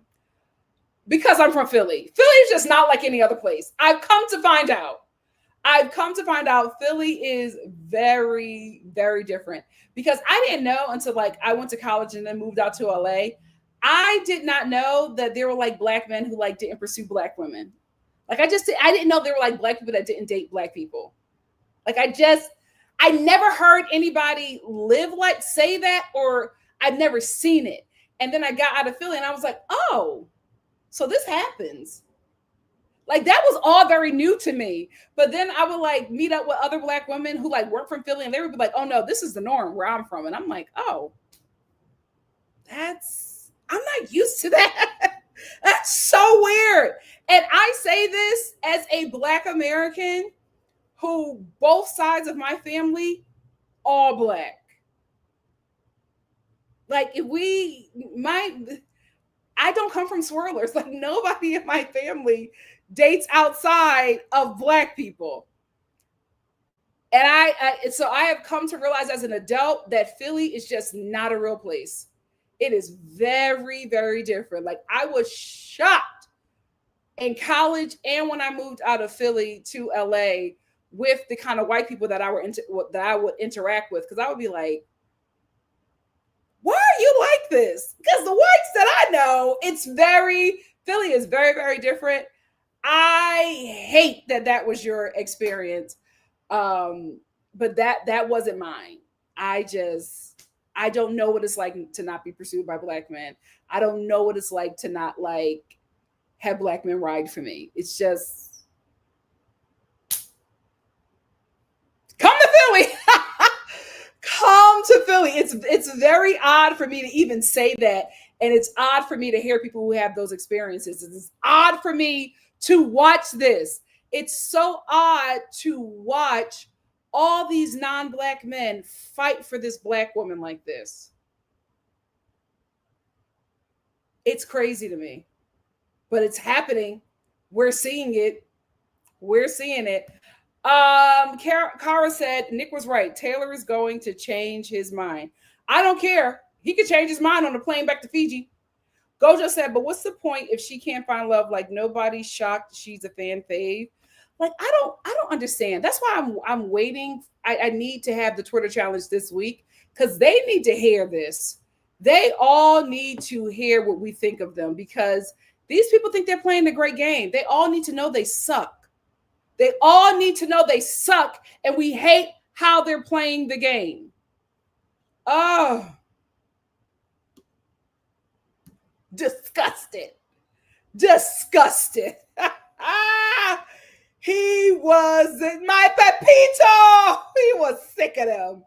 because I'm from Philly. Philly is just not like any other place. I've come to find out Philly is very, very different because I didn't know until like I went to college and then moved out to LA. I did not know that there were like Black men who like didn't pursue Black women. Like I didn't know there were like Black people that didn't date Black people. Like I never heard anybody say that, or I've never seen it. And then I got out of Philly and I was like, oh, so this happens. Like that was all very new to me. But then I would like meet up with other Black women who like weren't from Philly and they would be like, oh no, this is the norm where I'm from. And I'm like, oh, I'm not used to that. That's so weird. And I say this as a Black American who both sides of my family, all Black. Like I don't come from swirlers. Like nobody in my family dates outside of Black people. And so I have come to realize as an adult that Philly is just not a real place. It is very, very different. Like I was shocked in college and when I moved out of Philly to LA with the kind of white people that I would interact with, because I would be like, why are you like this? Because the whites that I know, Philly is very, very different. I hate that was your experience. But that wasn't mine. I don't know what it's like to not be pursued by Black men. I don't know what it's like to not like have Black men ride for me. It's just come to Philly. Come to Philly. It's very odd for me to even say that And it's odd for me to hear people who have those experiences. It's odd for me to watch this. It's so odd to watch all these non-black men fight for this black woman like this. It's crazy to me, but it's happening. We're seeing it. We're seeing it. Kara said Nick was right. Taylor is going to change his mind. I don't care. He could change his mind on the plane back to Fiji. Gojo said, but what's the point if she can't find love? Like nobody's shocked she's a fan fave. Like I don't understand. That's why I'm waiting. I need to have the Twitter challenge this week because they need to hear this. They all need to hear what we think of them because these people think they're playing a great game. They all need to know they suck. They all need to know they suck, and we hate how they're playing the game. Oh, disgusted. Disgusted. He was my Pepito. He was sick of them.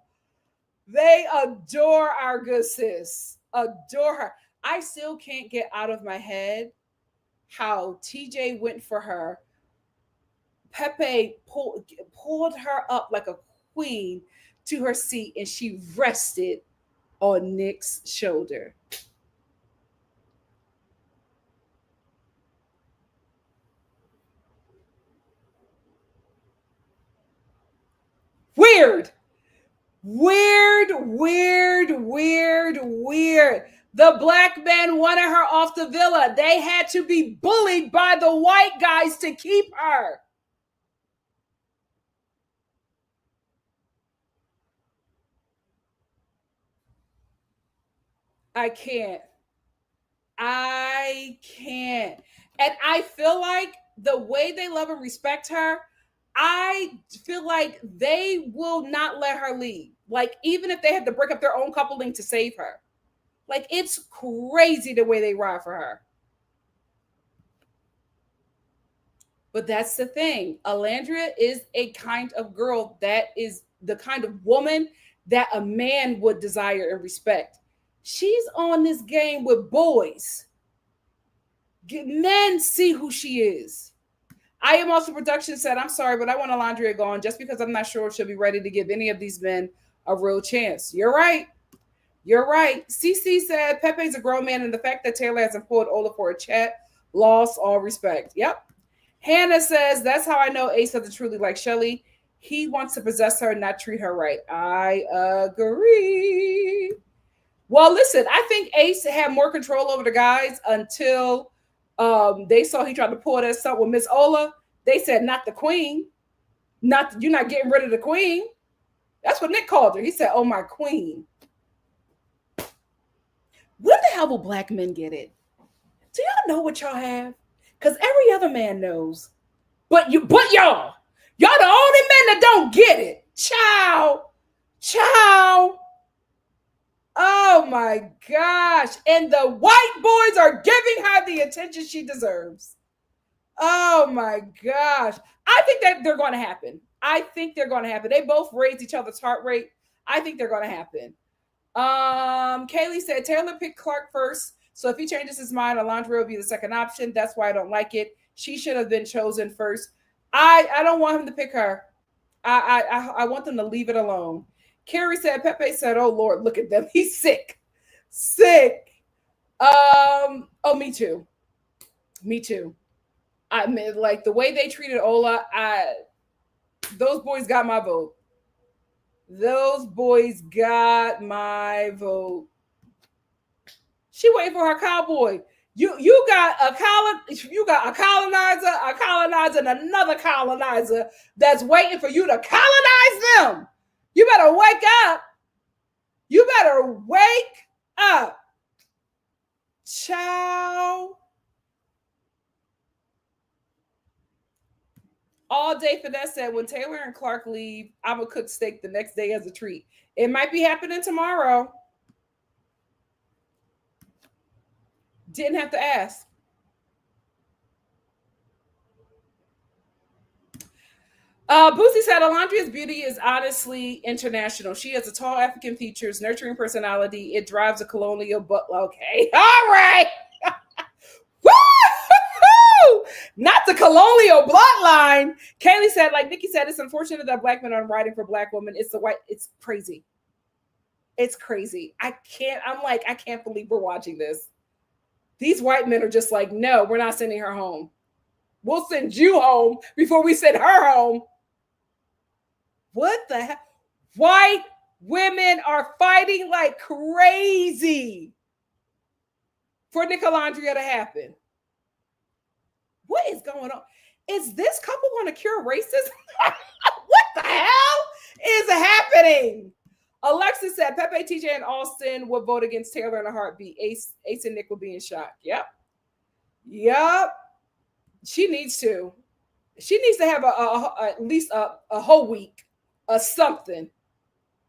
They adore our good sis. Adore her. I still can't get out of my head how TJ went for her. Pepe pulled her up like a queen to her seat and she rested on Nick's shoulder. Weird. The black men wanted her off the villa. They had to be bullied by the white guys to keep her. I can't. And I feel like the way they love and respect her, I feel like they will not let her leave. Like, even if they have to break up their own coupling to save her. Like, it's crazy the way they ride for her. But that's the thing. Alandria is a kind of girl that is the kind of woman that a man would desire and respect. She's on this game with boys. Men see who she is. I Am Also Production said, I'm sorry, but I want Alandria gone just because I'm not sure if she'll be ready to give any of these men a real chance. You're right. You're right. CC said, Pepe's a grown man, and the fact that Taylor hasn't pulled Ola for a chat lost all respect. Yep. Hannah says, that's how I know Ace doesn't truly like Shelly. He wants to possess her and not treat her right. I agree. Well, listen, I think Ace had more control over the guys until they saw he tried to pull that stuff with Miss Ola. They said, not the queen. You're not getting rid of the queen. That's what Nick called her. He said, oh, my queen. When the hell will black men get it? Do y'all know what y'all have? Because every other man knows. But y'all the only men that don't get it. Ciao. Oh my gosh. And the white boys are giving her the attention she deserves. Oh my gosh. I think that they're going to happen. They both raise each other's heart rate. I think they're going to happen. Kaylee said Taylor picked Clark first. So if he changes his mind, Alondra will be the second option. That's why I don't like it. She should have been chosen first. I don't want him to pick her. I want them to leave it alone. Carrie said, Pepe said, oh Lord, look at them. He's sick. Oh, me too. I mean, like the way they treated Ola, those boys got my vote. She waiting for her cowboy. You got a colonizer, and another colonizer that's waiting for you to colonize them. You better wake up. Ciao. All Day Finesse said, when Taylor and Clark leave, I'm going to cook steak the next day as a treat. It might be happening tomorrow. Didn't have to ask. Boosie said Alondria's beauty is honestly international. She has a tall African features, nurturing personality. It drives a colonial but okay. All right. Woo! Not the colonial bloodline. Kaylee said, like Nikki said, it's unfortunate that black men are writing for black women. It's crazy. It's crazy. I can't believe we're watching this. These white men are just like, no, we're not sending her home. We'll send you home before we send her home. What the hell? White women are fighting like crazy for NikkiNicoleStar to happen. What is going on? Is this couple going to cure racism? What the hell is happening? Alexa said Pepe, TJ, and Austin would vote against Taylor in a heartbeat. Ace and Nick would be in shock. Yep. She needs to. She needs to have at least a whole week of something.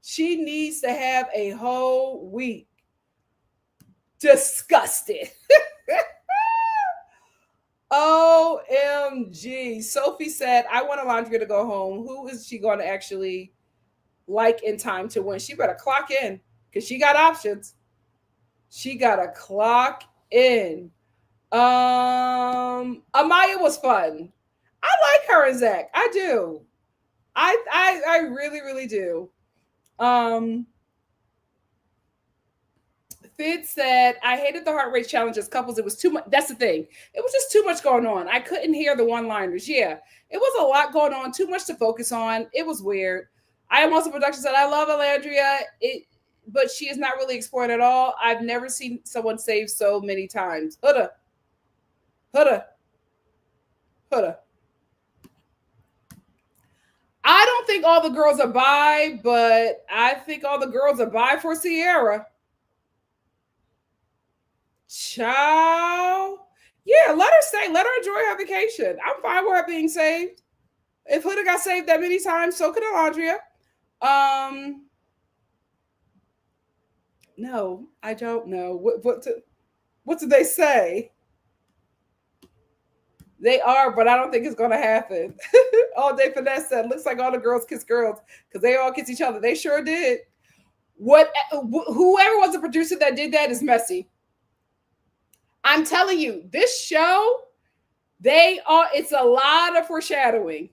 She needs to have a whole week. Disgusted. OMG. Sophie said, I want Alondria to go home. Who is she going to actually like in time to win? She better clock in because she got options. She got to clock in. Amaya was fun. I like her and Zach. I do. I really, really do. Fid said, I hated the heart rate challenges couples. It was too much. That's the thing. It was just too much going on. I couldn't hear the one-liners. Yeah, it was a lot going on. Too much to focus on. It was weird. I Am Also Production said, I love Alandria, but she is not really exploring at all. I've never seen someone save so many times. Huda. I don't think all the girls are bi, but I think all the girls are bi for Sierra. Ciao. Yeah, let her stay. Let her enjoy her vacation. I'm fine with her being saved. If Huda got saved that many times, so could Alondria. No, I don't know. What did they say? They are, but I don't think it's going to happen. All Day Finesse said, looks like all the girls kiss girls because they all kiss each other. They sure did. Whoever was the producer that did that is messy. I'm telling you, this show, it's a lot of foreshadowing.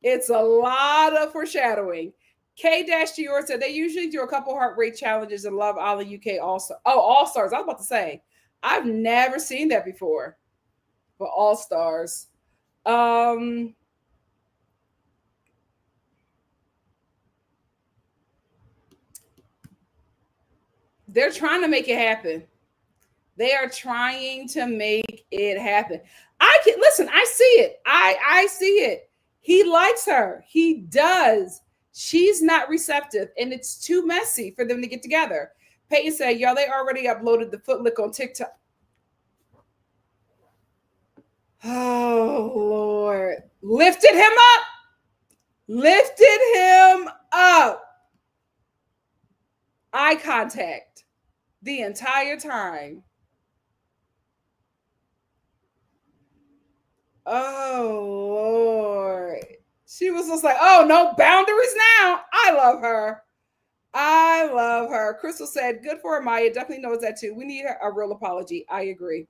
It's a lot of foreshadowing. K-Dior said they usually do a couple heart rate challenges in Love Island UK All-Stars. Oh, All-Stars. I was about to say, I've never seen that before. For All-Stars. They're trying to make it happen. They are trying to make it happen. I see it. I see it. He likes her. He does. She's not receptive, and it's too messy for them to get together. Peyton said, y'all, they already uploaded the footlick on TikTok. Oh, Lord. Lifted him up. Eye contact the entire time. Oh, Lord. She was just like, oh, no boundaries now. I love her. Crystal said, good for her, Maya. Definitely knows that too. We need a real apology. I agree.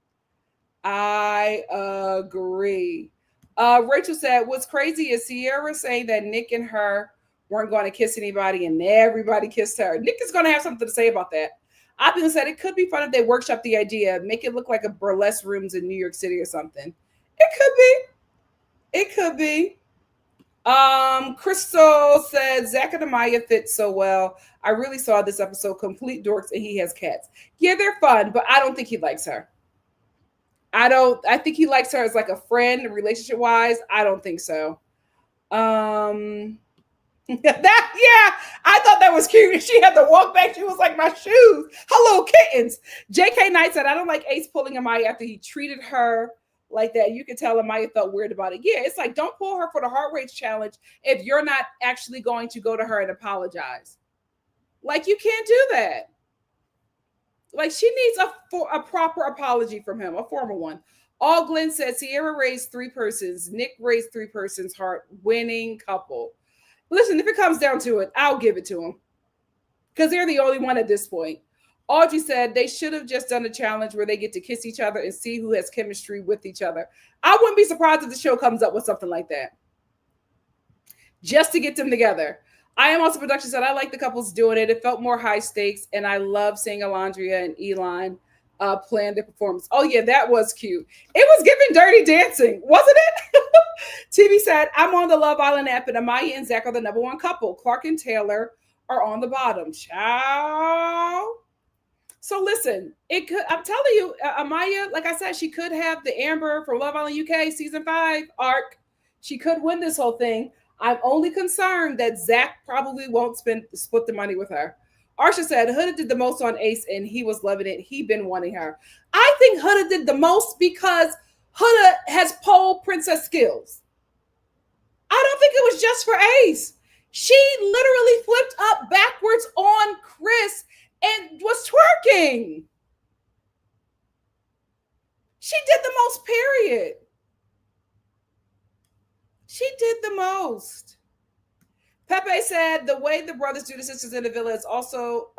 Rachel said, what's crazy is Sierra saying that Nick and her weren't going to kiss anybody and everybody kissed her. Nick is going to have something to say about that. Opulence said it could be fun if they workshop the idea, make it look like a burlesque rooms in New York City or something. It could be. Crystal said Zach and Amaya fit so well. I really saw this episode, complete dorks, and he has cats. Yeah, they're fun, but I don't think he likes her. I think he likes her as like a friend, relationship wise. I don't think so. I thought that was cute. She had to walk back. She was like, my shoes. Hello, kittens. JK Knight said, I don't like Ace pulling Amaya after he treated her like that. You could tell Amaya felt weird about it. Yeah, it's like, don't pull her for the heart rate challenge if you're not actually going to go to her and apologize. Like, you can't do that. Like, she needs a proper apology from him, a formal one. All Glenn said Sierra raised 3 persons. Nick raised 3 persons. Heart winning couple. Listen, if it comes down to it, I'll give it to them because they're the only one at this point. Audrey said they should have just done a challenge where they get to kiss each other and see who has chemistry with each other. I wouldn't be surprised if the show comes up with something like that just to get them together. I Am Also Production said I like the couples doing it. It felt more high stakes, and I love seeing Alondria and Elon plan their performance. Oh yeah, that was cute. It was giving Dirty Dancing, wasn't it? TV said I'm on the Love Island app, and Amaya and Zach are the number 1 couple. Clark and Taylor are on the bottom. Ciao. So listen, it could. I'm telling you, Amaya, like I said, she could have the Amber from Love Island UK season 5 arc. She could win this whole thing. I'm only concerned that Zach probably won't split the money with her. Arsha said Huda did the most on Ace and he was loving it. He'd been wanting her. I think Huda did the most because Huda has pole princess skills. I don't think it was just for Ace. She literally flipped up backwards on Chris and was twerking. She did the most, period. She did the most. Pepe said the way the brothers do the sisters in the villa is also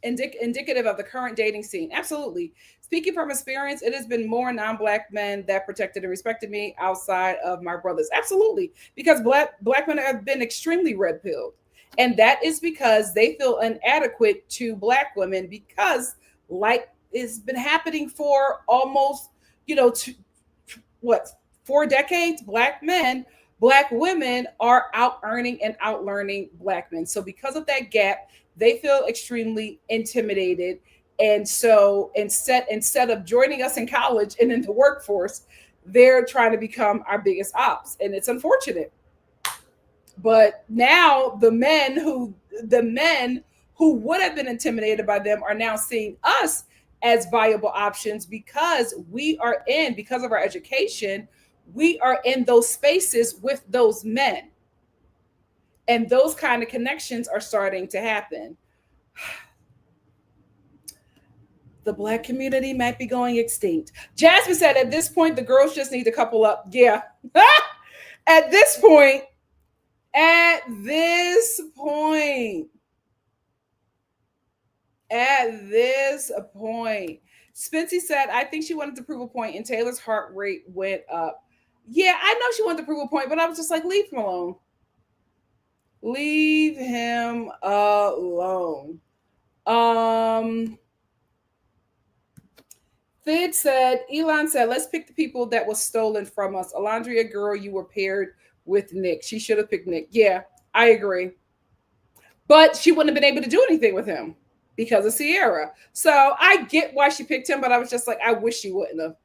indicative of the current dating scene. Absolutely. Speaking from experience, it has been more non-Black men that protected and respected me outside of my brothers. Absolutely. Because black men have been extremely red-pilled. And that is because they feel inadequate to Black women because, like it's been happening for almost, 4 decades, Black women are out earning and out learning Black men. So because of that gap, they feel extremely intimidated. And so instead of joining us in college and in the workforce, they're trying to become our biggest ops. And it's unfortunate. But now the men who would have been intimidated by them are now seeing us as viable options because because of our education, we are in those spaces with those men. And those kind of connections are starting to happen. The Black community might be going extinct. Jasmine said at this point, the girls just need to couple up. Yeah. At this point, Spency said, I think she wanted to prove a point and Taylor's heart rate went up. Yeah, I know she wanted to prove a point, but I was just like, leave him alone. Leave him alone. Fid said, Elon said, let's pick the people that was stolen from us. Alondria, girl, you were paired with Nick. She should have picked Nick. Yeah, I agree. But she wouldn't have been able to do anything with him because of Sierra. So I get why she picked him, but I was just like, I wish she wouldn't have.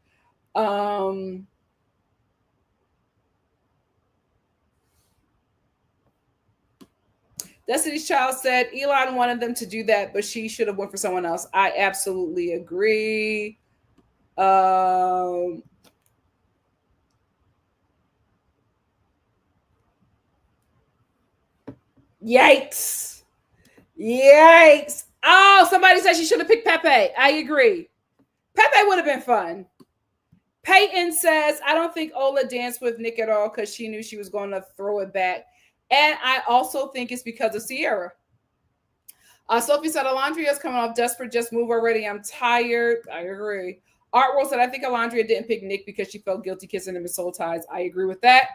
Destiny's Child said Elon wanted them to do that, but she should have went for someone else. I absolutely agree. Yikes. Oh, somebody said she should have picked Pepe. I agree. Pepe would have been fun. Peyton says, I don't think Ola danced with Nick at all because she knew she was going to throw it back. And I also think it's because of Sierra. Sophie said, Alondria's coming off desperate. Just move already. I'm tired. I agree. Artworld said, I think Alondria didn't pick Nick because she felt guilty kissing him in soul ties. I agree with that.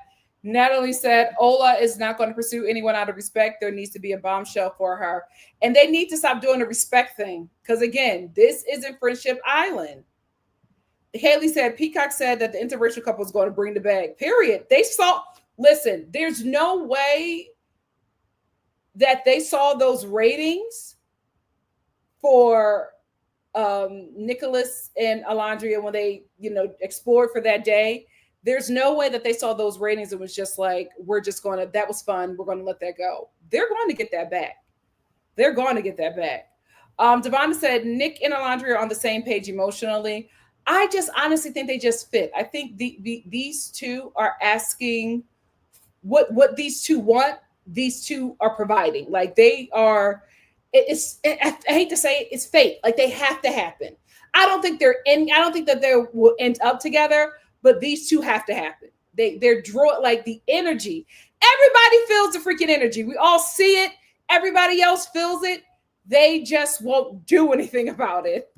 Natalie said, Ola is not going to pursue anyone out of respect. There needs to be a bombshell for her. And they need to stop doing the respect thing. Because again, this isn't Friendship Island. Haley said, Peacock said that the interracial couple is going to bring the bag. Period. Listen, there's no way that they saw those ratings for Nicholas and Alondria when they, explored for that day. There's no way that they saw those ratings. It was just like, that was fun. We're going to let that go. They're going to get that back. Devonta said, Nick and Alondria are on the same page emotionally. I just honestly think they just fit. I think these two are asking what these two want. These two are providing. Like they are, I hate to say it, it's fate. Like they have to happen. I don't think that they will end up together, but these two have to happen. They're drawn, like the energy. Everybody feels the freaking energy. We all see it. Everybody else feels it. They just won't do anything about it.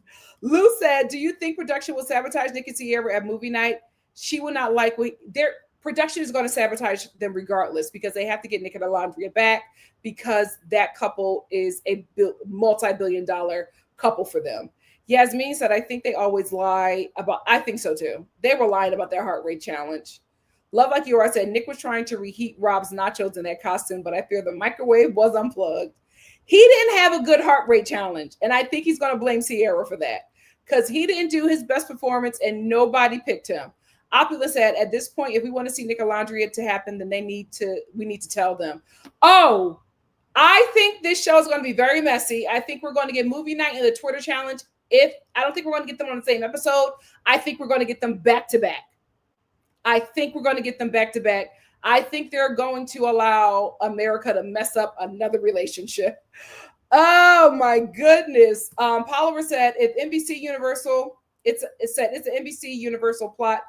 Lou said, do you think production will sabotage Nikki and Sierra at movie night? She will not like their production is going to sabotage them regardless, because they have to get Nick and Alondria back, because that couple is a multi-billion-dollar couple for them. Yasmin said, I think they always lie about, I think so too. They were lying about their heart rate challenge. Love Like You Are said, Nick was trying to reheat Rob's nachos in that costume, but I fear the microwave was unplugged. He didn't have a good heart rate challenge, and I think he's going to blame Sierra for that, because he didn't do his best performance and nobody picked him. Opulus said, at this point, if we want to see Nick and Alondria to happen, then we need to tell them. Oh, I think this show is going to be very messy. I think we're going to get movie night and the Twitter challenge. I don't think we're going to get them on the same episode. I think we're going to get them back to back. I think they're going to allow America to mess up another relationship. Oh my goodness. Poliver said, if NBC Universal, it's an NBC Universal plot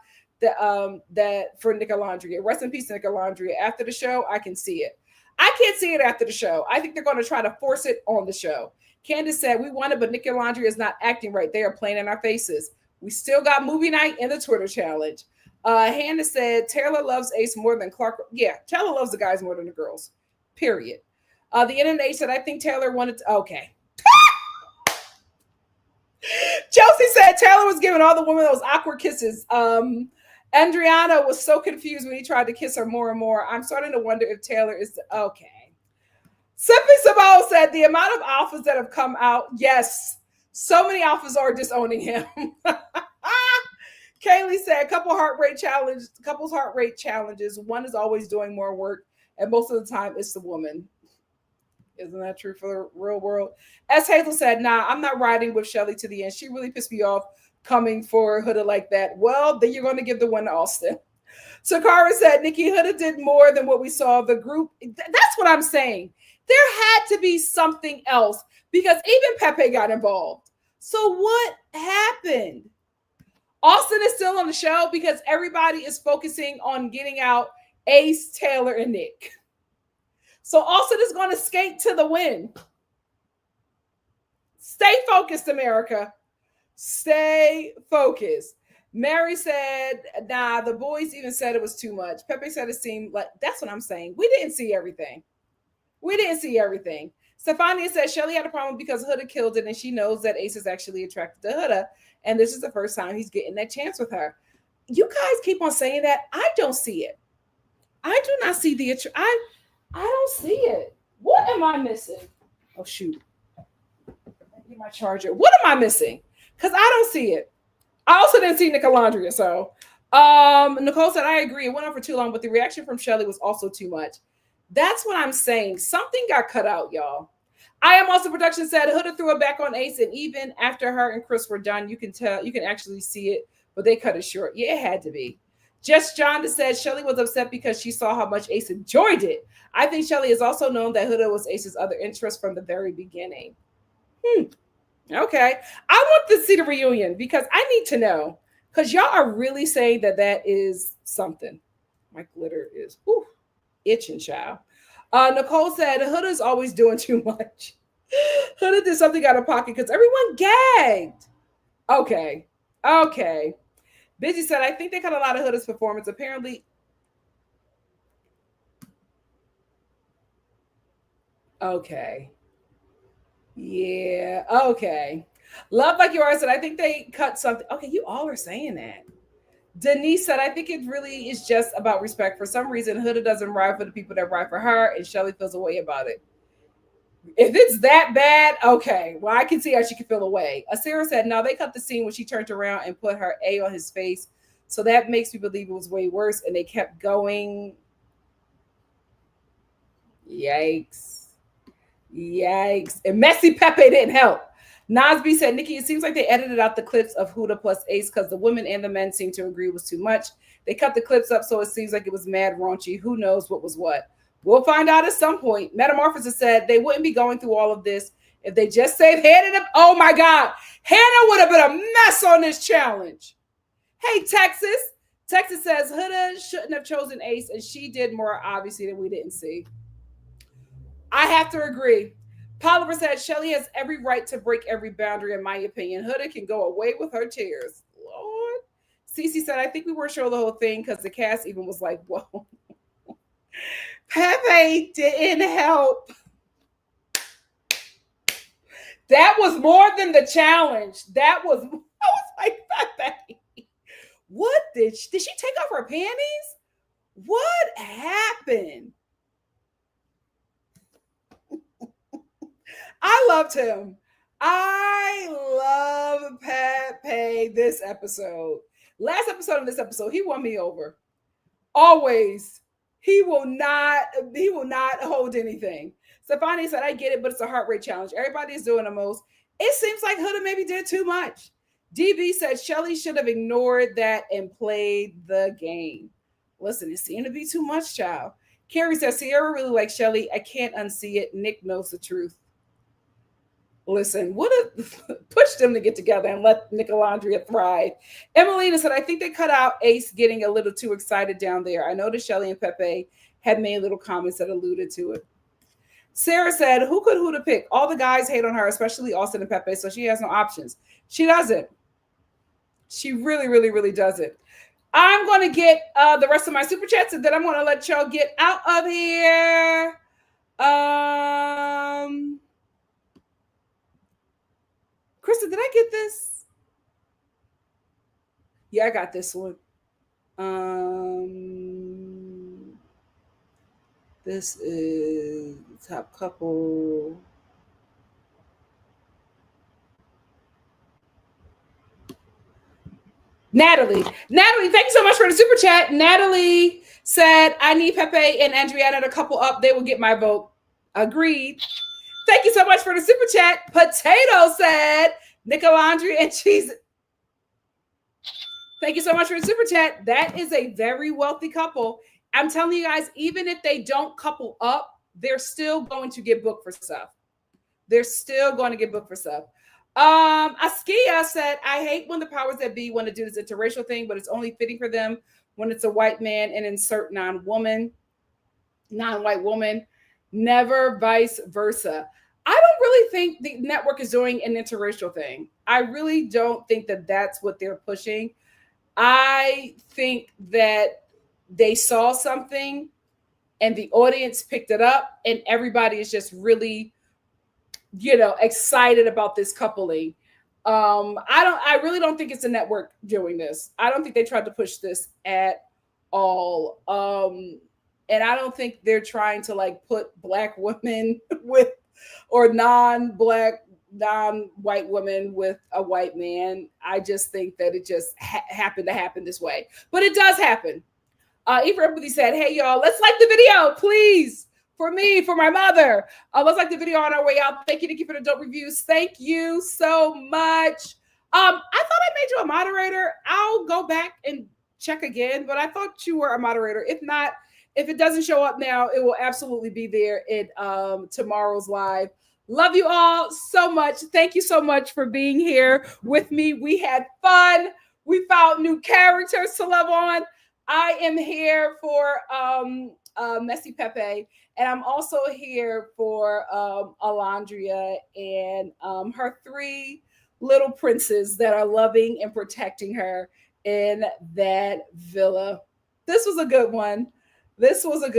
that for Nick and Alondria. Rest in peace, Nick and Alondria. After the show, I can see it. I can't see it after the show. I think they're going to try to force it on the show. Candace said, we won it, but Nick and Alondria is not acting right. They are playing in our faces. We still got movie night and the Twitter challenge. Hannah said, Taylor loves Ace more than Clark. Yeah, Taylor loves the guys more than the girls. Period. The internet said, I think Taylor wanted to. Okay. Chelsea said Taylor was giving all the women those awkward kisses. Andriana was so confused when he tried to kiss her more and more. I'm starting to wonder if Taylor is okay. Sippy Sabal said the amount of alphas that have come out. Yes, so many alphas are disowning him. Kaylee said couples heart rate challenges. One is always doing more work, and most of the time it's the woman. Isn't that true for the real world? As Hazel said, nah, I'm not riding with Shelly to the end. She really pissed me off coming for Huda like that. Well, then you're going to give the one to Austin. Sakara said, Nikki, Huda did more than what we saw. The group, that's what I'm saying. There had to be something else, because even Pepe got involved. So what happened? Austin is still on the show because everybody is focusing on getting out Ace, Taylor, and Nick. So Austin is going to skate to the win. Stay focused, America. Stay focused. Mary said, nah, the boys even said it was too much. Pepe said it seemed like, that's what I'm saying. We didn't see everything. Stefania said Shelly had a problem because Huda killed it, and she knows that Ace is actually attracted to Huda, and this is the first time he's getting that chance with her. You guys keep on saying that. I don't see it. I do not see the I don't see it. What am I missing? Oh, shoot. Get my charger. What am I missing? Because I don't see it. I also didn't see Nick and Alondria. So Nicole said, I agree. It went on for too long, but the reaction from Shelly was also too much. That's what I'm saying. Something got cut out, y'all. I Am Also Production said Huda threw it back on Ace, and even after her and Chris were done, you can actually see it, but they cut it short. Yeah, it had to be. Just John said Shelly was upset because she saw how much Ace enjoyed it. I think Shelly has also known that Huda was Ace's other interest from the very beginning. Okay. I want to see the reunion because I need to know, because y'all are really saying that is something. My glitter is itching, child. Nicole said Huda's always doing too much. Huda did something out of pocket because everyone gagged. Okay. Busy said, I think they cut a lot of Huda's performance. Apparently. Okay. Yeah. Okay. Love Like You Are said, I think they cut something. Okay, you all are saying that. Denise said, I think it really is just about respect. For some reason, Huda doesn't ride for the people that ride for her, and Shelly feels a way about it. If it's that bad, okay. Well, I can see how she can feel a way. Sarah said, no, they cut the scene when she turned around and put her A on his face. So that makes me believe it was way worse, and they kept going. Yikes. And Messy Pepe didn't help. Nasby said, Nikki, it seems like they edited out the clips of Huda plus Ace because the women and the men seemed to agree it was too much. They cut the clips up, so it seems like it was mad raunchy. Who knows what was what? We'll find out at some point. Metamorphosis said they wouldn't be going through all of this If they just saved Hannah, oh my God, Hannah would have been a mess on this challenge. Hey, Texas. Texas says Huda shouldn't have chosen Ace, and she did more, obviously, than we didn't see. I have to agree. Poliver said Shelly has every right to break every boundary, in my opinion. Huda can go away with her tears. Lord. Cece said, I think we weren't sure the whole thing because the cast even was like, whoa. Pepe didn't help. That was more than the challenge. I was like, Pepe. What did she take off her panties? What happened? I loved him. I love Pepe this episode. Last episode of this episode, he won me over. Always. He will not hold anything. Stefani said, I get it, but it's a heart rate challenge. Everybody's doing the most. It seems like Huda maybe did too much. DB said Shelly should have ignored that and played the game. Listen, it seemed to be too much, child. Carrie says, Sierra really likes Shelly. I can't unsee it. Nick knows the truth. Listen, would have pushed them to get together and let NikkiNicoleStar thrive. Emelina said, I think they cut out Ace getting a little too excited down there. I noticed Shelly and Pepe had made little comments that alluded to it. Sarah said, who could Huda pick? All the guys hate on her, especially Austin and Pepe, so she has no options. She doesn't. She really, really, really doesn't. I'm going to get the rest of my super chats, and then I'm going to let y'all get out of here. Krista, did I get this? Yeah, I got this one. This is top couple. Natalie, thank you so much for the super chat. Natalie said, I need Pepe and Andriana to couple up. They will get my vote. Agreed. Thank you so much for the super chat. Potato said, NikkiNicoleStar and cheese. Thank you so much for the super chat. That is a very wealthy couple. I'm telling you guys, even if they don't couple up, they're still going to get booked for stuff. Askia said, I hate when the powers that be want to do this interracial thing, but it's only fitting for them when it's a white man and insert non-white woman, never vice versa. I don't really think the network is doing an interracial thing. I really don't think that that's what they're pushing. I think that they saw something and the audience picked it up and everybody is just really, excited about this coupling. I really don't think it's a network doing this. I don't think they tried to push this at all. And I don't think they're trying to put black women or non-white women with a white man. I just think that it just happened to happen this way. But it does happen. Everybody said, hey, y'all, let's like the video, please. For me, for my mother. Let's like the video on our way out. Thank you, Nikki, for the dope reviews. Thank you so much. I thought I made you a moderator. I'll go back and check again, but I thought you were a moderator. If not, if it doesn't show up now, it will absolutely be there in tomorrow's live. Love you all so much. Thank you so much for being here with me. We had fun. We found new characters to love on. I am here for Messy Pepe. And I'm also here for Alondria and her 3 little princes that are loving and protecting her in that villa. This was a good one. Christina,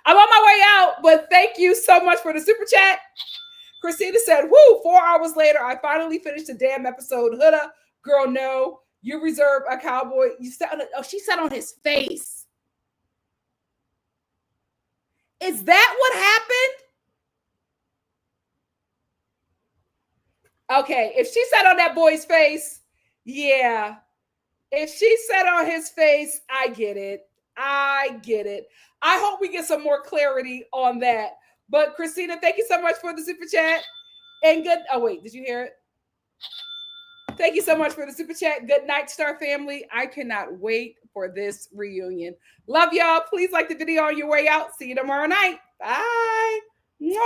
I'm on my way out, but thank you so much for the super chat. Christina said, woo, 4 hours later, I finally finished the damn episode. Huda, girl, no, you reserve a cowboy. She sat on his face. Is that what happened? Okay, if she sat on that boy's face, yeah. If she sat on his face, I get it. I hope we get some more clarity on that. But Christina, thank you so much for the super chat. And did you hear it? Thank you so much for the super chat. Good night, Star family. I cannot wait for this reunion. Love y'all. Please like the video on your way out. See you tomorrow night. Bye. Mwah.